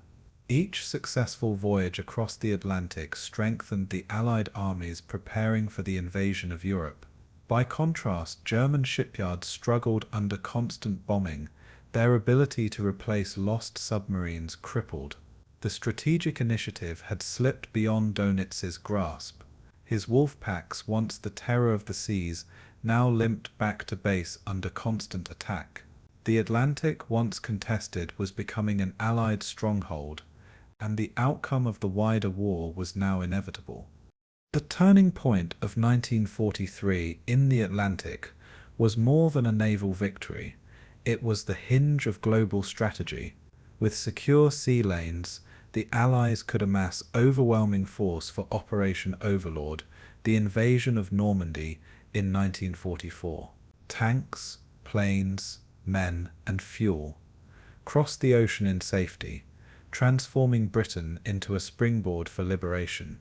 Each successful voyage across the Atlantic strengthened the Allied armies preparing for the invasion of Europe. By contrast, German shipyards struggled under constant bombing, their ability to replace lost submarines crippled. The strategic initiative had slipped beyond Dönitz's grasp. His Wolfpacks, once the terror of the seas, now limped back to base under constant attack. The Atlantic, once contested, was becoming an Allied stronghold, and the outcome of the wider war was now inevitable. The turning point of 1943 in the Atlantic was more than a naval victory. It was the hinge of global strategy. With secure sea lanes, the Allies could amass overwhelming force for Operation Overlord, the invasion of Normandy in 1944. Tanks, planes, men, and fuel crossed the ocean in safety, transforming Britain into a springboard for liberation.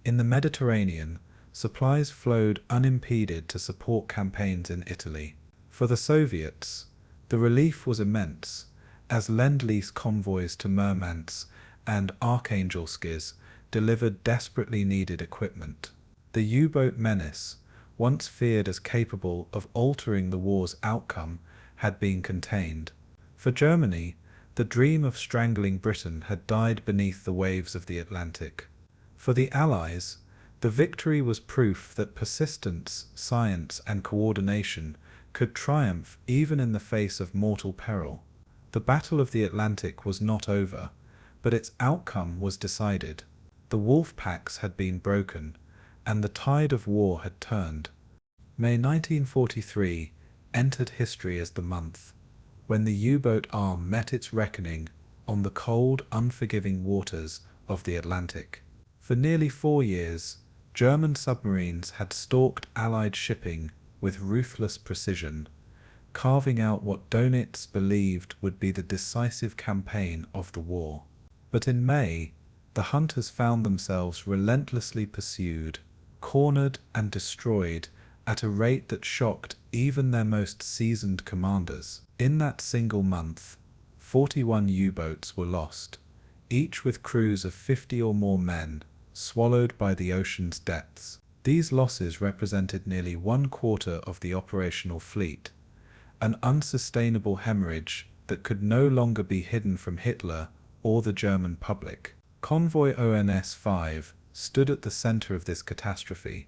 In the Mediterranean, supplies flowed unimpeded to support campaigns in Italy. For the Soviets, the relief was immense, as Lend-Lease convoys to Murmansk and Arkhangelsk delivered desperately needed equipment. The U-boat Menace, once feared as capable of altering the war's outcome, had been contained. For Germany, the dream of strangling Britain had died beneath the waves of the Atlantic. For the Allies, the victory was proof that persistence, science, and coordination could triumph even in the face of mortal peril. The Battle of the Atlantic was not over, but its outcome was decided. The Wolfpacks had been broken, and the tide of war had turned. May 1943 entered history as the month when the U-boat arm met its reckoning on the cold, unforgiving waters of the Atlantic. For nearly 4 years, German submarines had stalked Allied shipping with ruthless precision, carving out what Dönitz believed would be the decisive campaign of the war. But in May, the hunters found themselves relentlessly pursued, cornered, and destroyed at a rate that shocked even their most seasoned commanders. In that single month, 41 U-boats were lost, each with crews of 50 or more men, swallowed by the ocean's depths. These losses represented nearly 1/4 of the operational fleet, an unsustainable hemorrhage that could no longer be hidden from Hitler or the German public. Convoy ONS 5 stood at the center of this catastrophe,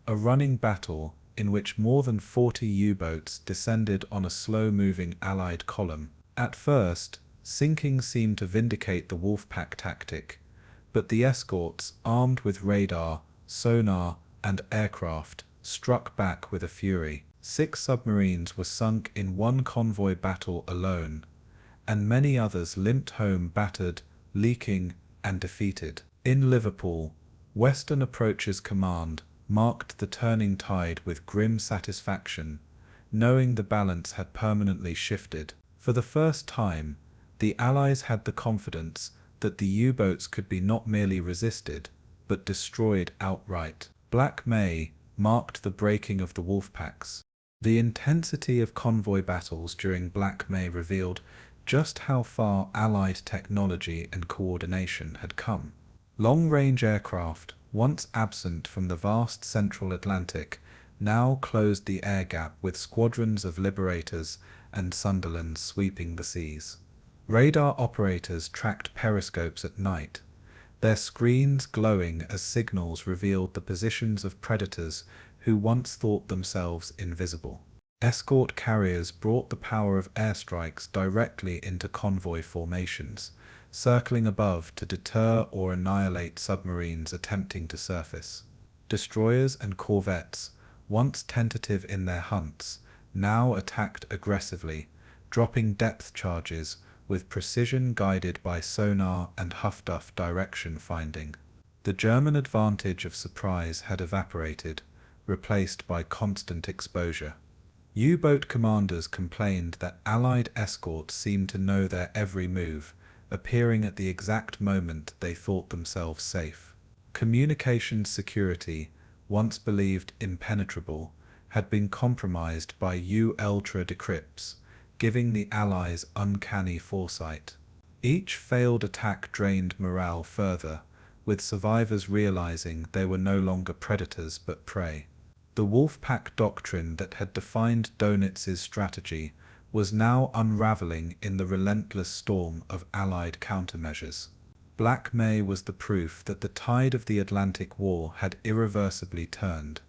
a running battle in which more than 40 U-boats descended on a slow-moving Allied column. At first, sinking seemed to vindicate the Wolfpack tactic, but the escorts, armed with radar, sonar, and aircraft, struck back with a fury. 6 submarines were sunk in one convoy battle alone, and many others limped home battered, leaking, and defeated. In Liverpool, Western Approach's command marked the turning tide with grim satisfaction, knowing the balance had permanently shifted. For the first time, the Allies had the confidence that the U-boats could be not merely resisted, but destroyed outright. Black May marked the breaking of the Wolfpacks. The intensity of convoy battles during Black May revealed just how far Allied technology and coordination had come. Long-range aircraft, once absent from the vast central Atlantic, now closed the air gap with squadrons of Liberators and Sunderlands sweeping the seas. Radar operators tracked periscopes at night, their screens glowing as signals revealed the positions of predators who once thought themselves invisible. Escort carriers brought the power of airstrikes directly into convoy formations, circling above to deter or annihilate submarines attempting to surface. Destroyers and corvettes, once tentative in their hunts, now attacked aggressively, dropping depth charges with precision guided by sonar and Huff-Duff direction finding. The German advantage of surprise had evaporated, replaced by constant exposure. U-boat commanders complained that Allied escorts seemed to know their every move, appearing at the exact moment they thought themselves safe. Communications security, once believed impenetrable, had been compromised by U-ultra decrypts, giving the Allies uncanny foresight. Each failed attack drained morale further, with survivors realizing they were no longer predators but prey. The Wolfpack doctrine that had defined Dönitz's strategy was now unraveling in the relentless storm of Allied countermeasures. Black May was the proof that the tide of the Atlantic War had irreversibly turned.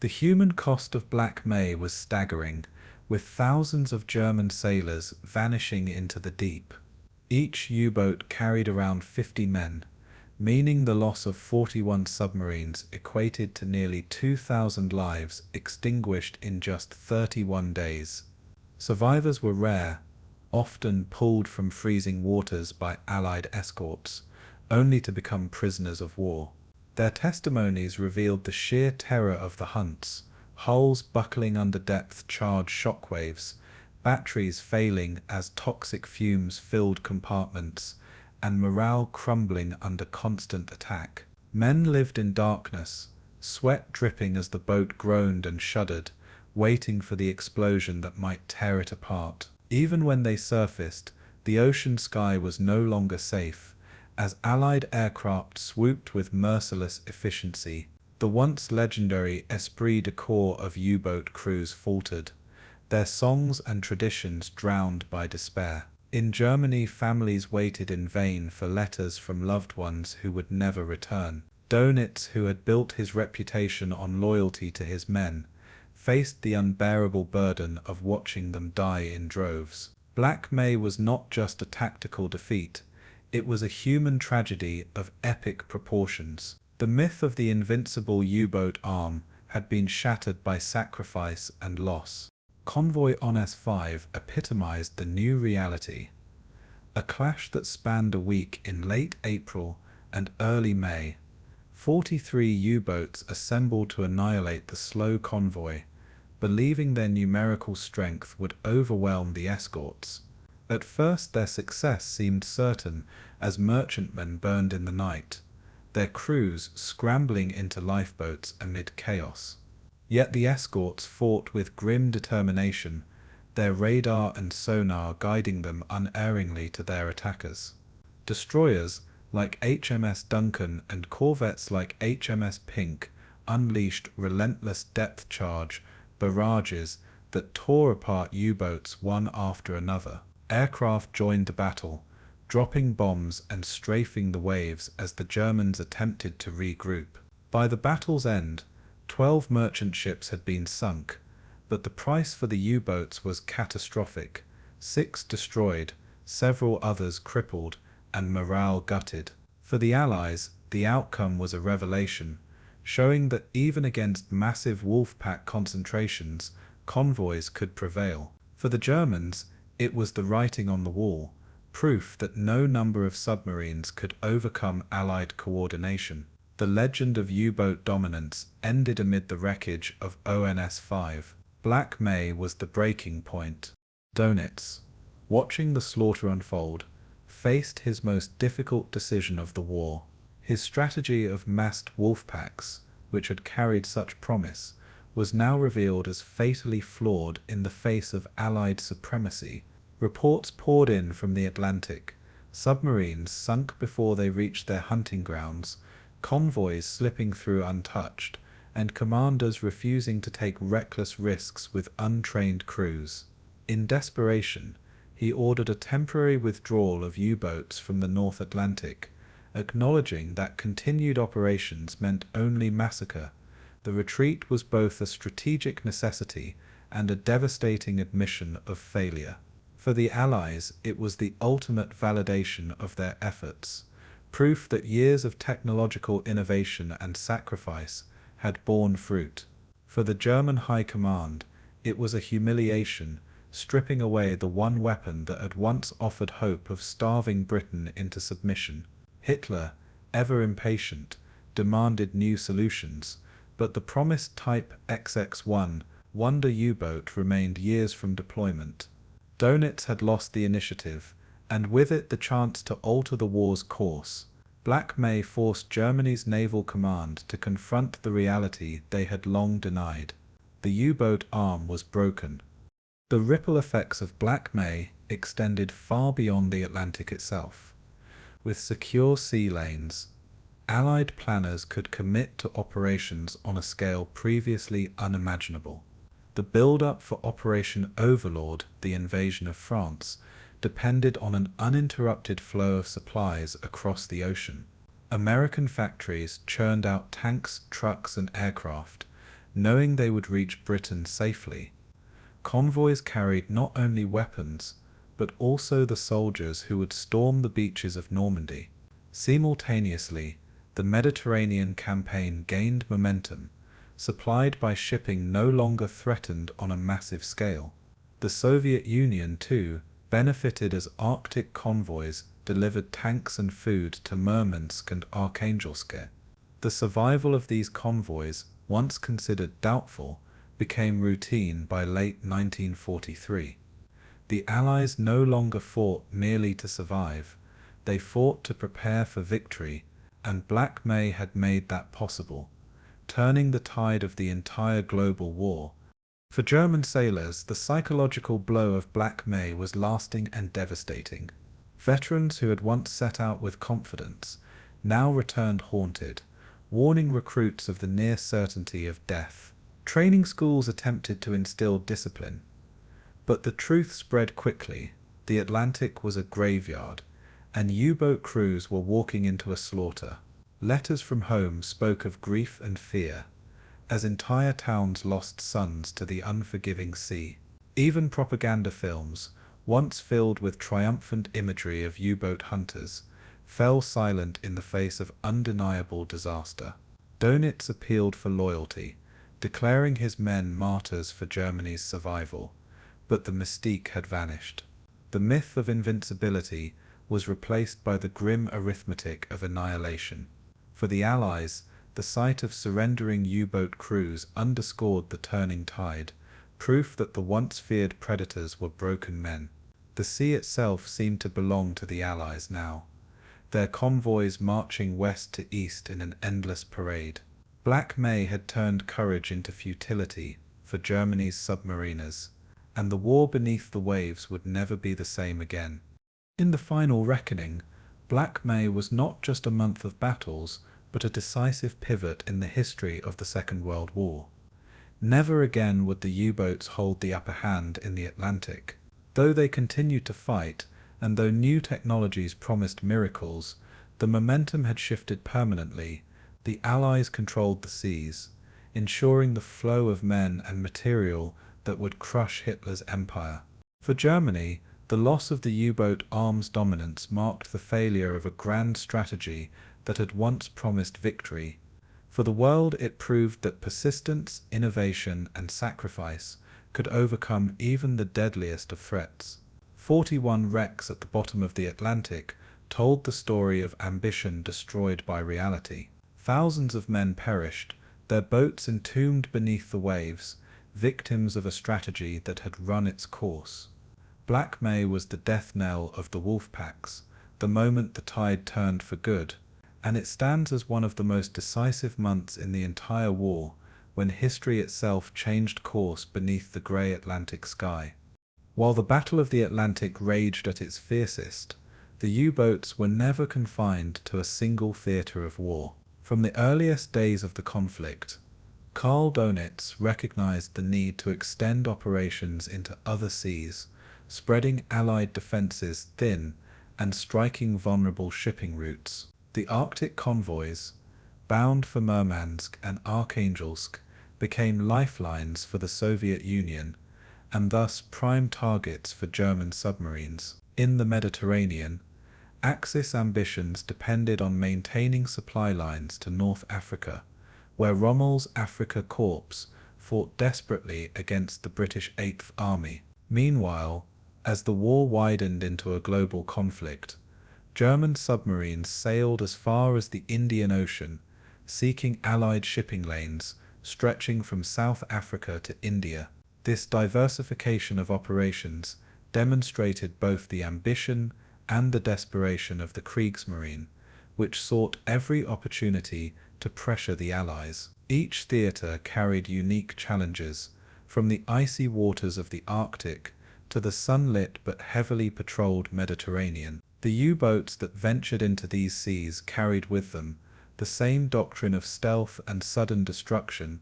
The human cost of Black May was staggering, with thousands of German sailors vanishing into the deep. Each U-boat carried around 50 men, meaning the loss of 41 submarines equated to nearly 2,000 lives extinguished in just 31 days. Survivors were rare, often pulled from freezing waters by Allied escorts, only to become prisoners of war. Their testimonies revealed the sheer terror of the hunts, hulls buckling under depth-charged shockwaves, batteries failing as toxic fumes filled compartments, and morale crumbling under constant attack. Men lived in darkness, sweat dripping as the boat groaned and shuddered, waiting for the explosion that might tear it apart. Even when they surfaced, the ocean sky was no longer safe, as Allied aircraft swooped with merciless efficiency. The once legendary esprit de corps of U-boat crews faltered, their songs and traditions drowned by despair. In Germany, families waited in vain for letters from loved ones who would never return. Dönitz, who had built his reputation on loyalty to his men, faced the unbearable burden of watching them die in droves. Black May was not just a tactical defeat, it was a human tragedy of epic proportions. The myth of the invincible U-boat arm had been shattered by sacrifice and loss. Convoy on S5 epitomized the new reality. A clash that spanned a week in late April and early May. 43 U-boats assembled to annihilate the slow convoy, believing their numerical strength would overwhelm the escorts. At first their success seemed certain as merchantmen burned in the night, their crews scrambling into lifeboats amid chaos. Yet the escorts fought with grim determination, their radar and sonar guiding them unerringly to their attackers. Destroyers like HMS Duncan and corvettes like HMS Pink unleashed relentless depth charge barrages that tore apart U-boats one after another. Aircraft joined the battle, dropping bombs and strafing the waves as the Germans attempted to regroup. By the battle's end, 12 merchant ships had been sunk, but the price for the U-boats was catastrophic. 6 destroyed, several others crippled, and morale gutted. For the Allies, the outcome was a revelation, showing that even against massive Wolfpack concentrations, convoys could prevail. For the Germans, it was the writing on the wall, proof that no number of submarines could overcome Allied coordination. The legend of U-boat dominance ended amid the wreckage of ONS-5. Black May was the breaking point. Dönitz, watching the slaughter unfold, faced his most difficult decision of the war. His strategy of massed Wolfpacks, which had carried such promise, was now revealed as fatally flawed in the face of Allied supremacy. Reports poured in from the Atlantic, submarines sunk before they reached their hunting grounds, convoys slipping through untouched, and commanders refusing to take reckless risks with untrained crews. In desperation, he ordered a temporary withdrawal of U-boats from the North Atlantic, acknowledging that continued operations meant only massacre. The retreat was both a strategic necessity and a devastating admission of failure. For the Allies, it was the ultimate validation of their efforts, proof that years of technological innovation and sacrifice had borne fruit. For the German High Command, it was a humiliation, stripping away the one weapon that had once offered hope of starving Britain into submission. Hitler, ever impatient, demanded new solutions, but the promised Type XX-1 Wonder U-boat remained years from deployment. Dönitz had lost the initiative, and with it the chance to alter the war's course. Black May forced Germany's naval command to confront the reality they had long denied. The U-boat arm was broken. The ripple effects of Black May extended far beyond the Atlantic itself. With secure sea lanes, Allied planners could commit to operations on a scale previously unimaginable. The build-up for Operation Overlord, the invasion of France, depended on an uninterrupted flow of supplies across the ocean. American factories churned out tanks, trucks, and aircraft, knowing they would reach Britain safely. Convoys carried not only weapons, but also the soldiers who would storm the beaches of Normandy. Simultaneously, the Mediterranean campaign gained momentum, supplied by shipping no longer threatened on a massive scale. The Soviet Union, too, benefited as Arctic convoys delivered tanks and food to Murmansk and Arkhangelsk. The survival of these convoys, once considered doubtful, became routine by late 1943. The Allies no longer fought merely to survive, they fought to prepare for victory, and Black May had made that possible, turning the tide of the entire global war. For German sailors, the psychological blow of Black May was lasting and devastating. Veterans who had once set out with confidence now returned haunted, warning recruits of the near certainty of death. Training schools attempted to instill discipline, but the truth spread quickly. The Atlantic was a graveyard, and U-boat crews were walking into a slaughter. Letters from home spoke of grief and fear, as entire towns lost sons to the unforgiving sea. Even propaganda films, once filled with triumphant imagery of U-boat hunters, fell silent in the face of undeniable disaster. Dönitz appealed for loyalty, declaring his men martyrs for Germany's survival, but the mystique had vanished. The myth of invincibility was replaced by the grim arithmetic of annihilation. For the Allies, the sight of surrendering U-boat crews underscored the turning tide, proof that the once feared predators were broken men. The sea itself seemed to belong to the Allies now, their convoys marching west to east in an endless parade. Black May had turned courage into futility for Germany's submariners, and the war beneath the waves would never be the same again. In the final reckoning, Black May was not just a month of battles, but a decisive pivot in the history of the Second World War. Never again would the U-boats hold the upper hand in the Atlantic. Though they continued to fight, and though new technologies promised miracles, the momentum had shifted permanently. The Allies controlled the seas, ensuring the flow of men and material that would crush Hitler's empire. For Germany, the loss of the U-boat arms dominance marked the failure of a grand strategy that had once promised victory. For the world, it proved that persistence, innovation, and sacrifice could overcome even the deadliest of threats. 41 wrecks at the bottom of the Atlantic told the story of ambition destroyed by reality. Thousands of men perished, their boats entombed beneath the waves, victims of a strategy that had run its course. Black May was the death knell of the Wolfpacks, the moment the tide turned for good, and it stands as one of the most decisive months in the entire war, when history itself changed course beneath the grey Atlantic sky. While the Battle of the Atlantic raged at its fiercest, the U-boats were never confined to a single theatre of war. From the earliest days of the conflict, Karl Dönitz recognized the need to extend operations into other seas, spreading Allied defenses thin and striking vulnerable shipping routes. The Arctic convoys, bound for Murmansk and Arkhangelsk, became lifelines for the Soviet Union, and thus prime targets for German submarines. In the Mediterranean, Axis ambitions depended on maintaining supply lines to North Africa, where Rommel's Afrika Korps fought desperately against the British Eighth Army. Meanwhile, as the war widened into a global conflict, German submarines sailed as far as the Indian Ocean, seeking Allied shipping lanes stretching from South Africa to India. This diversification of operations demonstrated both the ambition and the desperation of the Kriegsmarine, which sought every opportunity to pressure the Allies. Each theatre carried unique challenges, from the icy waters of the Arctic to the sunlit but heavily patrolled Mediterranean. The U-boats that ventured into these seas carried with them the same doctrine of stealth and sudden destruction,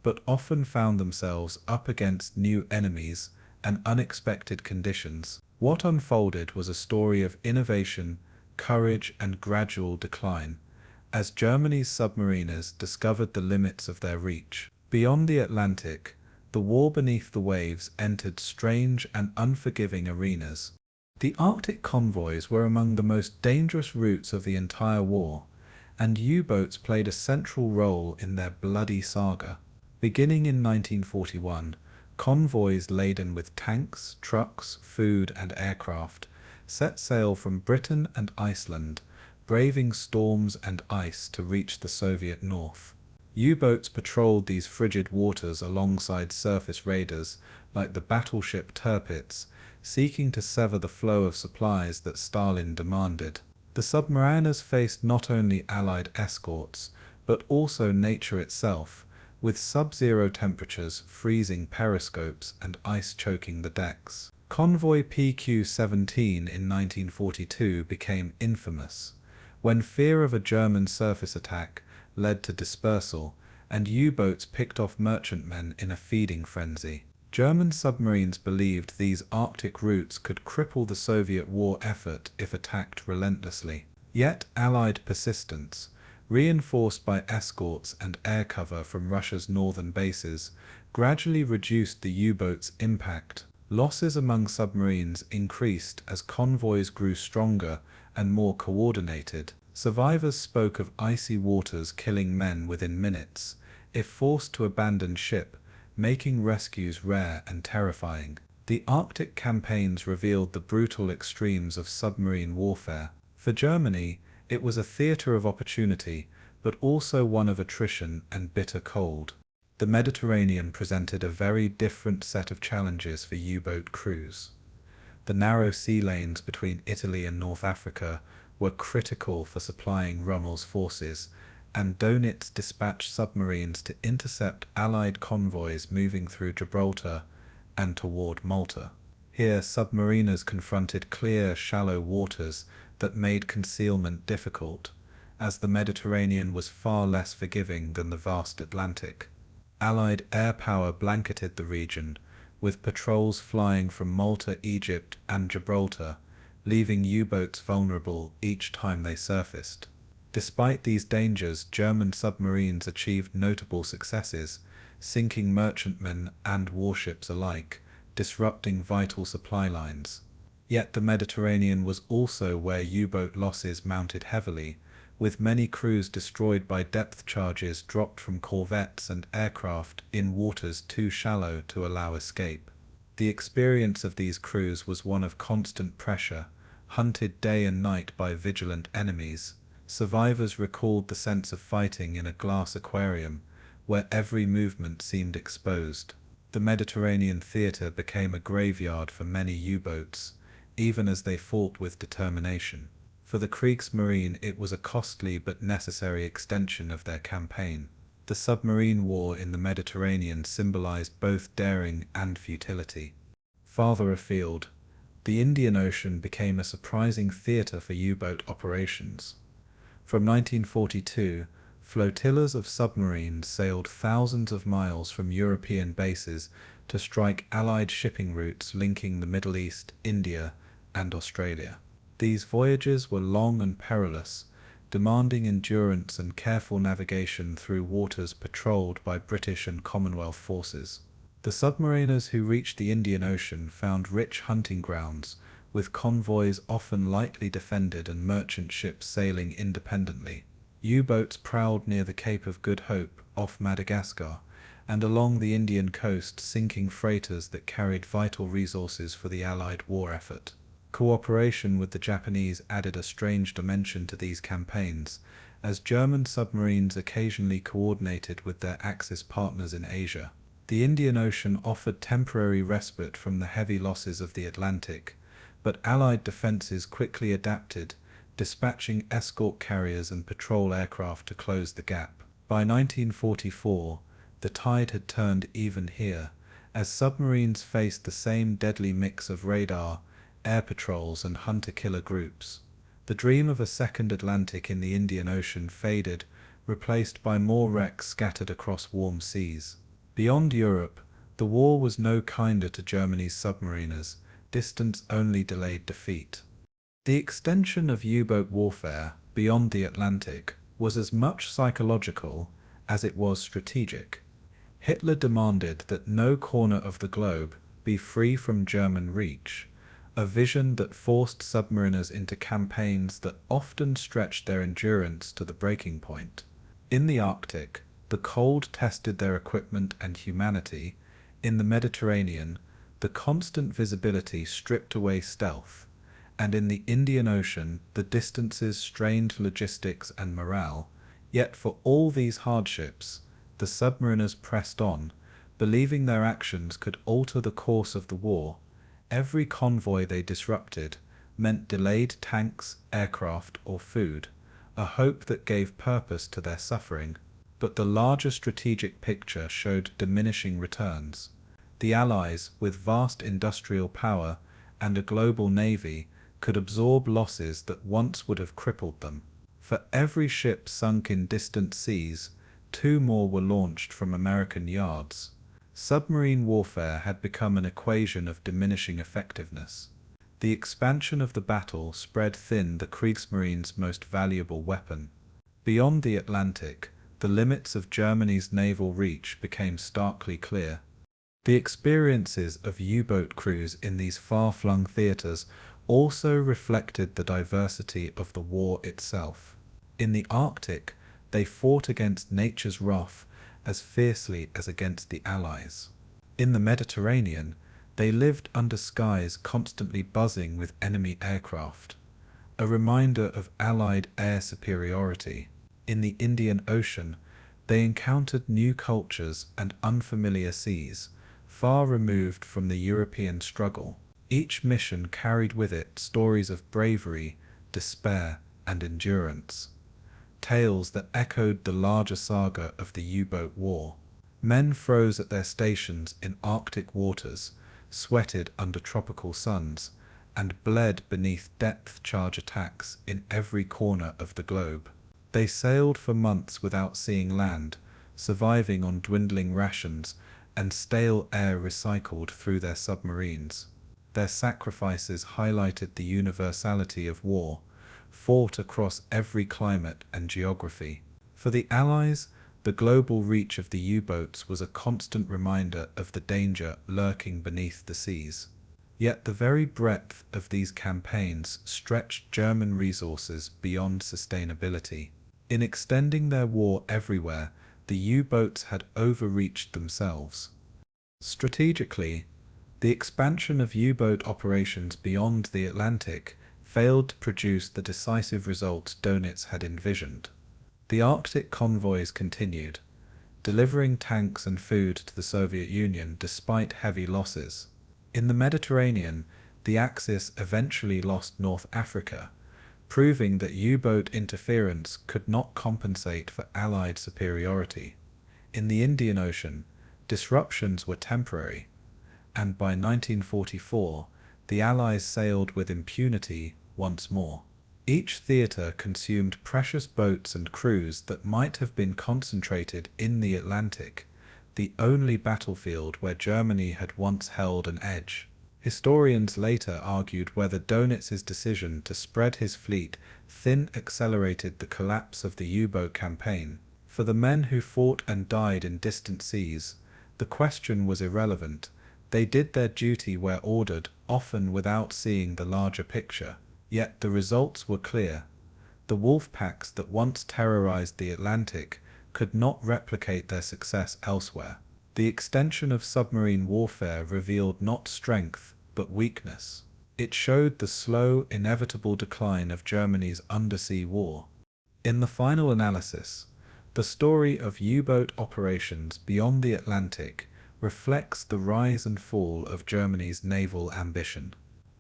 but often found themselves up against new enemies and unexpected conditions. What unfolded was a story of innovation, courage, and gradual decline, as Germany's submariners discovered the limits of their reach. Beyond the Atlantic, the war beneath the waves entered strange and unforgiving arenas. The Arctic convoys were among the most dangerous routes of the entire war, and U-boats played a central role in their bloody saga. Beginning in 1941, convoys laden with tanks, trucks, food, and aircraft set sail from Britain and Iceland, braving storms and ice to reach the Soviet North. U-boats patrolled these frigid waters alongside surface raiders like the battleship Tirpitz, seeking to sever the flow of supplies that Stalin demanded. The submariners faced not only Allied escorts, but also nature itself, with sub-zero temperatures, freezing periscopes, and ice choking the decks. Convoy PQ-17 in 1942 became infamous, when fear of a German surface attack led to dispersal, and U-boats picked off merchantmen in a feeding frenzy. German submarines believed these Arctic routes could cripple the Soviet war effort if attacked relentlessly. Yet Allied persistence, reinforced by escorts and air cover from Russia's northern bases, gradually reduced the U-boats' impact. Losses among submarines increased as convoys grew stronger and more coordinated. Survivors spoke of icy waters killing men within minutes, if forced to abandon ship, making rescues rare and terrifying. The Arctic campaigns revealed the brutal extremes of submarine warfare. For Germany, it was a theatre of opportunity, but also one of attrition and bitter cold. The Mediterranean presented a very different set of challenges for U-boat crews. The narrow sea lanes between Italy and North Africa were critical for supplying Rommel's forces, and Dönitz dispatched submarines to intercept Allied convoys moving through Gibraltar and toward Malta. Here, submariners confronted clear, shallow waters that made concealment difficult, as the Mediterranean was far less forgiving than the vast Atlantic. Allied air power blanketed the region, with patrols flying from Malta, Egypt, and Gibraltar, leaving U-boats vulnerable each time they surfaced. Despite these dangers, German submarines achieved notable successes, sinking merchantmen and warships alike, disrupting vital supply lines. Yet the Mediterranean was also where U-boat losses mounted heavily, with many crews destroyed by depth charges dropped from corvettes and aircraft in waters too shallow to allow escape. The experience of these crews was one of constant pressure, hunted day and night by vigilant enemies. Survivors recalled the sense of fighting in a glass aquarium, where every movement seemed exposed. The Mediterranean theatre became a graveyard for many U-boats, even as they fought with determination. For the Kriegsmarine, it was a costly but necessary extension of their campaign. The submarine war in the Mediterranean symbolized both daring and futility. Farther afield, the Indian Ocean became a surprising theatre for U-boat operations. From 1942, flotillas of submarines sailed thousands of miles from European bases to strike Allied shipping routes linking the Middle East, India, and Australia. These voyages were long and perilous, demanding endurance and careful navigation through waters patrolled by British and Commonwealth forces. The submariners who reached the Indian Ocean found rich hunting grounds, with convoys often lightly defended and merchant ships sailing independently. U-boats prowled near the Cape of Good Hope off Madagascar, and along the Indian coast, sinking freighters that carried vital resources for the Allied war effort. Cooperation with the Japanese added a strange dimension to these campaigns, as German submarines occasionally coordinated with their Axis partners in Asia. The Indian Ocean offered temporary respite from the heavy losses of the Atlantic, but Allied defenses quickly adapted, dispatching escort carriers and patrol aircraft to close the gap. By 1944, the tide had turned even here, as submarines faced the same deadly mix of radar, air patrols, and hunter-killer groups. The dream of a second Atlantic in the Indian Ocean faded, replaced by more wrecks scattered across warm seas. Beyond Europe, the war was no kinder to Germany's submariners. Distance only delayed defeat. The extension of U-boat warfare beyond the Atlantic was as much psychological as it was strategic. Hitler demanded that no corner of the globe be free from German reach, a vision that forced submariners into campaigns that often stretched their endurance to the breaking point. In the Arctic, the cold tested their equipment and humanity. In the Mediterranean, the constant visibility stripped away stealth, and in the Indian Ocean, the distances strained logistics and morale. Yet for all these hardships, the submariners pressed on, believing their actions could alter the course of the war. Every convoy they disrupted meant delayed tanks, aircraft, or food, a hope that gave purpose to their suffering. But the larger strategic picture showed diminishing returns. The Allies, with vast industrial power and a global navy, could absorb losses that once would have crippled them. For every ship sunk in distant seas, 2 more were launched from American yards. Submarine warfare had become an equation of diminishing effectiveness. The expansion of the battle spread thin the Kriegsmarine's most valuable weapon. Beyond the Atlantic, the limits of Germany's naval reach became starkly clear. The experiences of U-boat crews in these far-flung theaters also reflected the diversity of the war itself. In the Arctic, they fought against nature's wrath as fiercely as against the Allies. In the Mediterranean, they lived under skies constantly buzzing with enemy aircraft, a reminder of Allied air superiority. In the Indian Ocean, they encountered new cultures and unfamiliar seas, far removed from the European struggle. Each mission carried with it stories of bravery, despair, and endurance, tales that echoed the larger saga of the U-boat war. Men froze at their stations in Arctic waters, sweated under tropical suns, and bled beneath depth-charge attacks in every corner of the globe. They sailed for months without seeing land, surviving on dwindling rations and stale air recycled through their submarines. Their sacrifices highlighted the universality of war, fought across every climate and geography. For the Allies, the global reach of the U-boats was a constant reminder of the danger lurking beneath the seas. Yet the very breadth of these campaigns stretched German resources beyond sustainability. In extending their war everywhere, the U-boats had overreached themselves. Strategically, the expansion of U-boat operations beyond the Atlantic failed to produce the decisive results Dönitz had envisioned. The Arctic convoys continued, delivering tanks and food to the Soviet Union despite heavy losses. In the Mediterranean, the Axis eventually lost North Africa, proving that U-boat interference could not compensate for Allied superiority. In the Indian Ocean, disruptions were temporary, and by 1944, the Allies sailed with impunity once more. Each theatre consumed precious boats and crews that might have been concentrated in the Atlantic, the only battlefield where Germany had once held an edge. Historians later argued whether Dönitz's decision to spread his fleet thin accelerated the collapse of the U-boat campaign. For the men who fought and died in distant seas, the question was irrelevant. They did their duty where ordered, often without seeing the larger picture. Yet the results were clear. The Wolfpacks that once terrorized the Atlantic could not replicate their success elsewhere. The extension of submarine warfare revealed not strength, but weakness. It showed the slow, inevitable decline of Germany's undersea war. In the final analysis, the story of U-boat operations beyond the Atlantic reflects the rise and fall of Germany's naval ambition.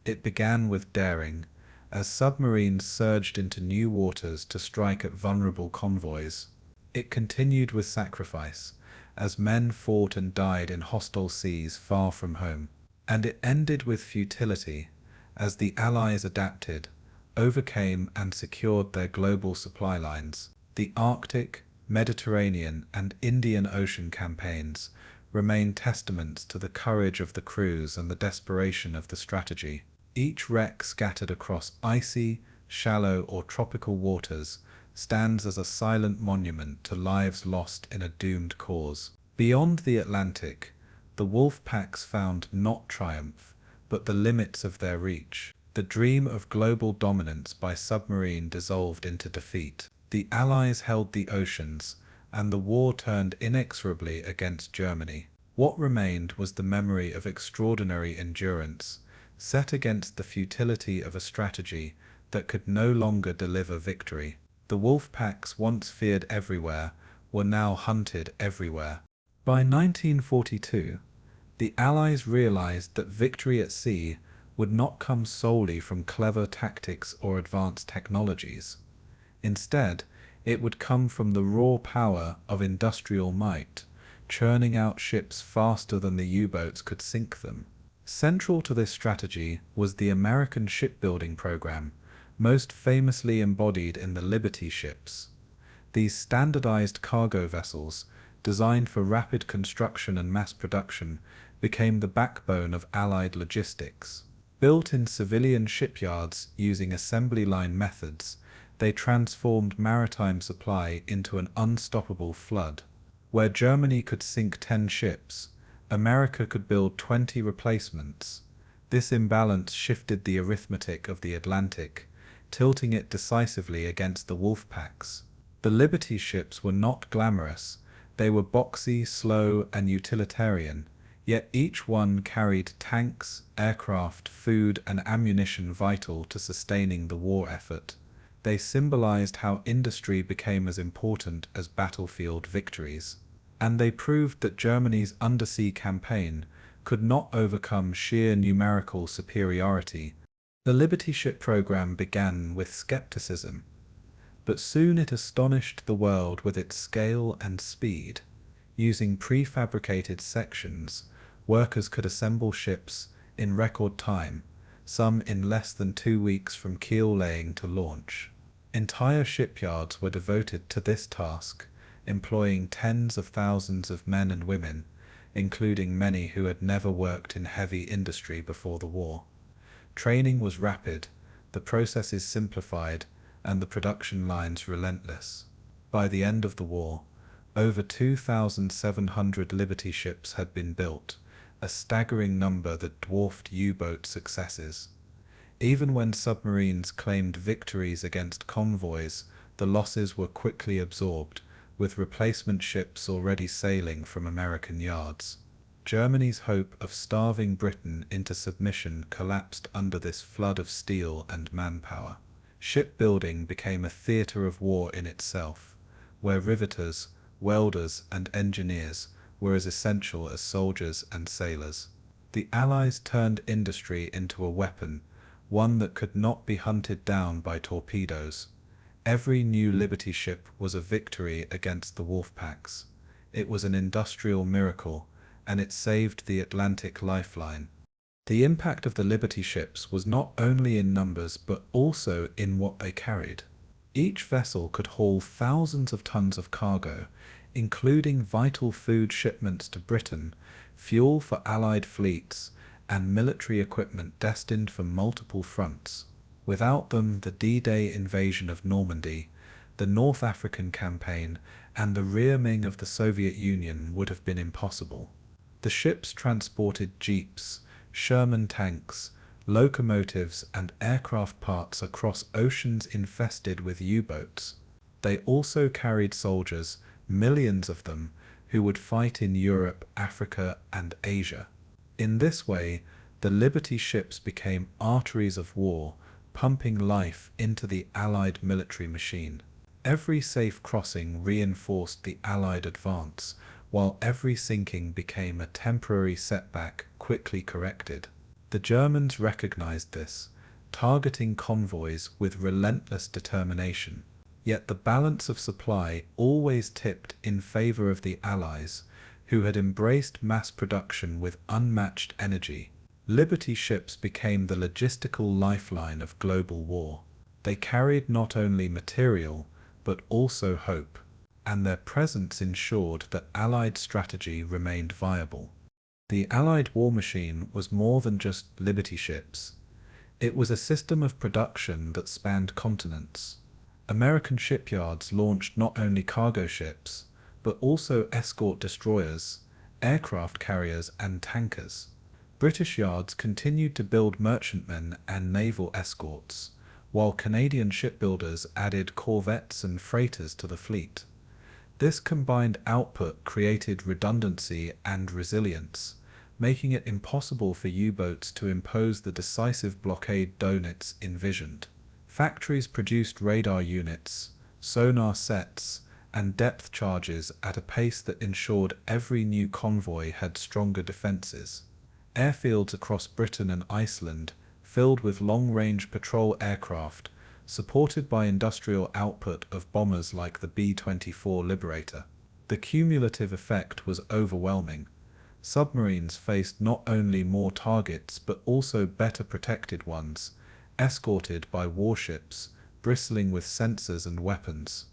It began with daring, as submarines surged into new waters to strike at vulnerable convoys. It continued with sacrifice, as men fought and died in hostile seas far from home. And it ended with futility, as the Allies adapted, overcame and secured their global supply lines. The Arctic, Mediterranean, and Indian Ocean campaigns remain testaments to the courage of the crews and the desperation of the strategy. Each wreck scattered across icy, shallow, or tropical waters stands as a silent monument to lives lost in a doomed cause. Beyond the Atlantic, the Wolfpacks found not triumph, but the limits of their reach. The dream of global dominance by submarine dissolved into defeat. The Allies held the oceans, and the war turned inexorably against Germany. What remained was the memory of extraordinary endurance, set against the futility of a strategy that could no longer deliver victory. The Wolfpacks, once feared everywhere, were now hunted everywhere. By 1942, the Allies realized that victory at sea would not come solely from clever tactics or advanced technologies. Instead, it would come from the raw power of industrial might, churning out ships faster than the U-boats could sink them. Central to this strategy was the American shipbuilding program, most famously embodied in the Liberty ships. These standardized cargo vessels, designed for rapid construction and mass production, became the backbone of Allied logistics. Built in civilian shipyards using assembly line methods, they transformed maritime supply into an unstoppable flood. Where Germany could sink 10 ships, America could build 20 replacements. This imbalance shifted the arithmetic of the Atlantic, tilting it decisively against the Wolfpacks. The Liberty ships were not glamorous. They were boxy, slow, and utilitarian, yet each one carried tanks, aircraft, food, and ammunition vital to sustaining the war effort. They symbolized how industry became as important as battlefield victories. And they proved that Germany's undersea campaign could not overcome sheer numerical superiority. The Liberty ship program began with skepticism, but soon it astonished the world with its scale and speed. Using prefabricated sections, workers could assemble ships in record time, some in less than 2 weeks from keel laying to launch. Entire shipyards were devoted to this task, employing tens of thousands of men and women, including many who had never worked in heavy industry before the war. Training was rapid, the processes simplified, and the production lines relentless. By the end of the war, over 2,700 Liberty ships had been built, a staggering number that dwarfed U-boat successes. Even when submarines claimed victories against convoys, the losses were quickly absorbed, with replacement ships already sailing from American yards. Germany's hope of starving Britain into submission collapsed under this flood of steel and manpower. Shipbuilding became a theatre of war in itself, where riveters, welders, and engineers were as essential as soldiers and sailors. The Allies turned industry into a weapon, one that could not be hunted down by torpedoes. Every new Liberty ship was a victory against the Wolfpacks. It was an industrial miracle, and it saved the Atlantic lifeline. The impact of the Liberty ships was not only in numbers but also in what they carried. Each vessel could haul thousands of tons of cargo, including vital food shipments to Britain, fuel for Allied fleets, and military equipment destined for multiple fronts. Without them, the D-Day invasion of Normandy, the North African campaign, and the rearming of the Soviet Union would have been impossible. The ships transported jeeps, Sherman tanks, locomotives, and aircraft parts across oceans infested with U-boats. They also carried soldiers, millions of them, who would fight in Europe, Africa, and Asia. In this way, the Liberty ships became arteries of war, pumping life into the Allied military machine. Every safe crossing reinforced the Allied advance, while every sinking became a temporary setback quickly corrected. The Germans recognized this, targeting convoys with relentless determination. Yet the balance of supply always tipped in favor of the Allies, who had embraced mass production with unmatched energy. Liberty ships became the logistical lifeline of global war. They carried not only material, but also hope, and their presence ensured that Allied strategy remained viable. The Allied war machine was more than just Liberty ships. It was a system of production that spanned continents. American shipyards launched not only cargo ships, but also escort destroyers, aircraft carriers and tankers. British yards continued to build merchantmen and naval escorts, while Canadian shipbuilders added corvettes and freighters to the fleet. This combined output created redundancy and resilience, making it impossible for U-boats to impose the decisive blockade Dönitz envisioned. Factories produced radar units, sonar sets, and depth charges at a pace that ensured every new convoy had stronger defences. Airfields across Britain and Iceland filled with long-range patrol aircraft, supported by industrial output of bombers like the B-24 Liberator. The cumulative effect was overwhelming. Submarines faced not only more targets but also better protected ones, escorted by warships bristling with sensors and weapons.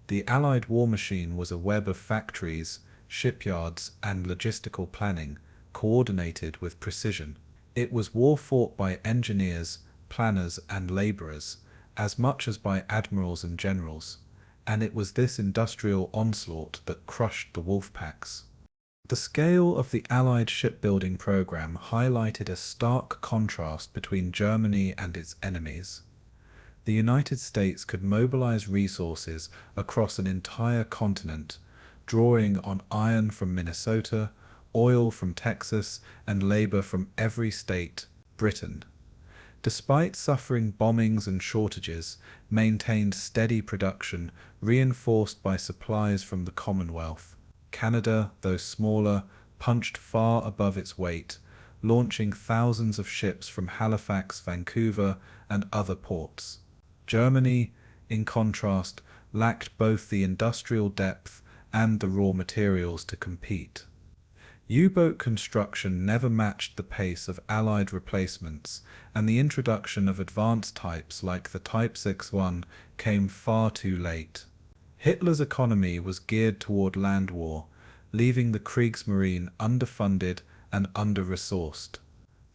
The Allied war machine was a web of factories, shipyards, and logistical planning, coordinated with precision. It was war fought by engineers, planners, and labourers, as much as by admirals and generals, and it was this industrial onslaught that crushed the Wolfpacks. The scale of the Allied shipbuilding program highlighted a stark contrast between Germany and its enemies. The United States could mobilize resources across an entire continent, drawing on iron from Minnesota, oil from Texas, and labor from every state, Britain. Despite suffering bombings and shortages, maintained steady production, reinforced by supplies from the Commonwealth. Canada, though smaller, punched far above its weight, launching thousands of ships from Halifax, Vancouver, and other ports. Germany, in contrast, lacked both the industrial depth and the raw materials to compete. U-boat construction never matched the pace of Allied replacements, and the introduction of advanced types like the Type 61 came far too late. Hitler's economy was geared toward land war, leaving the Kriegsmarine underfunded and under-resourced.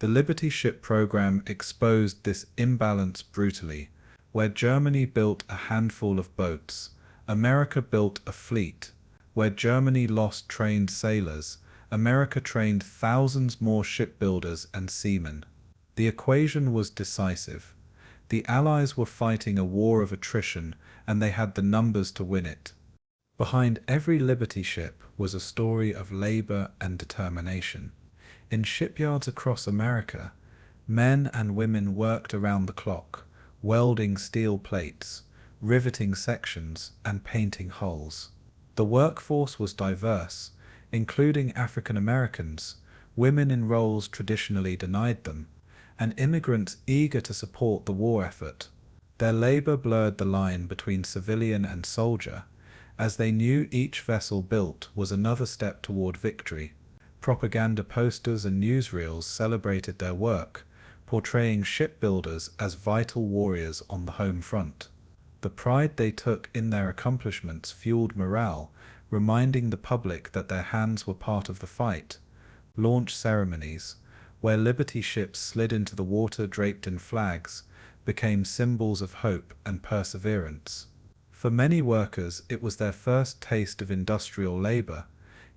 The Liberty ship program exposed this imbalance brutally. Where Germany built a handful of boats, America built a fleet. Where Germany lost trained sailors, America trained thousands more shipbuilders and seamen. The equation was decisive. The Allies were fighting a war of attrition, and they had the numbers to win it. Behind every Liberty ship was a story of labor and determination. In shipyards across America, men and women worked around the clock, welding steel plates, riveting sections, and painting hulls. The workforce was diverse, including African Americans, women in roles traditionally denied them, and immigrants eager to support the war effort. Their labor blurred the line between civilian and soldier, as they knew each vessel built was another step toward victory. Propaganda posters and newsreels celebrated their work, portraying shipbuilders as vital warriors on the home front. The pride they took in their accomplishments fueled morale, reminding the public that their hands were part of the fight. Launch ceremonies, where Liberty ships slid into the water draped in flags, became symbols of hope and perseverance. For many workers, it was their first taste of industrial labor,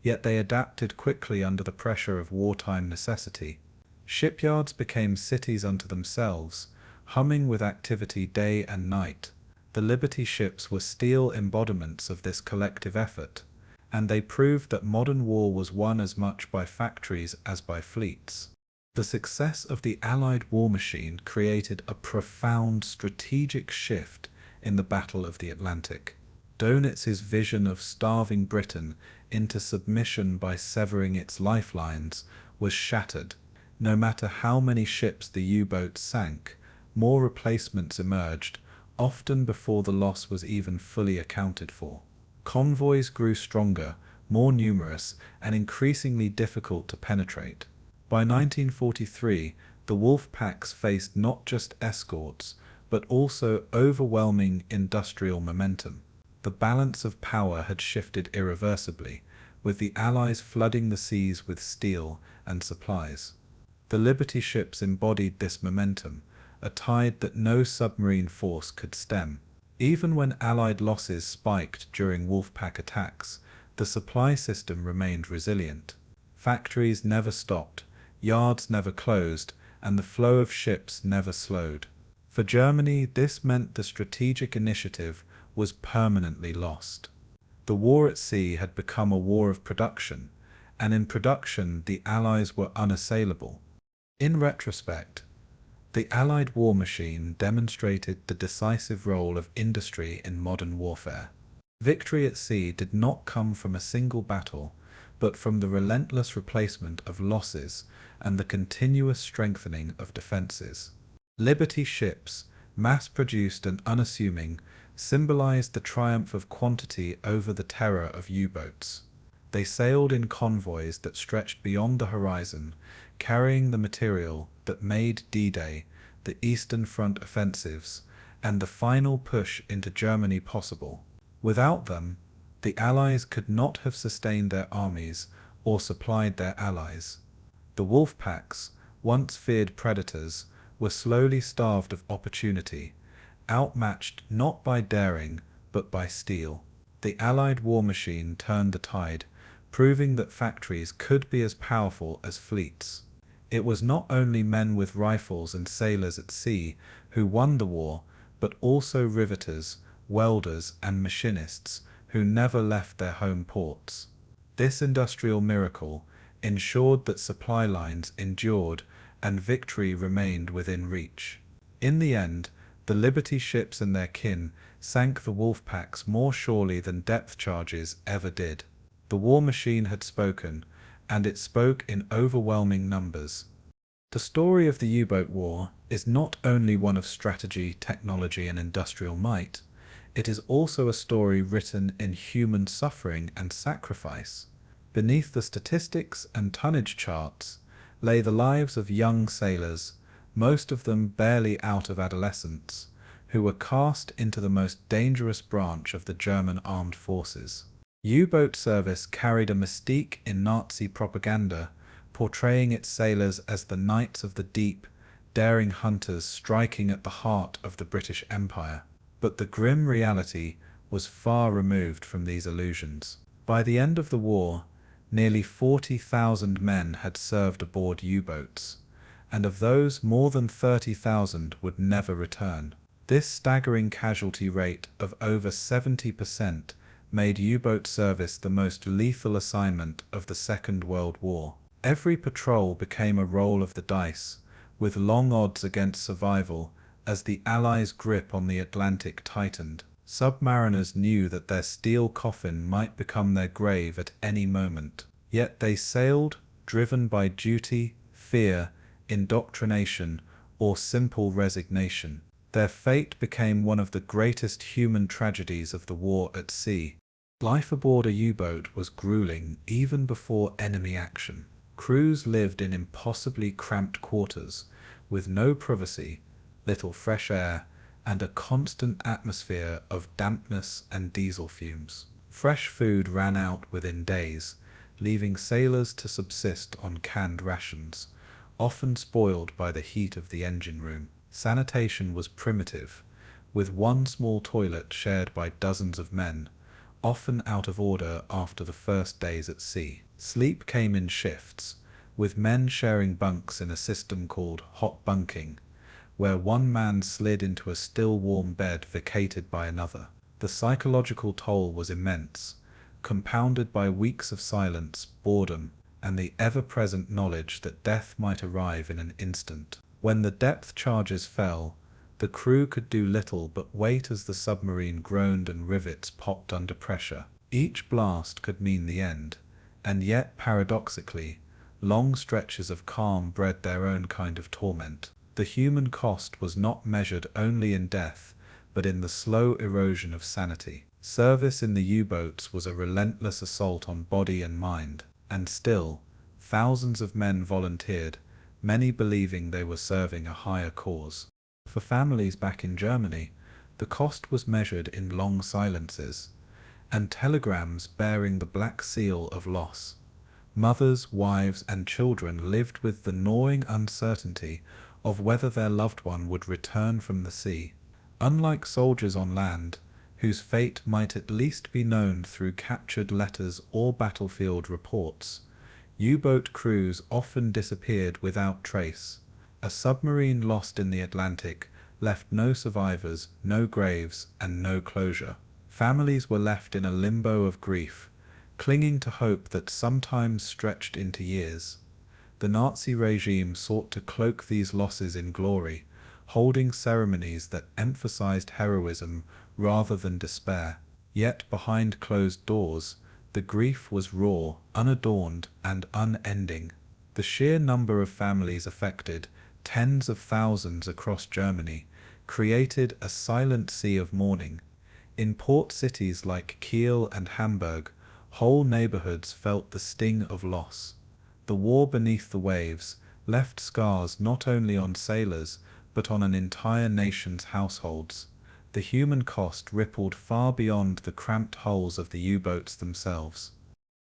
yet they adapted quickly under the pressure of wartime necessity. Shipyards became cities unto themselves, humming with activity day and night. The Liberty ships were steel embodiments of this collective effort, and they proved that modern war was won as much by factories as by fleets. The success of the Allied war machine created a profound strategic shift in the Battle of the Atlantic. Dönitz's vision of starving Britain into submission by severing its lifelines was shattered. No matter how many ships the U-boats sank, more replacements emerged, often before the loss was even fully accounted for. Convoys grew stronger, more numerous, and increasingly difficult to penetrate. By 1943, the Wolfpacks faced not just escorts, but also overwhelming industrial momentum. The balance of power had shifted irreversibly, with the Allies flooding the seas with steel and supplies. The Liberty ships embodied this momentum, a tide that no submarine force could stem. Even when Allied losses spiked during Wolfpack attacks, The supply system remained resilient. Factories never stopped, yards never closed, and the flow of ships never slowed. For Germany, this meant the strategic initiative was permanently lost. The war at sea had become a war of production, and in production the Allies were unassailable. In retrospect, the Allied war machine demonstrated the decisive role of industry in modern warfare. Victory at sea did not come from a single battle, but from the relentless replacement of losses and the continuous strengthening of defenses. Liberty ships, mass-produced and unassuming, symbolized the triumph of quantity over the terror of U-boats. They sailed in convoys that stretched beyond the horizon, carrying the material that made D-Day, the Eastern Front offensives, and the final push into Germany possible. Without them, the Allies could not have sustained their armies or supplied their allies. The Wolfpacks, once feared predators, were slowly starved of opportunity, outmatched not by daring but by steel. The Allied war machine turned the tide, proving that factories could be as powerful as fleets. It was not only men with rifles and sailors at sea who won the war, but also riveters, welders, and machinists who never left their home ports. This industrial miracle ensured that supply lines endured and victory remained within reach. In the end, the Liberty ships and their kin sank the Wolfpacks more surely than depth charges ever did. The war machine had spoken, and it spoke in overwhelming numbers. The story of the U-boat war is not only one of strategy, technology, and industrial might, it is also a story written in human suffering and sacrifice. Beneath the statistics and tonnage charts lay the lives of young sailors, most of them barely out of adolescence, who were cast into the most dangerous branch of the German armed forces. U-boat service carried a mystique in Nazi propaganda, portraying its sailors as the knights of the deep, daring hunters striking at the heart of the British Empire. But the grim reality was far removed from these illusions. By the end of the war, nearly 40,000 men had served aboard U-boats, and of those more than 30,000 would never return. This staggering casualty rate of over 70% made U-boat service the most lethal assignment of the Second World War. Every patrol became a roll of the dice, with long odds against survival as the Allies' grip on the Atlantic tightened. Submariners knew that their steel coffin might become their grave at any moment. Yet they sailed, driven by duty, fear, indoctrination, or simple resignation. Their fate became one of the greatest human tragedies of the war at sea. Life aboard a U-boat was grueling even before enemy action. Crews lived in impossibly cramped quarters, with no privacy, little fresh air, and a constant atmosphere of dampness and diesel fumes. Fresh food ran out within days, leaving sailors to subsist on canned rations, often spoiled by the heat of the engine room. Sanitation was primitive, with one small toilet shared by dozens of men, often out of order after the first days at sea. Sleep came in shifts, with men sharing bunks in a system called hot bunking, where one man slid into a still warm bed vacated by another. The psychological toll was immense, compounded by weeks of silence, boredom, and the ever-present knowledge that death might arrive in an instant. When the depth charges fell, the crew could do little but wait as the submarine groaned and rivets popped under pressure. Each blast could mean the end, and yet, paradoxically, long stretches of calm bred their own kind of torment. The human cost was not measured only in death, but in the slow erosion of sanity. Service in the U-boats was a relentless assault on body and mind, and still, thousands of men volunteered, many believing they were serving a higher cause. For families back in Germany, the cost was measured in long silences, and telegrams bearing the black seal of loss. Mothers, wives, and children lived with the gnawing uncertainty of whether their loved one would return from the sea. Unlike soldiers on land, whose fate might at least be known through captured letters or battlefield reports. U-boat crews often disappeared without trace. A submarine lost in the Atlantic left no survivors, no graves, and no closure. Families were left in a limbo of grief, clinging to hope that sometimes stretched into years. The Nazi regime sought to cloak these losses in glory, holding ceremonies that emphasized heroism rather than despair. Yet behind closed doors, the grief was raw, unadorned, and unending. The sheer number of families affected, tens of thousands across Germany, created a silent sea of mourning. In port cities like Kiel and Hamburg, whole neighborhoods felt the sting of loss. The war beneath the waves left scars not only on sailors, but on an entire nation's households. The human cost rippled far beyond the cramped hulls of the U-boats themselves.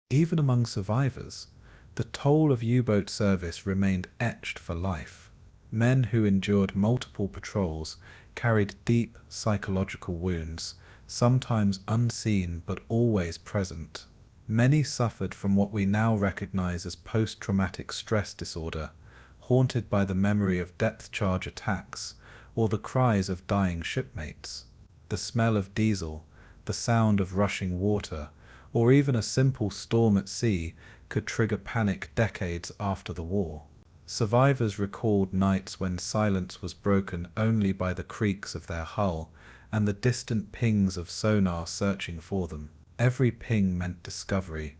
Even among survivors, the toll of U-boat service remained etched for life. Men who endured multiple patrols carried deep psychological wounds, sometimes unseen but always present. Many suffered from what we now recognize as post-traumatic stress disorder, haunted by the memory of depth charge attacks or the cries of dying shipmates. The smell of diesel, the sound of rushing water, or even a simple storm at sea could trigger panic decades after the war. Survivors recalled nights when silence was broken only by the creaks of their hull and the distant pings of sonar searching for them. Every ping meant discovery.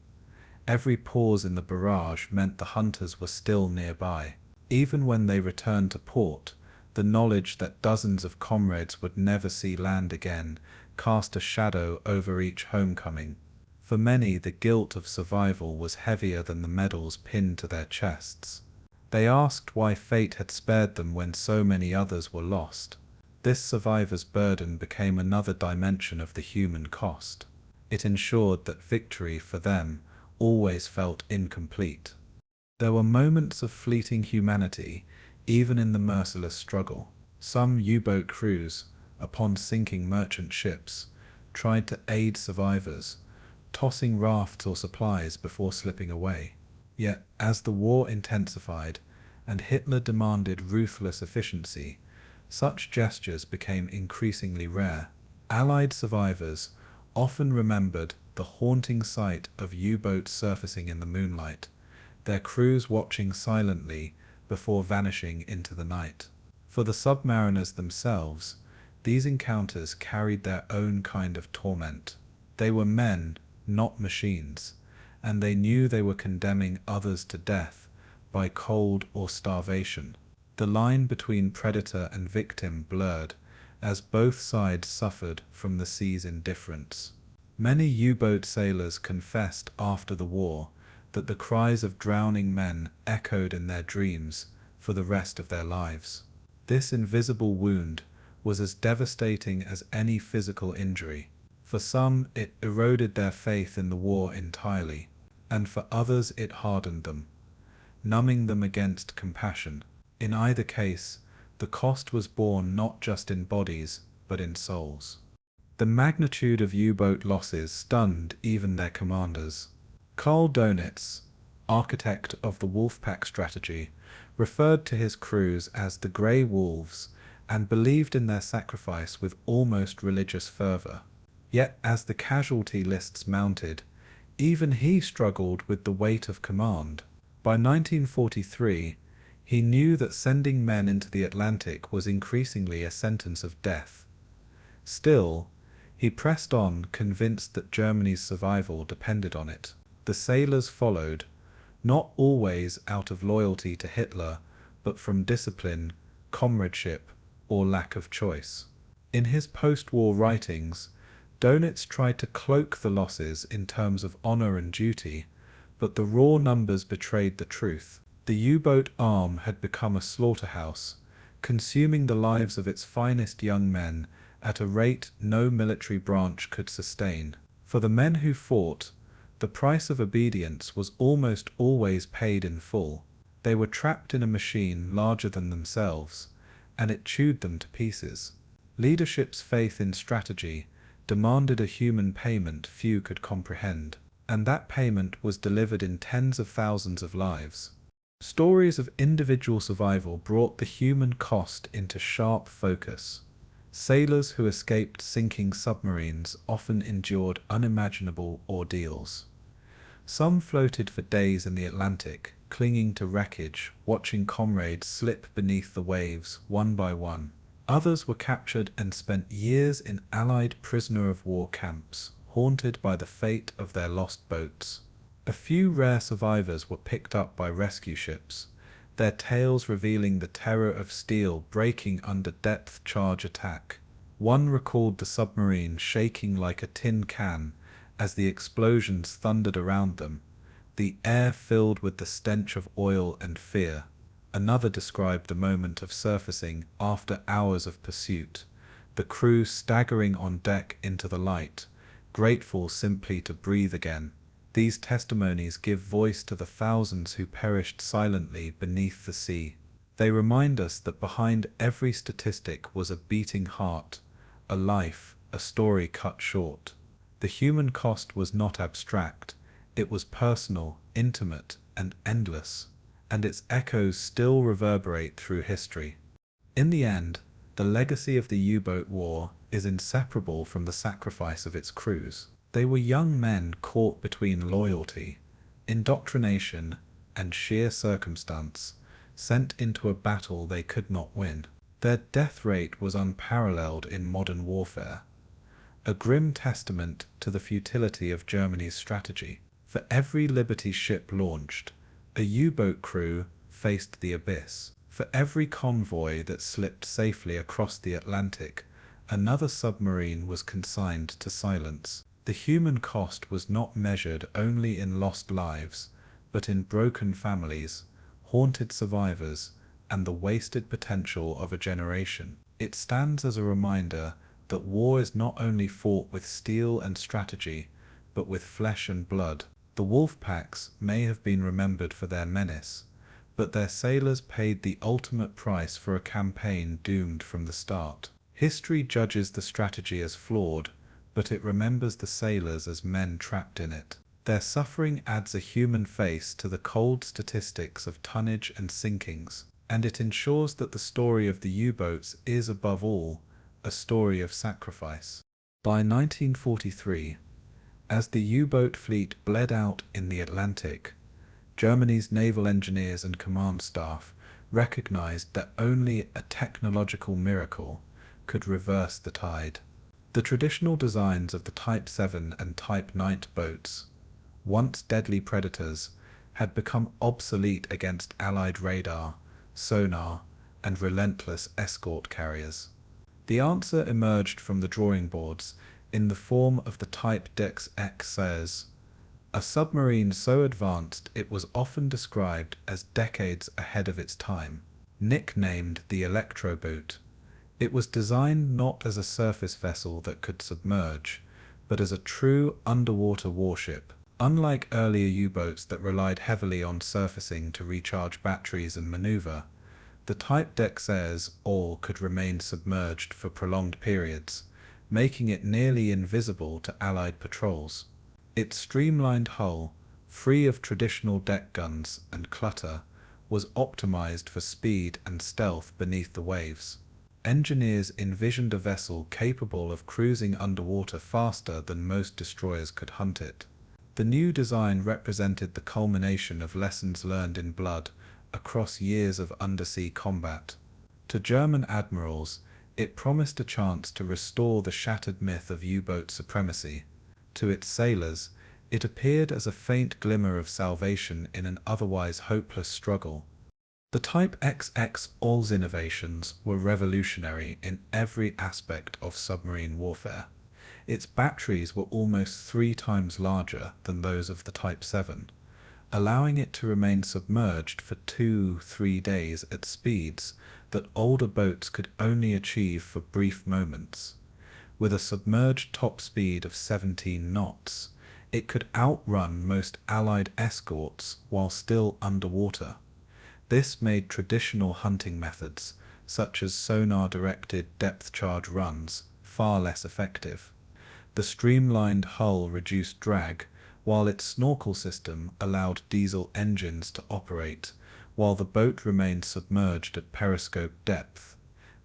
Every pause in the barrage meant the hunters were still nearby. Even when they returned to port, the knowledge that dozens of comrades would never see land again cast a shadow over each homecoming. For many, the guilt of survival was heavier than the medals pinned to their chests. They asked why fate had spared them when so many others were lost. This survivor's burden became another dimension of the human cost. It ensured that victory for them always felt incomplete. There were moments of fleeting humanity, even in the merciless struggle. Some U-boat crews, upon sinking merchant ships, tried to aid survivors, tossing rafts or supplies before slipping away. Yet, as the war intensified and Hitler demanded ruthless efficiency, such gestures became increasingly rare. Allied survivors often remembered the haunting sight of U-boats surfacing in the moonlight, their crews watching silently before vanishing into the night. For the submariners themselves, these encounters carried their own kind of torment. They were men, not machines, and they knew they were condemning others to death by cold or starvation. The line between predator and victim blurred as both sides suffered from the sea's indifference. Many U-boat sailors confessed after the war that the cries of drowning men echoed in their dreams for the rest of their lives. This invisible wound was as devastating as any physical injury. For some, it eroded their faith in the war entirely, and for others it hardened them, numbing them against compassion. In either case, the cost was borne not just in bodies, but in souls. The magnitude of U-boat losses stunned even their commanders. Carl Dönitz, architect of the Wolfpack strategy, referred to his crews as the Grey Wolves and believed in their sacrifice with almost religious fervor. Yet as the casualty lists mounted, even he struggled with the weight of command. By 1943, he knew that sending men into the Atlantic was increasingly a sentence of death. Still, he pressed on, convinced that Germany's survival depended on it. The sailors followed, not always out of loyalty to Hitler, but from discipline, comradeship, or lack of choice. In his post-war writings, Dönitz tried to cloak the losses in terms of honor and duty, but the raw numbers betrayed the truth. The U-boat arm had become a slaughterhouse, consuming the lives of its finest young men at a rate no military branch could sustain. For the men who fought, the price of obedience was almost always paid in full. They were trapped in a machine larger than themselves, and it chewed them to pieces. Leadership's faith in strategy, demanded a human payment few could comprehend, and that payment was delivered in tens of thousands of lives. Stories of individual survival brought the human cost into sharp focus. Sailors who escaped sinking submarines often endured unimaginable ordeals. Some floated for days in the Atlantic, clinging to wreckage, watching comrades slip beneath the waves one by one. Others were captured and spent years in Allied prisoner-of-war camps, haunted by the fate of their lost boats. A few rare survivors were picked up by rescue ships, their tales revealing the terror of steel breaking under depth-charge attack. One recalled the submarine shaking like a tin can as the explosions thundered around them, the air filled with the stench of oil and fear. Another described the moment of surfacing after hours of pursuit, the crew staggering on deck into the light, grateful simply to breathe again. These testimonies give voice to the thousands who perished silently beneath the sea. They remind us that behind every statistic was a beating heart, a life, a story cut short. The human cost was not abstract, it was personal, intimate, and endless, and its echoes still reverberate through history. In the end, the legacy of the U-boat war is inseparable from the sacrifice of its crews. They were young men caught between loyalty, indoctrination, and sheer circumstance, sent into a battle they could not win. Their death rate was unparalleled in modern warfare, a grim testament to the futility of Germany's strategy. For every Liberty ship launched, a U-boat crew faced the abyss. For every convoy that slipped safely across the Atlantic, another submarine was consigned to silence. The human cost was not measured only in lost lives, but in broken families, haunted survivors, and the wasted potential of a generation. It stands as a reminder that war is not only fought with steel and strategy, but with flesh and blood. The Wolfpacks may have been remembered for their menace, but their sailors paid the ultimate price for a campaign doomed from the start. History judges the strategy as flawed, but it remembers the sailors as men trapped in it. Their suffering adds a human face to the cold statistics of tonnage and sinkings, and it ensures that the story of the U-boats is, above all, a story of sacrifice. By 1943, as the U-boat fleet bled out in the Atlantic, Germany's naval engineers and command staff recognized that only a technological miracle could reverse the tide. The traditional designs of the Type 7 and Type 9 boats, once deadly predators, had become obsolete against Allied radar, sonar, and relentless escort carriers. The answer emerged from the drawing boards in the form of the Type decisive, a submarine so advanced it was often described as decades ahead of its time. Nicknamed the Electroboot, it was designed not as a surface vessel that could submerge, but as a true underwater warship. Unlike earlier U-boats that relied heavily on surfacing to recharge batteries and maneuver, the Type decisive could remain submerged for prolonged periods, making it nearly invisible to Allied patrols. Its streamlined hull, free of traditional deck guns and clutter, was optimized for speed and stealth beneath the waves. Engineers envisioned a vessel capable of cruising underwater faster than most destroyers could hunt it. The new design represented the culmination of lessons learned in blood across years of undersea combat. To German admirals, it promised a chance to restore the shattered myth of U-boat supremacy. To its sailors, it appeared as a faint glimmer of salvation in an otherwise hopeless struggle. The Type XX's innovations were revolutionary in every aspect of submarine warfare. Its batteries were almost 3 times larger than those of the Type 7, allowing it to remain submerged for 2-3 days at speeds that older boats could only achieve for brief moments. With a submerged top speed of 17 knots, it could outrun most Allied escorts while still underwater. This made traditional hunting methods, such as sonar-directed depth charge runs, far less effective. The streamlined hull reduced drag, while its snorkel system allowed diesel engines to operate, while the boat remained submerged at periscope depth.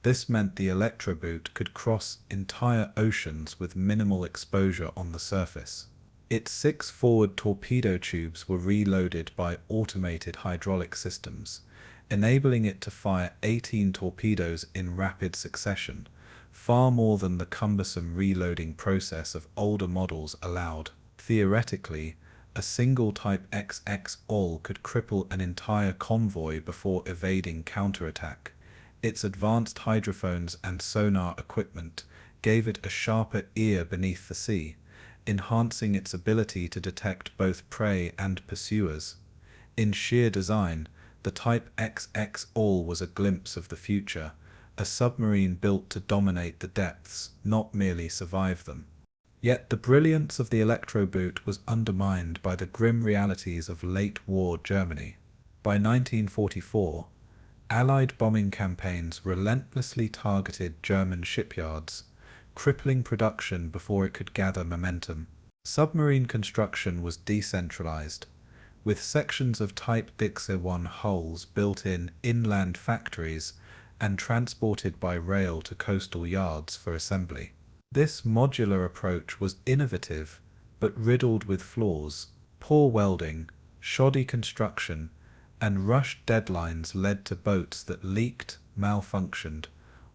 This meant the electroboot could cross entire oceans with minimal exposure on the surface. Its 6 forward torpedo tubes were reloaded by automated hydraulic systems, enabling it to fire 18 torpedoes in rapid succession, far more than the cumbersome reloading process of older models allowed. Theoretically, a single Type XX all could cripple an entire convoy before evading counterattack. Its advanced hydrophones and sonar equipment gave it a sharper ear beneath the sea, enhancing its ability to detect both prey and pursuers. In sheer design, the Type XX all was a glimpse of the future, a submarine built to dominate the depths, not merely survive them. Yet the brilliance of the electroboot was undermined by the grim realities of late-war Germany. By 1944, Allied bombing campaigns relentlessly targeted German shipyards, crippling production before it could gather momentum. Submarine construction was decentralized, with sections of Type Dixie-1 hulls built in inland factories and transported by rail to coastal yards for assembly. This modular approach was innovative, but riddled with flaws. Poor welding, shoddy construction, and rushed deadlines led to boats that leaked, malfunctioned,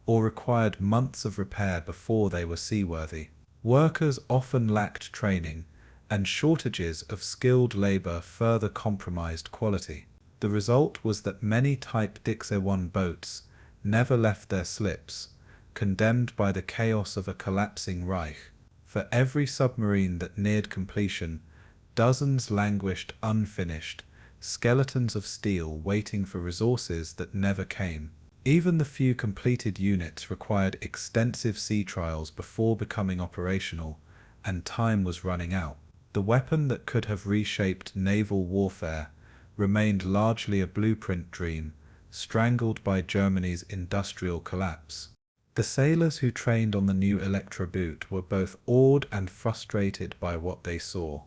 or required months of repair before they were seaworthy. Workers often lacked training, and shortages of skilled labor further compromised quality. The result was that many Type Dixie-1 boats never left their slips, condemned by the chaos of a collapsing Reich. For every submarine that neared completion, dozens languished unfinished, skeletons of steel waiting for resources that never came. Even the few completed units required extensive sea trials before becoming operational, and time was running out. The weapon that could have reshaped naval warfare remained largely a blueprint dream, strangled by Germany's industrial collapse. The sailors who trained on the new electroboot were both awed and frustrated by what they saw.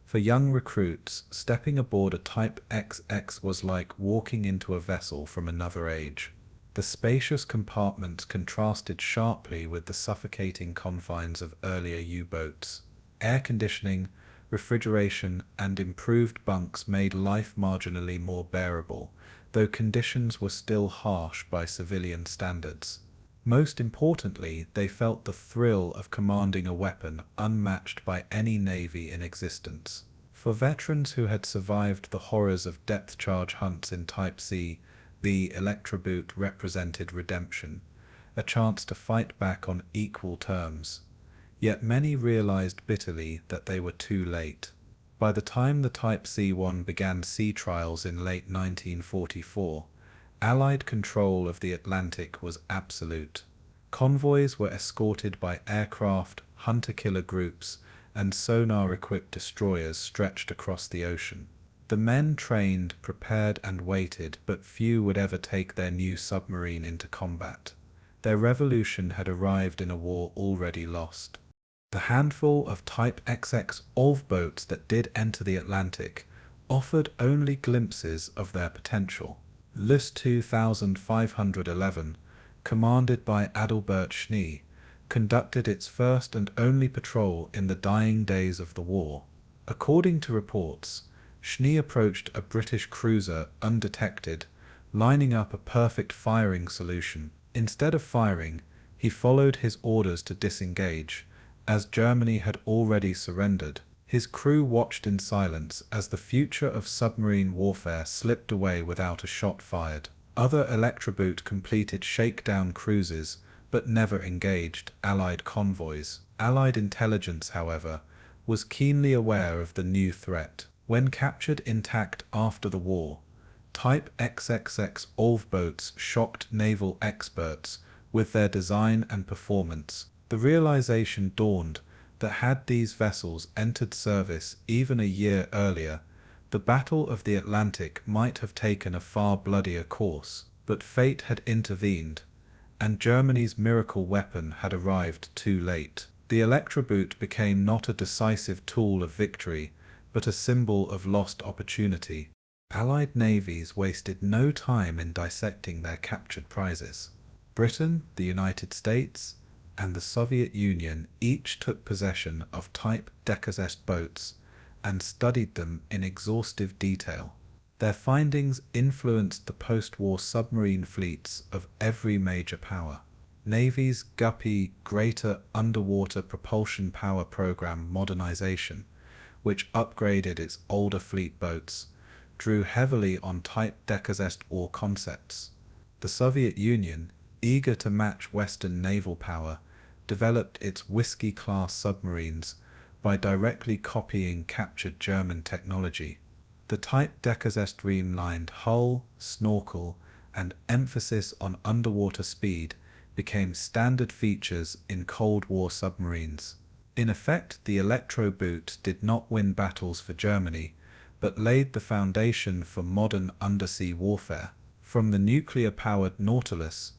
For young recruits, stepping aboard a Type XX was like walking into a vessel from another age. The spacious compartments contrasted sharply with the suffocating confines of earlier U-boats. Air conditioning, refrigeration, and improved bunks made life marginally more bearable, though conditions were still harsh by civilian standards. Most importantly, they felt the thrill of commanding a weapon unmatched by any navy in existence. For veterans who had survived the horrors of depth-charge hunts in Type C, the electroboot represented redemption, a chance to fight back on equal terms. Yet many realized bitterly that they were too late. By the time the Type C-1 began sea trials in late 1944, Allied control of the Atlantic was absolute. Convoys were escorted by aircraft, hunter-killer groups, and sonar-equipped destroyers stretched across the ocean. The men trained, prepared, and waited, but few would ever take their new submarine into combat. Their revolution had arrived in a war already lost. The handful of Type XX OLV boats that did enter the Atlantic offered only glimpses of their potential. Lys 2511, commanded by Adalbert Schnee, conducted its first and only patrol in the dying days of the war. According to reports, Schnee approached a British cruiser undetected, lining up a perfect firing solution. Instead of firing, he followed his orders to disengage, as Germany had already surrendered. His crew watched in silence as the future of submarine warfare slipped away without a shot fired. Other electroboot completed shakedown cruises, but never engaged Allied convoys. Allied intelligence, however, was keenly aware of the new threat. When captured intact after the war, Type XXX OLV boats shocked naval experts with their design and performance. The realization dawned that had these vessels entered service even a year earlier, the Battle of the Atlantic might have taken a far bloodier course. But fate had intervened, and Germany's miracle weapon had arrived too late. The electroboot became not a decisive tool of victory, but a symbol of lost opportunity. Allied navies wasted no time in dissecting their captured prizes. Britain, the United States, and the Soviet Union each took possession of Type decisive boats and studied them in exhaustive detail. Their findings influenced the post-war submarine fleets of every major power. Navy's Guppy Greater Underwater Propulsion Power Program modernization, which upgraded its older fleet boats, drew heavily on Type decisive war concepts. The Soviet Union, eager to match Western naval power, developed its Whiskey-class submarines by directly copying captured German technology. The Type decasive streamlined hull, snorkel, and emphasis on underwater speed became standard features in Cold War submarines. In effect, the electro-boot did not win battles for Germany, but laid the foundation for modern undersea warfare. From the nuclear-powered Nautilus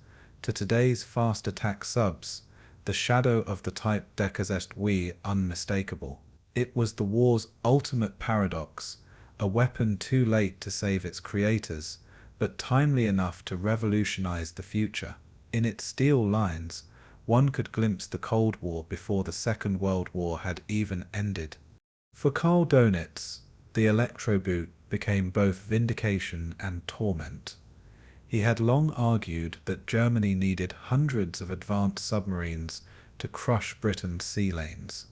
to today's fast attack subs, the shadow of the Type decasive was unmistakable. It was the war's ultimate paradox, a weapon too late to save its creators, but timely enough to revolutionize the future. In its steel lines, one could glimpse the Cold War before the Second World War had even ended. For Karl Dönitz, the electroboot became both vindication and torment. He had long argued that Germany needed hundreds of advanced submarines to crush Britain's sea lanes.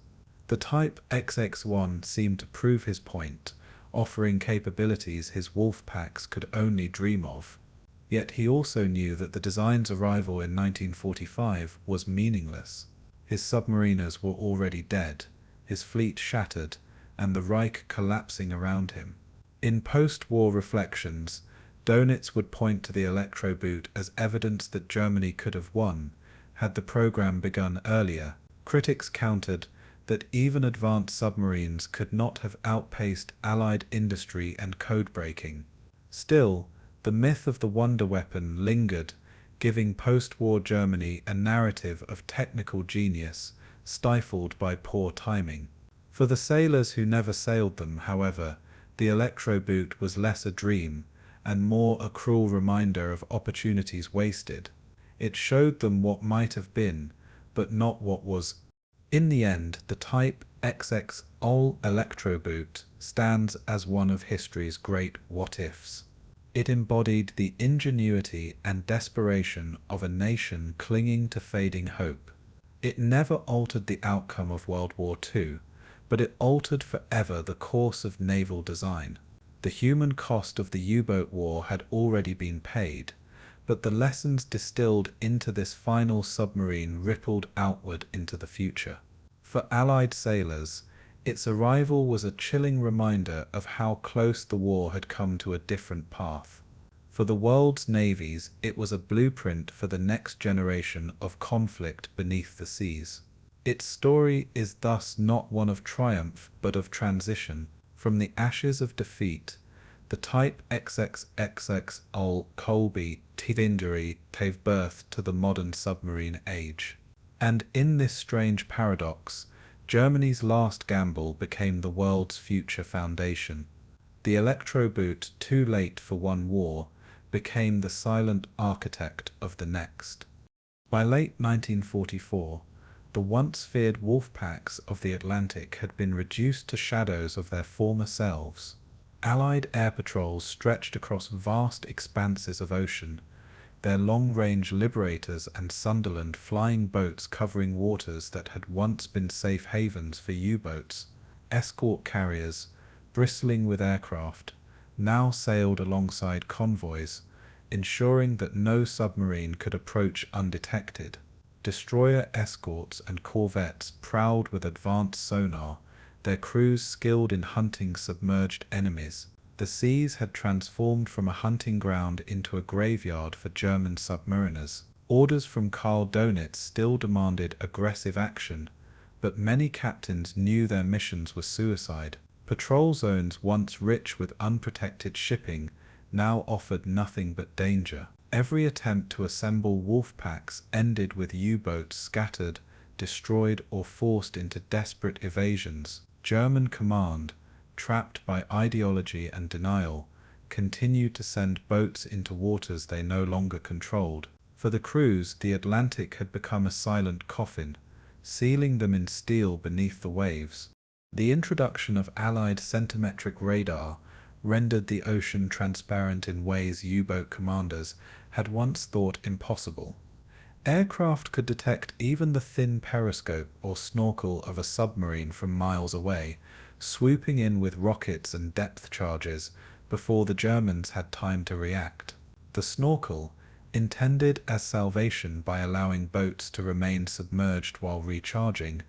The Type XX-1 seemed to prove his point, offering capabilities his Wolfpacks could only dream of. Yet he also knew that the design's arrival in 1945 was meaningless. His submariners were already dead, his fleet shattered, and the Reich collapsing around him. In post-war reflections, Dönitz would point to the electroboot as evidence that Germany could have won, had the program begun earlier. Critics countered that even advanced submarines could not have outpaced Allied industry and code-breaking. Still, the myth of the wonder weapon lingered, giving post-war Germany a narrative of technical genius, stifled by poor timing. For the sailors who never sailed them, however, the electroboot was less a dream, and more a cruel reminder of opportunities wasted. It showed them what might have been, but not what was. In the end, the Type XX electroboot stands as one of history's great what-ifs. It embodied the ingenuity and desperation of a nation clinging to fading hope. It never altered the outcome of World War II, but it altered forever the course of naval design. The human cost of the U-boat war had already been paid, but the lessons distilled into this final submarine rippled outward into the future. For Allied sailors, its arrival was a chilling reminder of how close the war had come to a different path. For the world's navies, it was a blueprint for the next generation of conflict beneath the seas. Its story is thus not one of triumph, but of transition. From the ashes of defeat, the Type XXXX Colby injury gave birth to the modern submarine age. And in this strange paradox, Germany's last gamble became the world's future foundation. The electroboot, too late for one war, became the silent architect of the next. By late 1944, the once feared Wolfpacks of the Atlantic had been reduced to shadows of their former selves. Allied air patrols stretched across vast expanses of ocean, their long-range Liberators and Sunderland flying boats covering waters that had once been safe havens for U-boats. Escort carriers, bristling with aircraft, now sailed alongside convoys, ensuring that no submarine could approach undetected. Destroyer escorts and corvettes prowled with advanced sonar, their crews skilled in hunting submerged enemies. The seas had transformed from a hunting ground into a graveyard for German submariners. Orders from Karl Dönitz still demanded aggressive action, but many captains knew their missions were suicide. Patrol zones once rich with unprotected shipping now offered nothing but danger. Every attempt to assemble Wolfpacks ended with U-boats scattered, destroyed, or forced into desperate evasions, German command, trapped by ideology and denial, continued to send boats into waters they no longer controlled. For the crews, the Atlantic had become a silent coffin, sealing them in steel beneath the waves. The introduction of Allied centimetric radar rendered the ocean transparent in ways U-boat commanders had once thought impossible. Aircraft could detect even the thin periscope or snorkel of a submarine from miles away, swooping in with rockets and depth charges before the Germans had time to react. The snorkel, intended as salvation by allowing boats to remain submerged while recharging,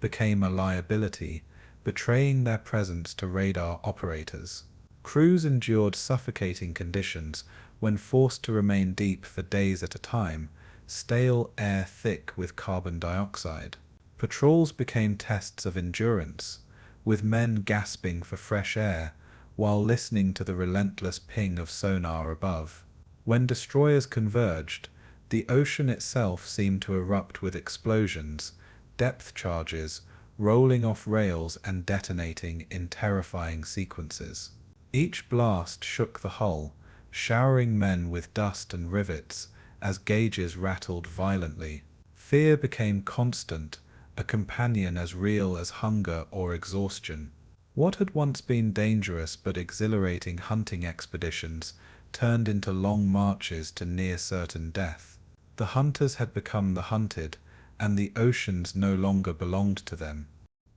became a liability, betraying their presence to radar operators. Crews endured suffocating conditions when forced to remain deep for days at a time, stale air thick with carbon dioxide. Patrols became tests of endurance, with men gasping for fresh air while listening to the relentless ping of sonar above. When destroyers converged, the ocean itself seemed to erupt with explosions, depth charges, rolling off rails and detonating in terrifying sequences. Each blast shook the hull, showering men with dust and rivets as gauges rattled violently. Fear became constant, a companion as real as hunger or exhaustion. What had once been dangerous but exhilarating hunting expeditions turned into long marches to near certain death. The hunters had become the hunted, and the oceans no longer belonged to them.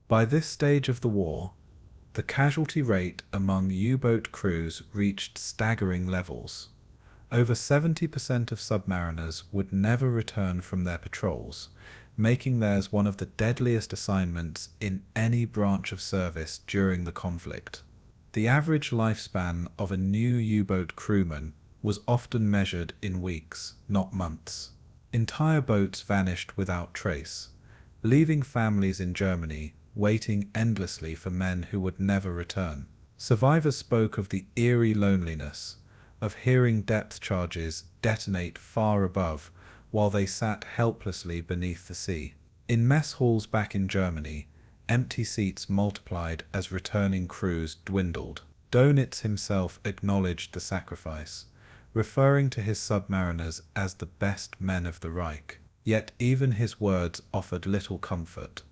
By this stage of the war, the casualty rate among U-boat crews reached staggering levels. Over 70% of submariners would never return from their patrols, making theirs one of the deadliest assignments in any branch of service during the conflict. The average lifespan of a new U-boat crewman was often measured in weeks, not months. Entire boats vanished without trace, leaving families in Germany waiting endlessly for men who would never return. Survivors spoke of the eerie loneliness of hearing depth charges detonate far above while they sat helplessly beneath the sea. In mess halls back in Germany, empty seats multiplied as returning crews dwindled. Dönitz himself acknowledged the sacrifice, referring to his submariners as the best men of the Reich. Yet even his words offered little comfort,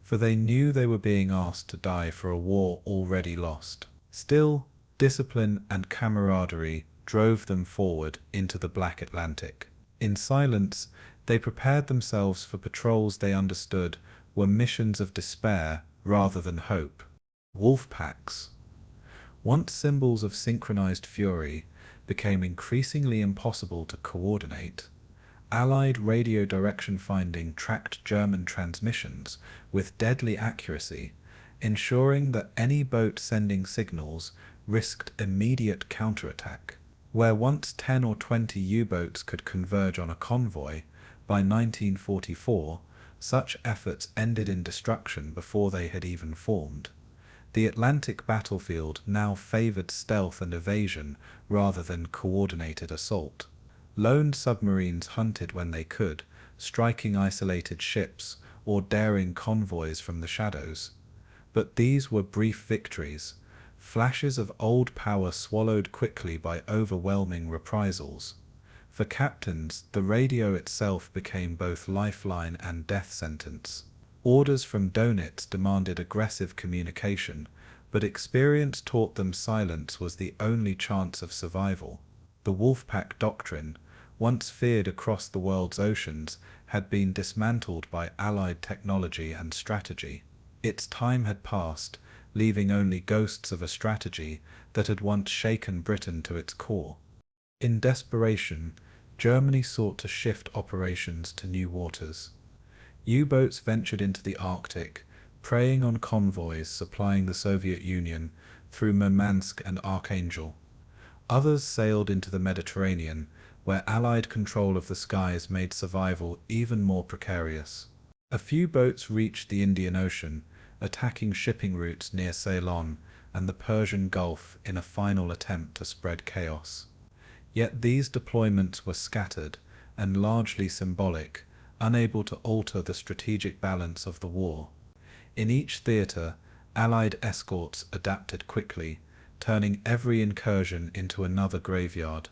for they knew they were being asked to die for a war already lost. Still, discipline and camaraderie drove them forward into the Black Atlantic. In silence, they prepared themselves for patrols they understood were missions of despair rather than hope. Wolfpacks, once symbols of synchronized fury, became increasingly impossible to coordinate. Allied radio direction finding tracked German transmissions with deadly accuracy, ensuring that any boat sending signals risked immediate counterattack. Where once 10 or 20 U-boats could converge on a convoy, by 1944, such efforts ended in destruction before they had even formed. The Atlantic battlefield now favored stealth and evasion rather than coordinated assault. Lone submarines hunted when they could, striking isolated ships or daring convoys from the shadows. But these were brief victories, flashes of old power swallowed quickly by overwhelming reprisals. For captains, the radio itself became both lifeline and death sentence. Orders from Dönitz demanded aggressive communication, but experience taught them silence was the only chance of survival. The Wolfpack doctrine, once feared across the world's oceans, had been dismantled by Allied technology and strategy. Its time had passed, leaving only ghosts of a strategy that had once shaken Britain to its core. In desperation, Germany sought to shift operations to new waters. U-boats ventured into the Arctic, preying on convoys supplying the Soviet Union through Murmansk and Archangel. Others sailed into the Mediterranean, where Allied control of the skies made survival even more precarious. A few boats reached the Indian Ocean, attacking shipping routes near Ceylon and the Persian Gulf in a final attempt to spread chaos. Yet these deployments were scattered and largely symbolic, unable to alter the strategic balance of the war. In each theatre, Allied escorts adapted quickly, turning every incursion into another graveyard.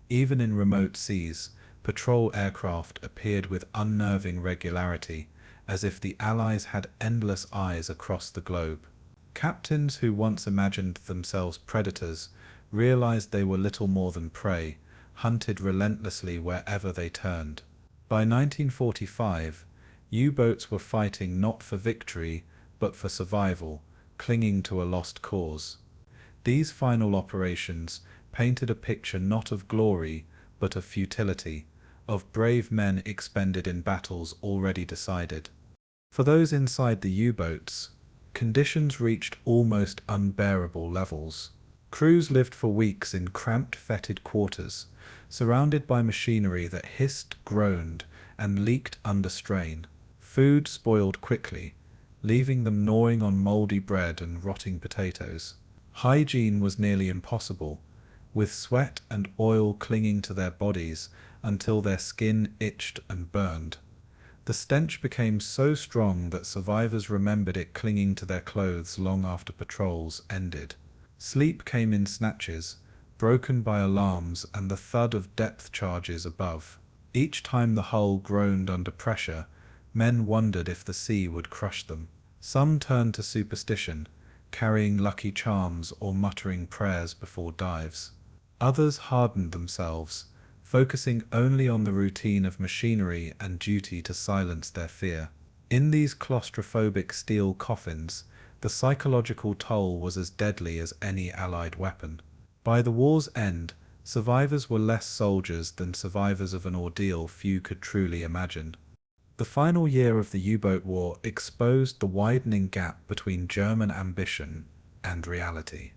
Even in remote seas, patrol aircraft appeared with unnerving regularity, as if the Allies had endless eyes across the globe. Captains who once imagined themselves predators realized they were little more than prey, hunted relentlessly wherever they turned. By 1945, U-boats were fighting not for victory, but for survival, clinging to a lost cause. These final operations painted a picture not of glory, but of futility, of brave men expended in battles already decided. For those inside the U-boats, conditions reached almost unbearable levels. Crews lived for weeks in cramped, fetid quarters, surrounded by machinery that hissed, groaned, and leaked under strain. Food spoiled quickly, leaving them gnawing on moldy bread and rotting potatoes. Hygiene was nearly impossible, with sweat and oil clinging to their bodies until their skin itched and burned. The stench became so strong that survivors remembered it clinging to their clothes long after patrols ended. Sleep came in snatches, broken by alarms and the thud of depth charges above. Each time the hull groaned under pressure, men wondered if the sea would crush them. Some turned to superstition, carrying lucky charms or muttering prayers before dives. Others hardened themselves, focusing only on the routine of machinery and duty to silence their fear. In these claustrophobic steel coffins, the psychological toll was as deadly as any Allied weapon. By the war's end, survivors were less soldiers than survivors of an ordeal few could truly imagine. The final year of the U-boat war exposed the widening gap between German ambition and reality.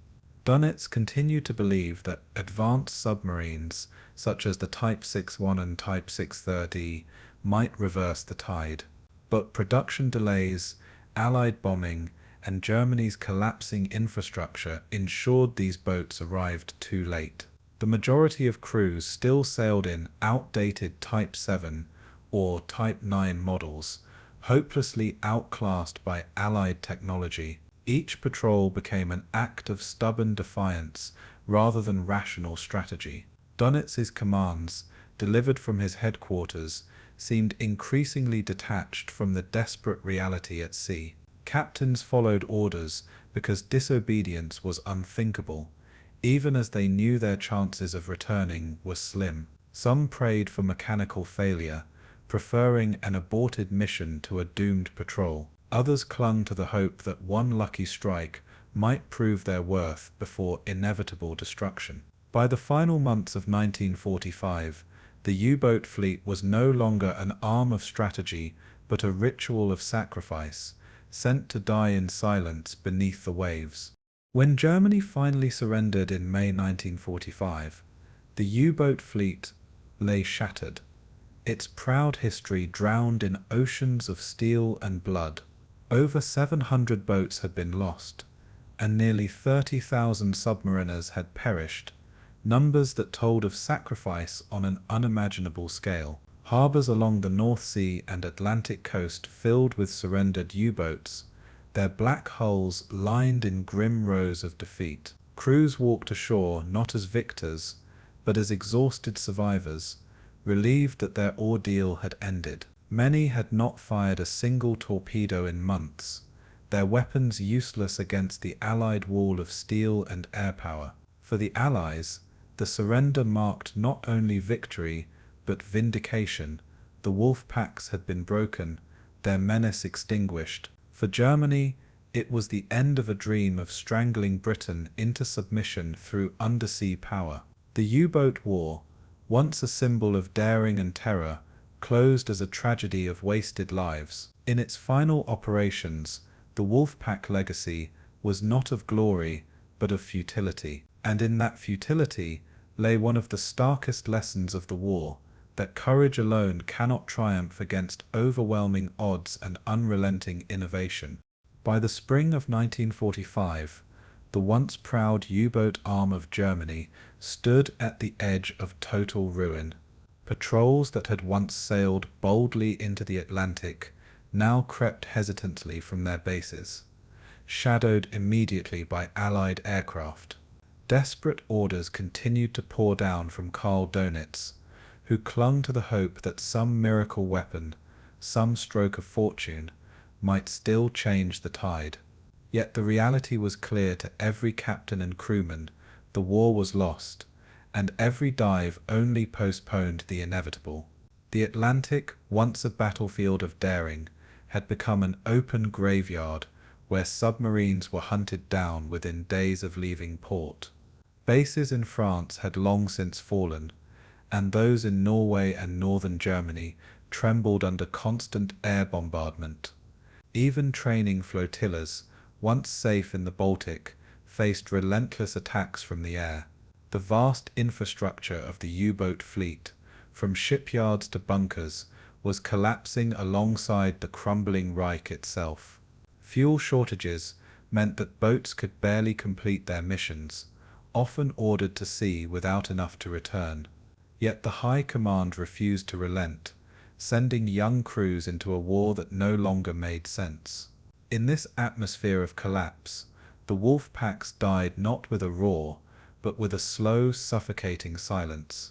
Dönitz continued to believe that advanced submarines, such as the Type 61 and Type 630, might reverse the tide. But production delays, Allied bombing, and Germany's collapsing infrastructure ensured these boats arrived too late. The majority of crews still sailed in outdated Type 7 or Type 9 models, hopelessly outclassed by Allied technology. Each patrol became an act of stubborn defiance rather than rational strategy. Dönitz's commands, delivered from his headquarters, seemed increasingly detached from the desperate reality at sea. Captains followed orders because disobedience was unthinkable, even as they knew their chances of returning were slim. Some prayed for mechanical failure, preferring an aborted mission to a doomed patrol. Others clung to the hope that one lucky strike might prove their worth before inevitable destruction. By the final months of 1945, the U-boat fleet was no longer an arm of strategy, but a ritual of sacrifice, sent to die in silence beneath the waves. When Germany finally surrendered in May 1945, the U-boat fleet lay shattered, its proud history drowned in oceans of steel and blood. Over 700 boats had been lost, and nearly 30,000 submariners had perished, numbers that told of sacrifice on an unimaginable scale. Harbors along the North Sea and Atlantic coast filled with surrendered U-boats, their black hulls lined in grim rows of defeat. Crews walked ashore not as victors, but as exhausted survivors, relieved that their ordeal had ended. Many had not fired a single torpedo in months, their weapons useless against the Allied wall of steel and air power. For the Allies, the surrender marked not only victory, but vindication. The Wolfpacks had been broken, their menace extinguished. For Germany, it was the end of a dream of strangling Britain into submission through undersea power. The U-boat war, once a symbol of daring and terror, closed as a tragedy of wasted lives. In its final operations, the Wolfpack legacy was not of glory, but of futility. And in that futility lay one of the starkest lessons of the war, that courage alone cannot triumph against overwhelming odds and unrelenting innovation. By the spring of 1945, the once proud U-boat arm of Germany stood at the edge of total ruin. Patrols that had once sailed boldly into the Atlantic now crept hesitantly from their bases, shadowed immediately by Allied aircraft. Desperate orders continued to pour down from Karl Dönitz, who clung to the hope that some miracle weapon, some stroke of fortune, might still change the tide. Yet the reality was clear to every captain and crewman: the war was lost, and every dive only postponed the inevitable. The Atlantic, once a battlefield of daring, had become an open graveyard where submarines were hunted down within days of leaving port. Bases in France had long since fallen, and those in Norway and northern Germany trembled under constant air bombardment. Even training flotillas, once safe in the Baltic, faced relentless attacks from the air. The vast infrastructure of the U-boat fleet, from shipyards to bunkers, was collapsing alongside the crumbling Reich itself. Fuel shortages meant that boats could barely complete their missions, often ordered to sea without enough to return. Yet the High Command refused to relent, sending young crews into a war that no longer made sense. In this atmosphere of collapse, the Wolfpacks died not with a roar, but with a slow, suffocating silence.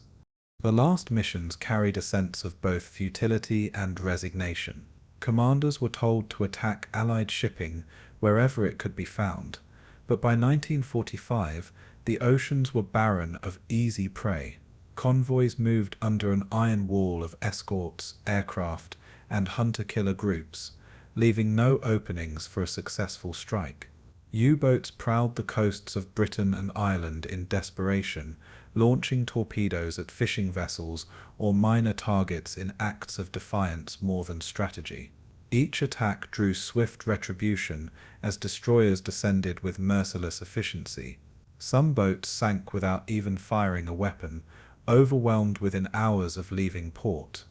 The last missions carried a sense of both futility and resignation. Commanders were told to attack Allied shipping wherever it could be found, but by 1945 the oceans were barren of easy prey. Convoys moved under an iron wall of escorts, aircraft, and hunter-killer groups, leaving no openings for a successful strike. U-boats prowled the coasts of Britain and Ireland in desperation, launching torpedoes at fishing vessels or minor targets in acts of defiance more than strategy. Each attack drew swift retribution as destroyers descended with merciless efficiency. Some boats sank without even firing a weapon, overwhelmed within hours of leaving port.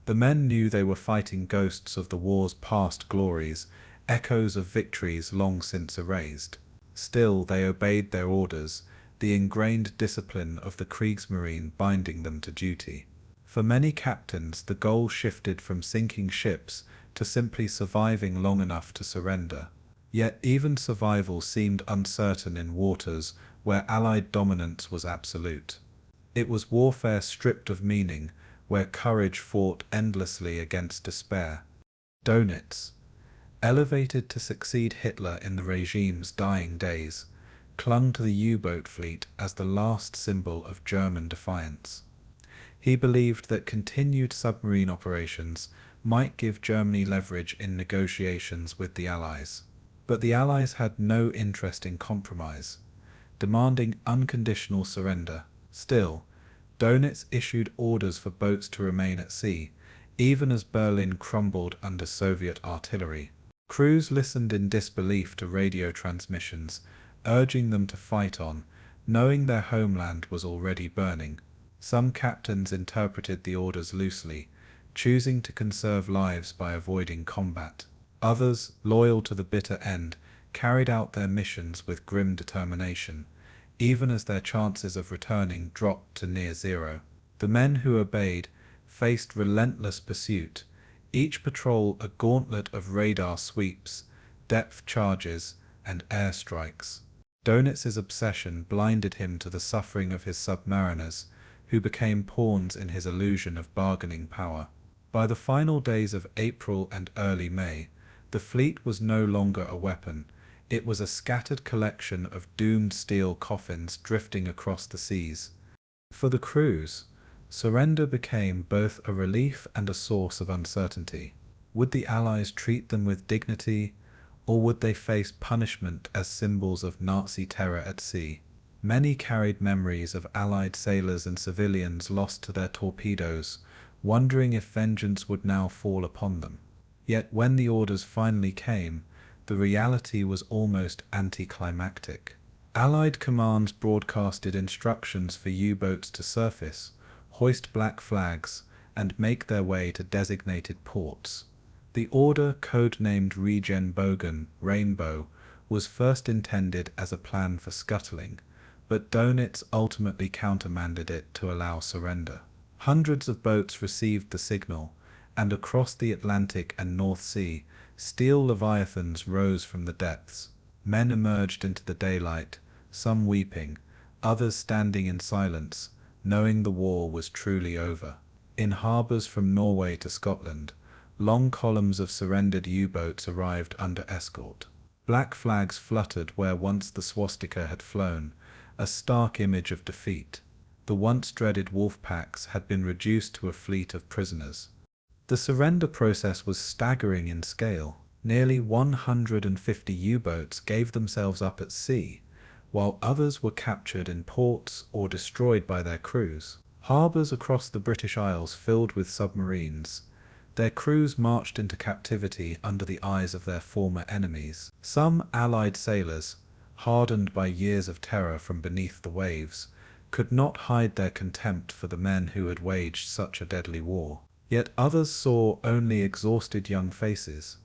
The men knew they were fighting ghosts of the war's past glories, echoes of victories long since erased. Still, they obeyed their orders, the ingrained discipline of the Kriegsmarine binding them to duty. For many captains, the goal shifted from sinking ships to simply surviving long enough to surrender. Yet even survival seemed uncertain in waters where Allied dominance was absolute. It was warfare stripped of meaning, where courage fought endlessly against despair. Dönitz, elevated to succeed Hitler in the regime's dying days, clung to the U-boat fleet as the last symbol of German defiance. He believed that continued submarine operations might give Germany leverage in negotiations with the Allies. But the Allies had no interest in compromise, demanding unconditional surrender. Still, Dönitz issued orders for boats to remain at sea, even as Berlin crumbled under Soviet artillery. Crews listened in disbelief to radio transmissions, urging them to fight on, knowing their homeland was already burning. Some captains interpreted the orders loosely, choosing to conserve lives by avoiding combat. Others, loyal to the bitter end, carried out their missions with grim determination, even as their chances of returning dropped to near zero. The men who obeyed faced relentless pursuit, each patrol a gauntlet of radar sweeps, depth charges, and airstrikes. Dönitz's obsession blinded him to the suffering of his submariners, who became pawns in his illusion of bargaining power. By the final days of April and early May, the fleet was no longer a weapon. It was a scattered collection of doomed steel coffins drifting across the seas. For the crews, surrender became both a relief and a source of uncertainty. Would the Allies treat them with dignity, or would they face punishment as symbols of Nazi terror at sea? Many carried memories of Allied sailors and civilians lost to their torpedoes, wondering if vengeance would now fall upon them. Yet when the orders finally came, the reality was almost anticlimactic. Allied commands broadcasted instructions for U-boats to surface, hoist black flags, and make their way to designated ports. The order, codenamed Regenbogen, Rainbow, was first intended as a plan for scuttling, but Dönitz ultimately countermanded it to allow surrender. Hundreds of boats received the signal, and across the Atlantic and North Sea, steel leviathans rose from the depths. Men emerged into the daylight, some weeping, others standing in silence, knowing the war was truly over. In harbours from Norway to Scotland, long columns of surrendered U-boats arrived under escort. Black flags fluttered where once the swastika had flown, a stark image of defeat. The once dreaded Wolfpacks had been reduced to a fleet of prisoners. The surrender process was staggering in scale. Nearly 150 U-boats gave themselves up at sea, while others were captured in ports or destroyed by their crews. Harbours across the British Isles filled with submarines. Their crews marched into captivity under the eyes of their former enemies. Some Allied sailors, hardened by years of terror from beneath the waves, could not hide their contempt for the men who had waged such a deadly war. Yet others saw only exhausted young faces,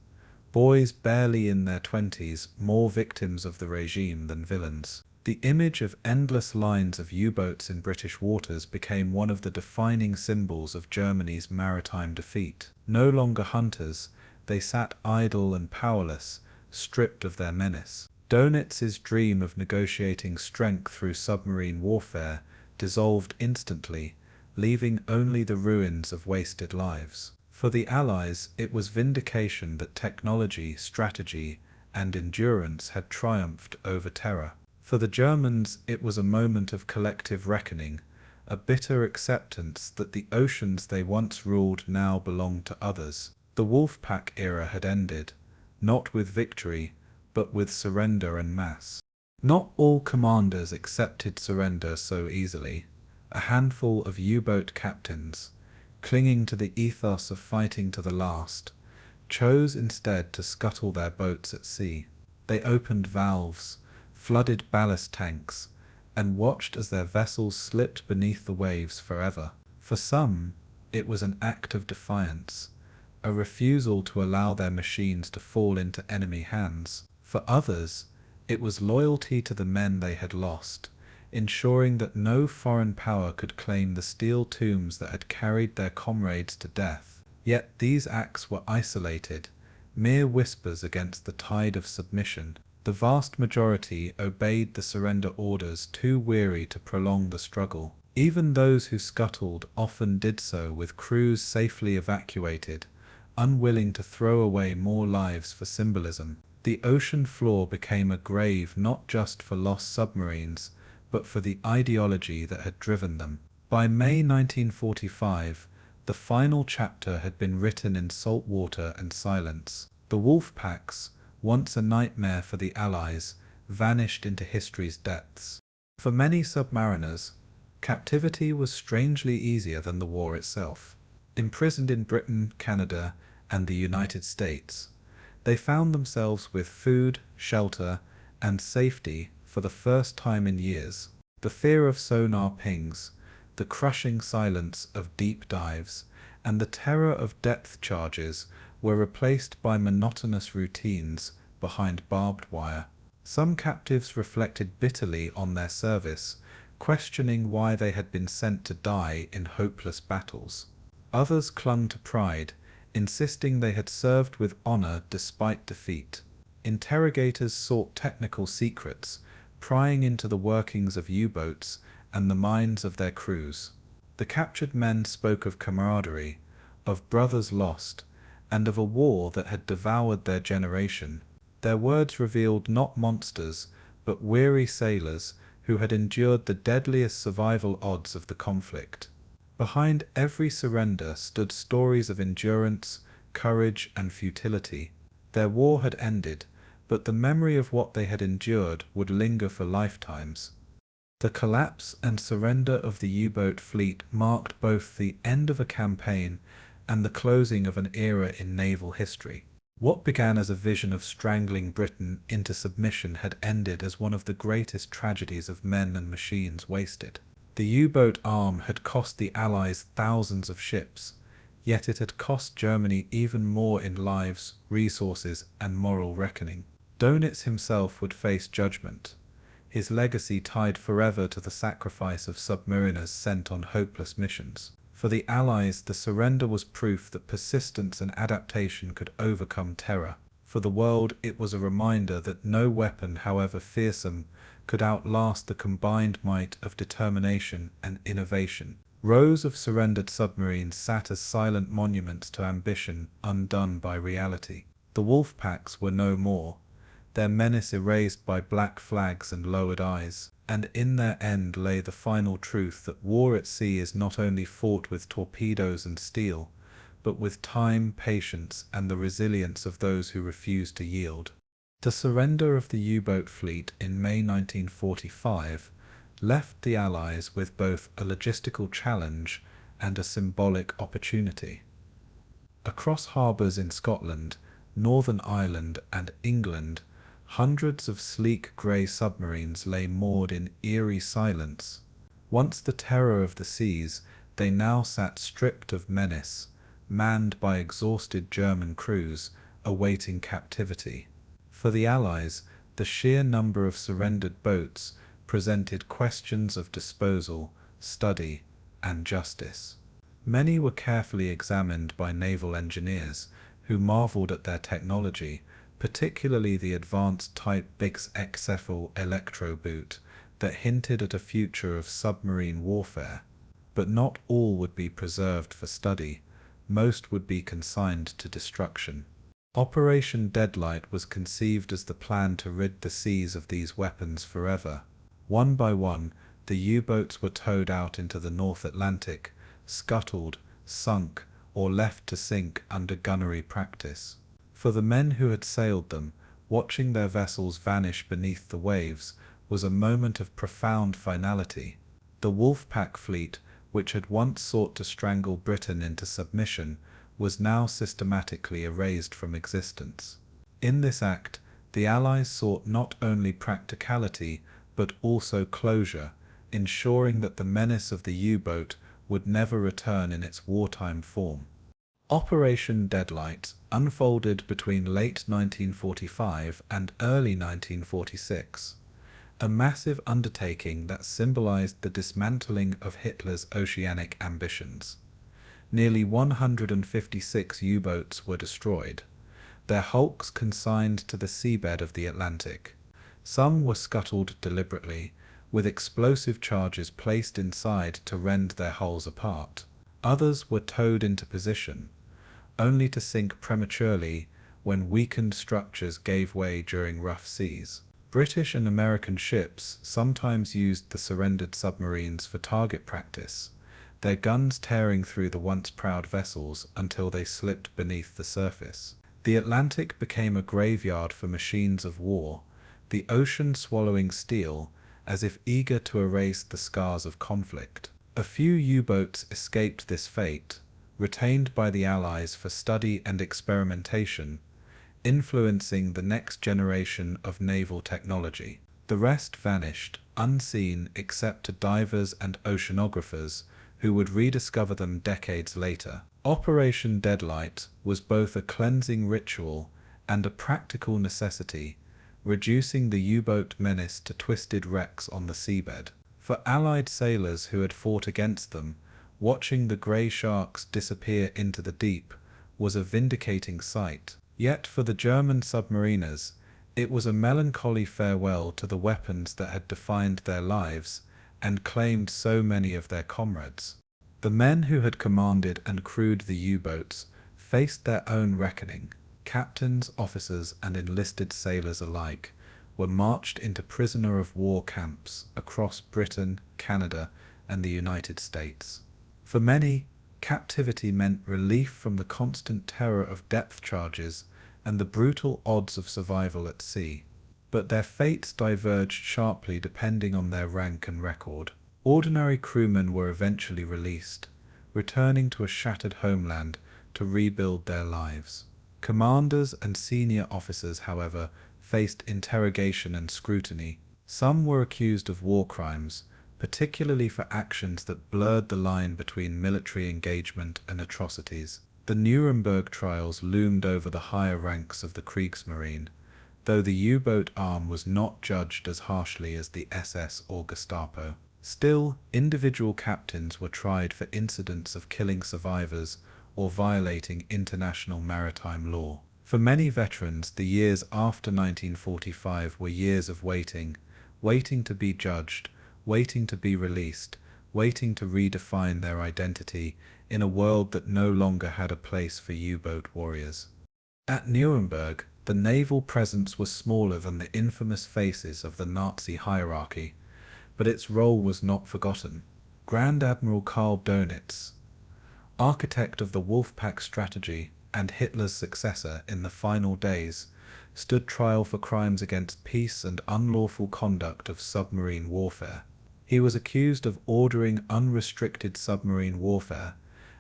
boys barely in their 20s, more victims of the regime than villains. The image of endless lines of U-boats in British waters became one of the defining symbols of Germany's maritime defeat. No longer hunters, they sat idle and powerless, stripped of their menace. Dönitz's dream of negotiating strength through submarine warfare dissolved instantly, leaving only the ruins of wasted lives. For the Allies, it was vindication that technology, strategy, and endurance had triumphed over terror. For the Germans, it was a moment of collective reckoning, a bitter acceptance that the oceans they once ruled now belonged to others. The Wolfpack era had ended, not with victory, but with surrender en masse. Not all commanders accepted surrender so easily. A handful of U-boat captains, clinging to the ethos of fighting to the last, chose instead to scuttle their boats at sea. They opened valves, flooded ballast tanks, and watched as their vessels slipped beneath the waves forever. For some, it was an act of defiance, a refusal to allow their machines to fall into enemy hands. For others, it was loyalty to the men they had lost, ensuring that no foreign power could claim the steel tombs that had carried their comrades to death. Yet these acts were isolated, mere whispers against the tide of submission. The vast majority obeyed the surrender orders, too weary to prolong the struggle. Even those who scuttled often did so with crews safely evacuated, unwilling to throw away more lives for symbolism. The ocean floor became a grave not just for lost submarines, but for the ideology that had driven them. By May 1945, the final chapter had been written in salt water and silence. The Wolfpacks, once a nightmare for the Allies, vanished into history's depths. For many submariners, captivity was strangely easier than the war itself. Imprisoned in Britain, Canada, and the United States, they found themselves with food, shelter, and safety for the first time in years. The fear of sonar pings, the crushing silence of deep dives, and the terror of depth charges were replaced by monotonous routines behind barbed wire. Some captives reflected bitterly on their service, questioning why they had been sent to die in hopeless battles. Others clung to pride, insisting they had served with honor despite defeat. Interrogators sought technical secrets, prying into the workings of U-boats and the minds of their crews. The captured men spoke of camaraderie, of brothers lost, and of a war that had devoured their generation. Their words revealed not monsters, but weary sailors who had endured the deadliest survival odds of the conflict. Behind every surrender stood stories of endurance, courage, and futility. Their war had ended, but the memory of what they had endured would linger for lifetimes. The collapse and surrender of the U-boat fleet marked both the end of a campaign and the closing of an era in naval history. What began as a vision of strangling Britain into submission had ended as one of the greatest tragedies of men and machines wasted. The U-boat arm had cost the Allies thousands of ships, yet it had cost Germany even more in lives, resources, and moral reckoning. Dönitz himself would face judgment, his legacy tied forever to the sacrifice of submariners sent on hopeless missions. For the Allies, the surrender was proof that persistence and adaptation could overcome terror. For the world, it was a reminder that no weapon, however fearsome, could outlast the combined might of determination and innovation. Rows of surrendered submarines sat as silent monuments to ambition undone by reality. The Wolfpacks were no more, their menace erased by black flags and lowered eyes, and in their end lay the final truth that war at sea is not only fought with torpedoes and steel, but with time, patience, and the resilience of those who refuse to yield. The surrender of the U-boat fleet in May 1945 left the Allies with both a logistical challenge and a symbolic opportunity. Across harbours in Scotland, Northern Ireland, and England, hundreds of sleek grey submarines lay moored in eerie silence. Once the terror of the seas, they now sat stripped of menace, manned by exhausted German crews, awaiting captivity. For the Allies, the sheer number of surrendered boats presented questions of disposal, study, and justice. Many were carefully examined by naval engineers, who marveled at their technology, particularly the advanced type Bix-Excephal electro boot that hinted at a future of submarine warfare. But not all would be preserved for study. Most would be consigned to destruction. Operation Deadlight was conceived as the plan to rid the seas of these weapons forever. One by one, the U-boats were towed out into the North Atlantic, scuttled, sunk, or left to sink under gunnery practice. For the men who had sailed them, watching their vessels vanish beneath the waves was a moment of profound finality. The Wolfpack fleet, which had once sought to strangle Britain into submission, was now systematically erased from existence. In this act, the Allies sought not only practicality, but also closure, ensuring that the menace of the U-boat would never return in its wartime form. Operation Deadlight unfolded between late 1945 and early 1946, a massive undertaking that symbolized the dismantling of Hitler's oceanic ambitions. Nearly 156 U-boats were destroyed, their hulks consigned to the seabed of the Atlantic. Some were scuttled deliberately, with explosive charges placed inside to rend their hulls apart. Others were towed into position, only to sink prematurely when weakened structures gave way during rough seas. British and American ships sometimes used the surrendered submarines for target practice, their guns tearing through the once proud vessels until they slipped beneath the surface. The Atlantic became a graveyard for machines of war, the ocean swallowing steel, as if eager to erase the scars of conflict. A few U-boats escaped this fate, retained by the Allies for study and experimentation, influencing the next generation of naval technology. The rest vanished, unseen except to divers and oceanographers who would rediscover them decades later. Operation Deadlight was both a cleansing ritual and a practical necessity, reducing the U-boat menace to twisted wrecks on the seabed. For Allied sailors who had fought against them, watching the grey sharks disappear into the deep was a vindicating sight. Yet for the German submariners, it was a melancholy farewell to the weapons that had defined their lives and claimed so many of their comrades. The men who had commanded and crewed the U-boats faced their own reckoning. Captains, officers, and enlisted sailors alike were marched into prisoner-of-war camps across Britain, Canada, and the United States. For many, captivity meant relief from the constant terror of depth charges and the brutal odds of survival at sea. But their fates diverged sharply depending on their rank and record. Ordinary crewmen were eventually released, returning to a shattered homeland to rebuild their lives. Commanders and senior officers, however, faced interrogation and scrutiny. Some were accused of war crimes, particularly for actions that blurred the line between military engagement and atrocities. The Nuremberg trials loomed over the higher ranks of the Kriegsmarine, though the U-boat arm was not judged as harshly as the SS or Gestapo. Still, individual captains were tried for incidents of killing survivors or violating international maritime law. For many veterans, the years after 1945 were years of waiting, waiting to be judged, waiting to be released, waiting to redefine their identity in a world that no longer had a place for U-boat warriors. At Nuremberg, the naval presence was smaller than the infamous faces of the Nazi hierarchy, but its role was not forgotten. Grand Admiral Karl Dönitz, architect of the Wolfpack strategy and Hitler's successor in the final days, stood trial for crimes against peace and unlawful conduct of submarine warfare. He was accused of ordering unrestricted submarine warfare,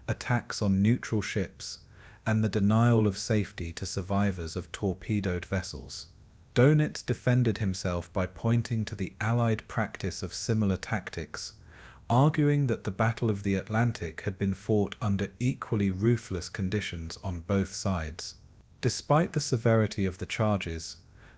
attacks on neutral ships, and the denial of safety to survivors of torpedoed vessels. Dönitz defended himself by pointing to the Allied practice of similar tactics, arguing that the Battle of the Atlantic had been fought under equally ruthless conditions on both sides. Despite the severity of the charges,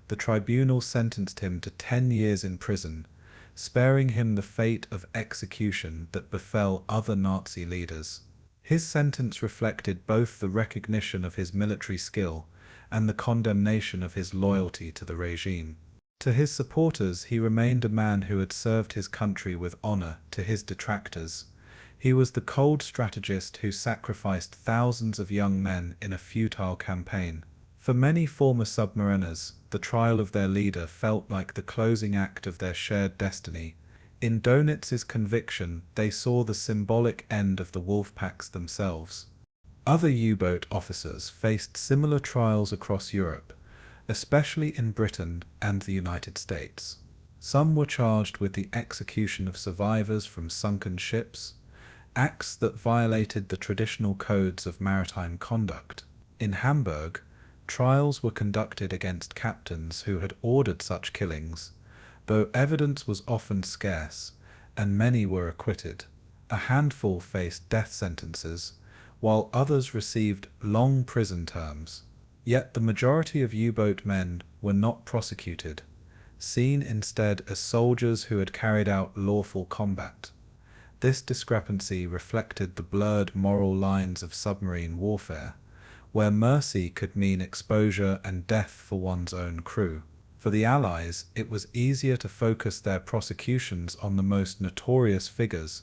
the tribunal sentenced him to 10 years in prison, sparing him the fate of execution that befell other Nazi leaders. His sentence reflected both the recognition of his military skill and the condemnation of his loyalty to the regime. To his supporters, he remained a man who had served his country with honor. To his detractors, he was the cold strategist who sacrificed thousands of young men in a futile campaign. For many former submariners, the trial of their leader felt like the closing act of their shared destiny. In Dönitz's conviction, they saw the symbolic end of the Wolfpacks themselves. Other U-boat officers faced similar trials across Europe, especially in Britain and the United States. Some were charged with the execution of survivors from sunken ships, acts that violated the traditional codes of maritime conduct. In Hamburg, trials were conducted against captains who had ordered such killings, though evidence was often scarce, and many were acquitted. A handful faced death sentences, while others received long prison terms. Yet the majority of U-boat men were not prosecuted, seen instead as soldiers who had carried out lawful combat. This discrepancy reflected the blurred moral lines of submarine warfare, where mercy could mean exposure and death for one's own crew. For the Allies, it was easier to focus their prosecutions on the most notorious figures,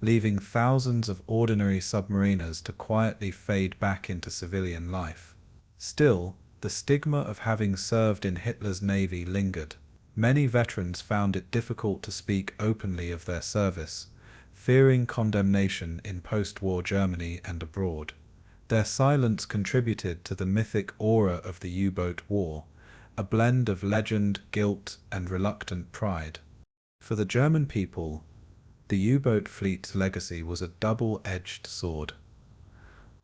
leaving thousands of ordinary submariners to quietly fade back into civilian life. Still, the stigma of having served in Hitler's navy lingered. Many veterans found it difficult to speak openly of their service, fearing condemnation in post-war Germany and abroad. Their silence contributed to the mythic aura of the U-boat war, a blend of legend, guilt, and reluctant pride. For the German people, the U-boat fleet's legacy was a double-edged sword.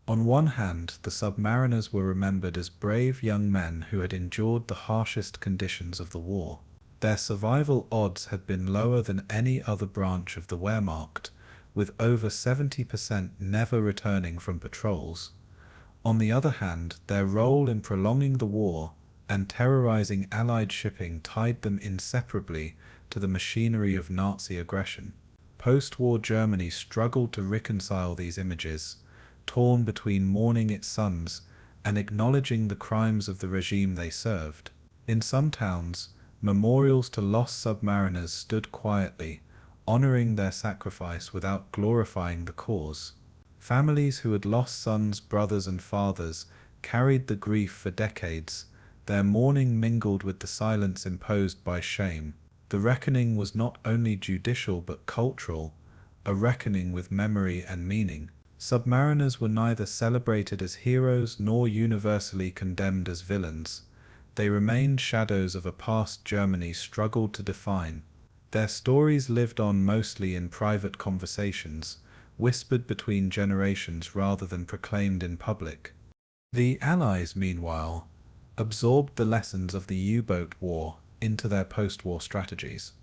On one hand, the submariners were remembered as brave young men who had endured the harshest conditions of the war. Their survival odds had been lower than any other branch of the Wehrmacht, with over 70% never returning from patrols. On the other hand, their role in prolonging the war and terrorizing Allied shipping tied them inseparably to the machinery of Nazi aggression. Post-war Germany struggled to reconcile these images, torn between mourning its sons and acknowledging the crimes of the regime they served. In some towns, memorials to lost submariners stood quietly, honoring their sacrifice without glorifying the cause. Families who had lost sons, brothers, and fathers carried the grief for decades, their mourning mingled with the silence imposed by shame. The reckoning was not only judicial but cultural, a reckoning with memory and meaning. Submariners were neither celebrated as heroes nor universally condemned as villains. They remained shadows of a past Germany struggled to define. Their stories lived on mostly in private conversations, whispered between generations rather than proclaimed in public. The Allies, meanwhile, absorbed the lessons of the U-boat war into their post-war strategies.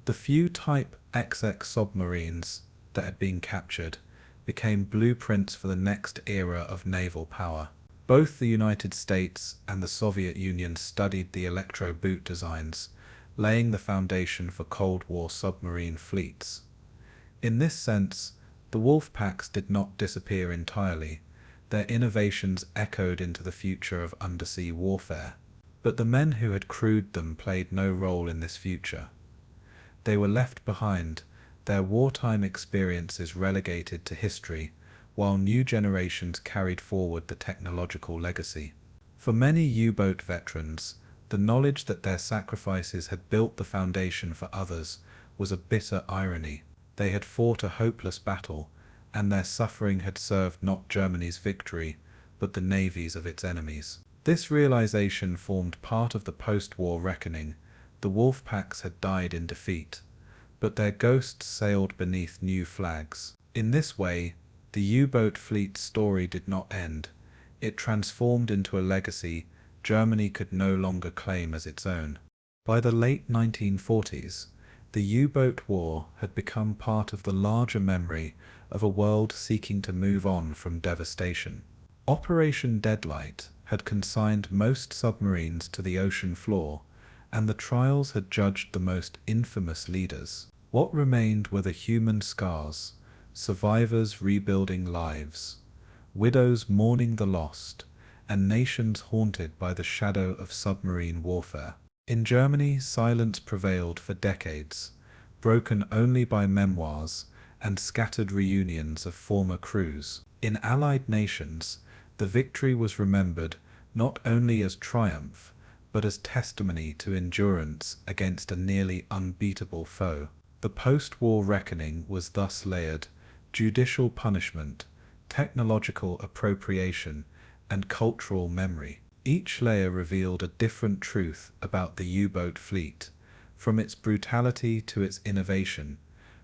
The few Type XX submarines that had been captured became blueprints for the next era of naval power. Both the United States and the Soviet Union studied the electro-boot designs, laying the foundation for Cold War submarine fleets. In this sense, the Wolfpacks did not disappear entirely. Their innovations echoed into the future of undersea warfare. But the men who had crewed them played no role in this future. They were left behind, their wartime experiences relegated to history, while new generations carried forward the technological legacy. For many U-boat veterans, the knowledge that their sacrifices had built the foundation for others was a bitter irony. They had fought a hopeless battle, and their suffering had served not Germany's victory, but the navies of its enemies. This realization formed part of the post-war reckoning. The Wolfpacks had died in defeat, but their ghosts sailed beneath new flags. In this way, the U-boat fleet's story did not end. It transformed into a legacy Germany could no longer claim as its own. By the late 1940s, the U-boat war had become part of the larger memory of a world seeking to move on from devastation. Operation Deadlight had consigned most submarines to the ocean floor, and the trials had judged the most infamous leaders. What remained were the human scars, survivors rebuilding lives, widows mourning the lost, and nations haunted by the shadow of submarine warfare. In Germany, silence prevailed for decades, broken only by memoirs and scattered reunions of former crews. In Allied nations, the victory was remembered not only as triumph, but as testimony to endurance against a nearly unbeatable foe. The post-war reckoning was thus layered: judicial punishment, technological appropriation, and cultural memory. Each layer revealed a different truth about the U-boat fleet, from its brutality to its innovation,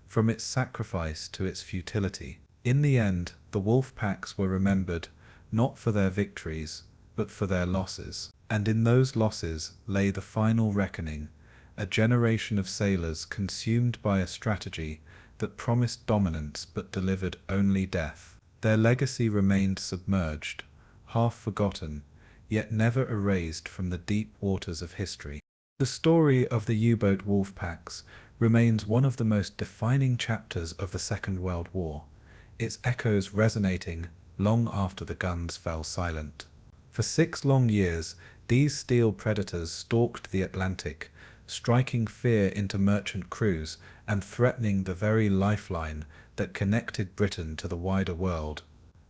from its sacrifice to its futility. In the end, the Wolfpacks were remembered not for their victories, but for their losses. And in those losses lay the final reckoning, a generation of sailors consumed by a strategy that promised dominance but delivered only death. Their legacy remained submerged, half forgotten, yet never erased from the deep waters of history. The story of the U-boat Wolfpacks remains one of the most defining chapters of the Second World War, its echoes resonating long after the guns fell silent. For 6 long years, these steel predators stalked the Atlantic, striking fear into merchant crews and threatening the very lifeline that connected Britain to the wider world.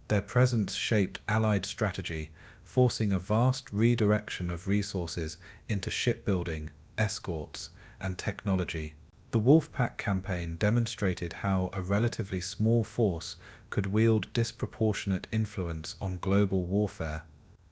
Their presence shaped Allied strategy, forcing a vast redirection of resources into shipbuilding, escorts, and technology. The Wolfpack campaign demonstrated how a relatively small force could wield disproportionate influence on global warfare.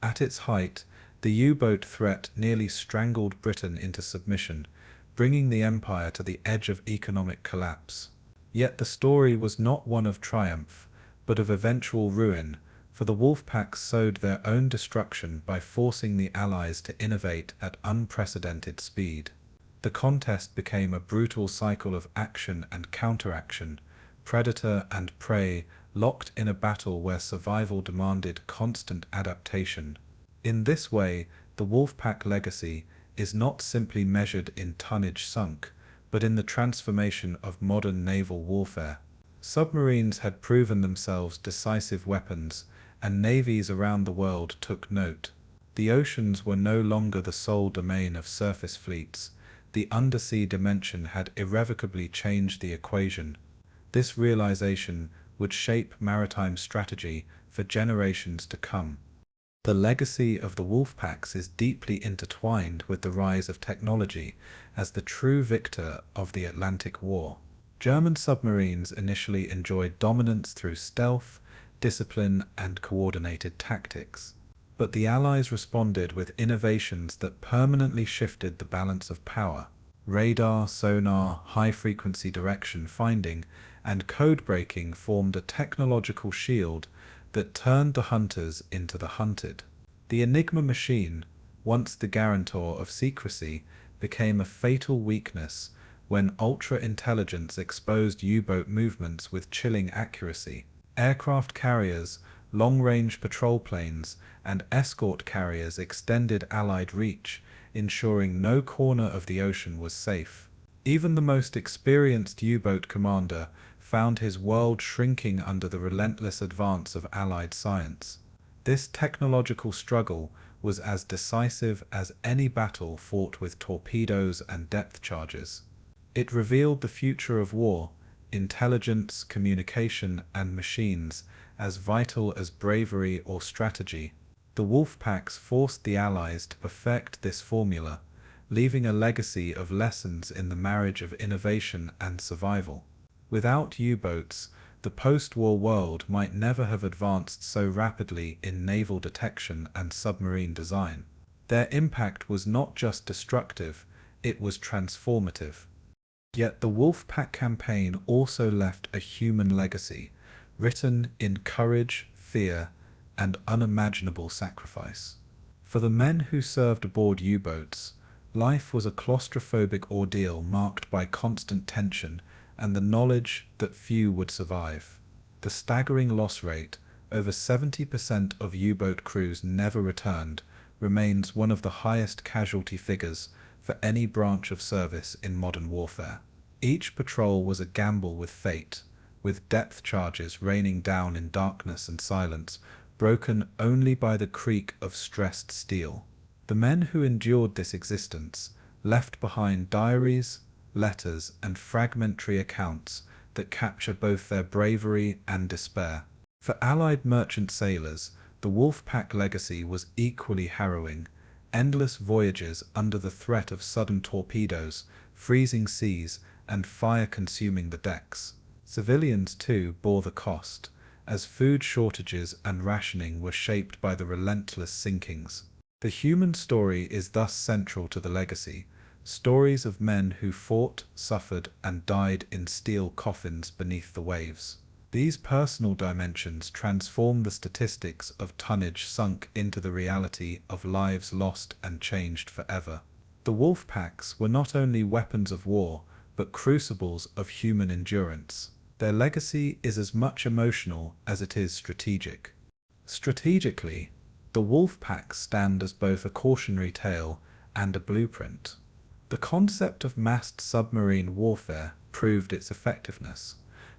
At its height, the U-boat threat nearly strangled Britain into submission, bringing the empire to the edge of economic collapse. Yet the story was not one of triumph, but of eventual ruin, for the Wolfpacks sowed their own destruction by forcing the Allies to innovate at unprecedented speed. The contest became a brutal cycle of action and counteraction, predator and prey locked in a battle where survival demanded constant adaptation. In this way, the Wolfpack legacy is not simply measured in tonnage sunk, but in the transformation of modern naval warfare. Submarines had proven themselves decisive weapons, and navies around the world took note. The oceans were no longer the sole domain of surface fleets. The undersea dimension had irrevocably changed the equation. This realization would shape maritime strategy for generations to come. The legacy of the Wolfpacks is deeply intertwined with the rise of technology as the true victor of the Atlantic War. German submarines initially enjoyed dominance through stealth, discipline, and coordinated tactics. But the Allies responded with innovations that permanently shifted the balance of power. Radar, sonar, high-frequency direction finding, and code-breaking formed a technological shield that turned the hunters into the hunted. The Enigma machine, once the guarantor of secrecy, became a fatal weakness when ultra-intelligence exposed U-boat movements with chilling accuracy. Aircraft carriers, long-range patrol planes, and escort carriers extended Allied reach, ensuring no corner of the ocean was safe. Even the most experienced U-boat commander found his world shrinking under the relentless advance of Allied science. This technological struggle was as decisive as any battle fought with torpedoes and depth charges. It revealed the future of war, intelligence, communication, and machines, as vital as bravery or strategy. The Wolfpacks forced the Allies to perfect this formula, leaving a legacy of lessons in the marriage of innovation and survival. Without U-boats, the post-war world might never have advanced so rapidly in naval detection and submarine design. Their impact was not just destructive, it was transformative. Yet the Wolfpack campaign also left a human legacy, written in courage, fear, and unimaginable sacrifice. For the men who served aboard U-boats, life was a claustrophobic ordeal marked by constant tension and the knowledge that few would survive. The staggering loss rate, over 70% of U-boat crews never returned, remains one of the highest casualty figures for any branch of service in modern warfare. Each patrol was a gamble with fate, with depth charges raining down in darkness and silence, broken only by the creak of stressed steel. The men who endured this existence left behind diaries, letters, and fragmentary accounts that capture both their bravery and despair. For Allied merchant sailors, the Wolfpack legacy was equally harrowing. Endless voyages under the threat of sudden torpedoes, freezing seas, and fire consuming the decks. Civilians, too, bore the cost, as food shortages and rationing were shaped by the relentless sinkings. The human story is thus central to the legacy, stories of men who fought, suffered, and died in steel coffins beneath the waves. These personal dimensions transform the statistics of tonnage sunk into the reality of lives lost and changed forever. The Wolfpacks were not only weapons of war, but crucibles of human endurance. Their legacy is as much emotional as it is strategic. Strategically, the Wolfpacks stand as both a cautionary tale and a blueprint. The concept of massed submarine warfare proved its effectiveness,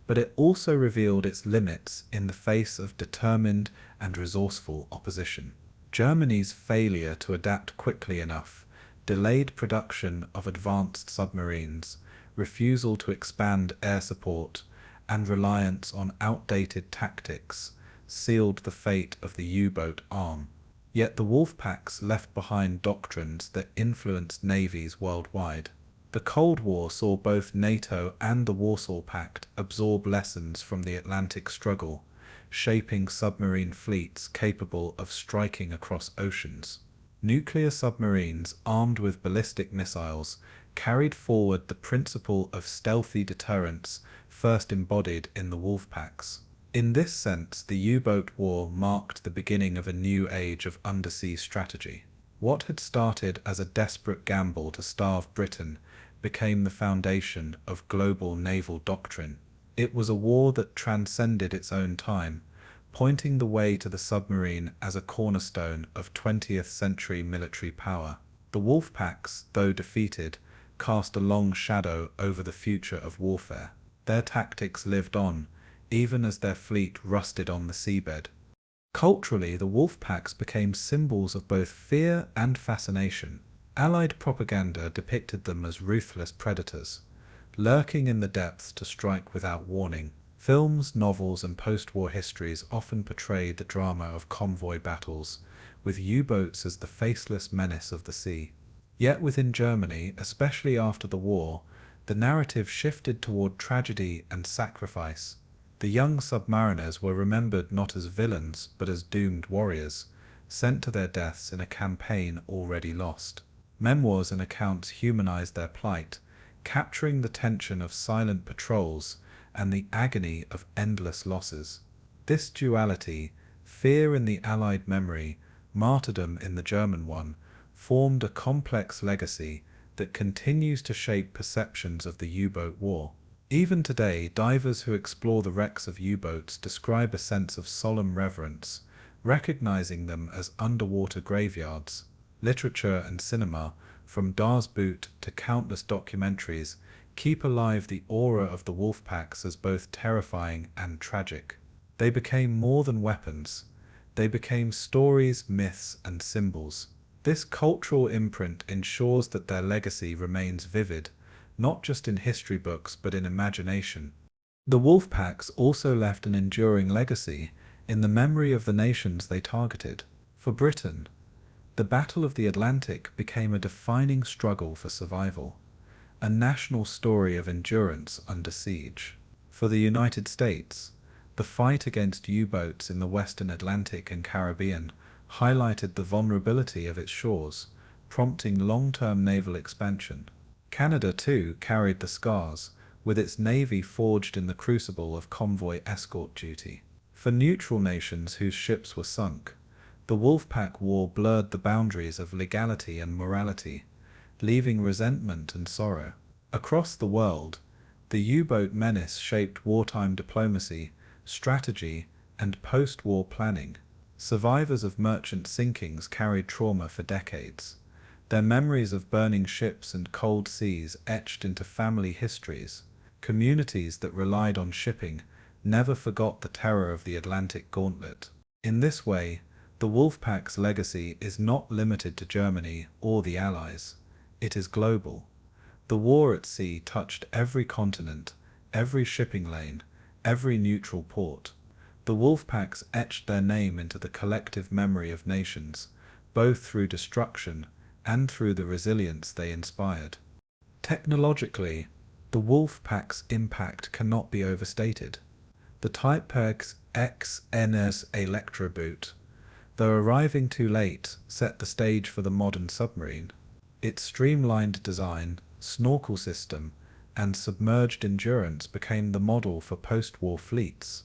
but it also revealed its limits in the face of determined and resourceful opposition. Germany's failure to adapt quickly enough, delayed production of advanced submarines, refusal to expand air support, and reliance on outdated tactics sealed the fate of the U-boat arm. Yet the Wolfpacks left behind doctrines that influenced navies worldwide. The Cold War saw both NATO and the Warsaw Pact absorb lessons from the Atlantic struggle, shaping submarine fleets capable of striking across oceans. Nuclear submarines armed with ballistic missiles carried forward the principle of stealthy deterrence first embodied in the Wolfpacks. In this sense, the U-boat war marked the beginning of a new age of undersea strategy. What had started as a desperate gamble to starve Britain became the foundation of global naval doctrine. It was a war that transcended its own time, pointing the way to the submarine as a cornerstone of 20th century military power. The Wolfpacks, though defeated, cast a long shadow over the future of warfare. Their tactics lived on, even as their fleet rusted on the seabed. Culturally, the Wolfpacks became symbols of both fear and fascination. Allied propaganda depicted them as ruthless predators, lurking in the depths to strike without warning. Films, novels, and post-war histories often portrayed the drama of convoy battles, with U-boats as the faceless menace of the sea. Yet within Germany, especially after the war, the narrative shifted toward tragedy and sacrifice. The young submariners were remembered not as villains, but as doomed warriors, sent to their deaths in a campaign already lost. Memoirs and accounts humanized their plight, capturing the tension of silent patrols and the agony of endless losses. This duality, fear in the Allied memory, martyrdom in the German one, formed a complex legacy that continues to shape perceptions of the U-boat war. Even today, divers who explore the wrecks of U-boats describe a sense of solemn reverence, recognizing them as underwater graveyards. Literature and cinema, from Das Boot to countless documentaries, keep alive the aura of the Wolfpacks as both terrifying and tragic. They became more than weapons. They became stories, myths, and symbols. This cultural imprint ensures that their legacy remains vivid, not just in history books but in imagination. The Wolfpacks also left an enduring legacy in the memory of the nations they targeted. For Britain, the Battle of the Atlantic became a defining struggle for survival, a national story of endurance under siege. For the United States, the fight against U-boats in the Western Atlantic and Caribbean highlighted the vulnerability of its shores, prompting long-term naval expansion. Canada, too, carried the scars, with its navy forged in the crucible of convoy escort duty. For neutral nations whose ships were sunk, the Wolfpack War blurred the boundaries of legality and morality, leaving resentment and sorrow. Across the world, the U-boat menace shaped wartime diplomacy, strategy, and post-war planning. Survivors of merchant sinkings carried trauma for decades, their memories of burning ships and cold seas etched into family histories. Communities that relied on shipping never forgot the terror of the Atlantic gauntlet. In this way, the Wolfpack's legacy is not limited to Germany or the Allies. It is global. The war at sea touched every continent, every shipping lane, every neutral port. The Wolfpacks etched their name into the collective memory of nations, both through destruction and through the resilience they inspired. Technologically, the Wolfpack's impact cannot be overstated. The Typex XNS Electroboot, though arriving too late, set the stage for the modern submarine. Its streamlined design, snorkel system, and submerged endurance became the model for post-war fleets.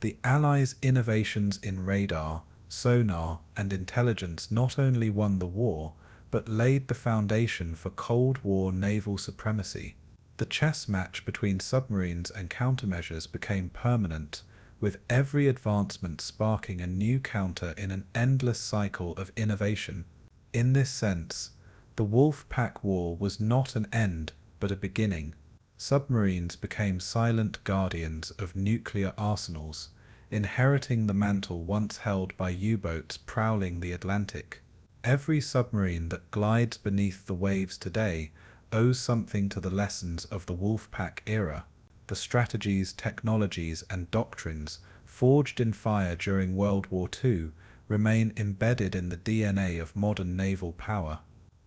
The Allies' innovations in radar, sonar, and intelligence not only won the war, but laid the foundation for Cold War naval supremacy. The chess match between submarines and countermeasures became permanent, with every advancement sparking a new counter in an endless cycle of innovation. In this sense, the Wolfpack War was not an end, but a beginning. Submarines became silent guardians of nuclear arsenals, inheriting the mantle once held by U-boats prowling the Atlantic. Every submarine that glides beneath the waves today owes something to the lessons of the Wolfpack era. The strategies, technologies, and doctrines forged in fire during World War II remain embedded in the DNA of modern naval power.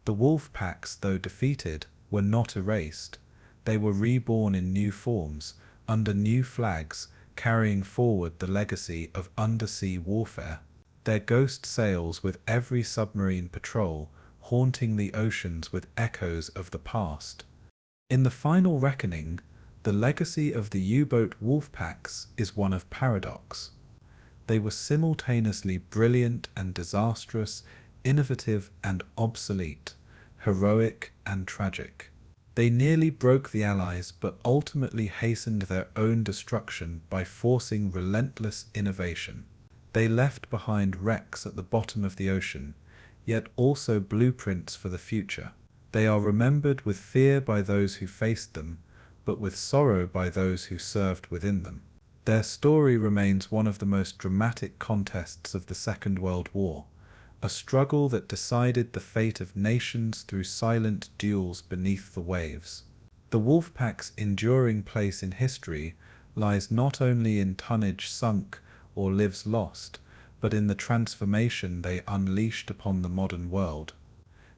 The Wolfpacks, though defeated, were not erased. They were reborn in new forms, under new flags, carrying forward the legacy of undersea warfare. Their ghost sails with every submarine patrol, haunting the oceans with echoes of the past. In the final reckoning, the legacy of the U-boat Wolfpacks is one of paradox. They were simultaneously brilliant and disastrous, innovative and obsolete, heroic and tragic. They nearly broke the Allies but ultimately hastened their own destruction by forcing relentless innovation. They left behind wrecks at the bottom of the ocean, yet also blueprints for the future. They are remembered with fear by those who faced them, but with sorrow by those who served within them. Their story remains one of the most dramatic contests of the Second World War, a struggle that decided the fate of nations through silent duels beneath the waves. The Wolfpack's enduring place in history lies not only in tonnage sunk or lives lost, but in the transformation they unleashed upon the modern world.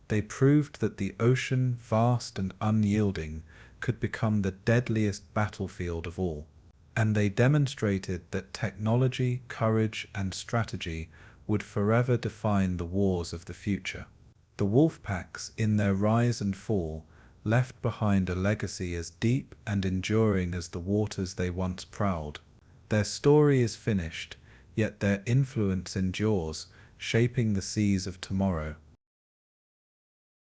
They proved that the ocean, vast and unyielding, could become the deadliest battlefield of all. And they demonstrated that technology, courage, and strategy would forever define the wars of the future. The Wolfpacks, in their rise and fall, left behind a legacy as deep and enduring as the waters they once prowled. Their story is finished, yet their influence endures, shaping the seas of tomorrow.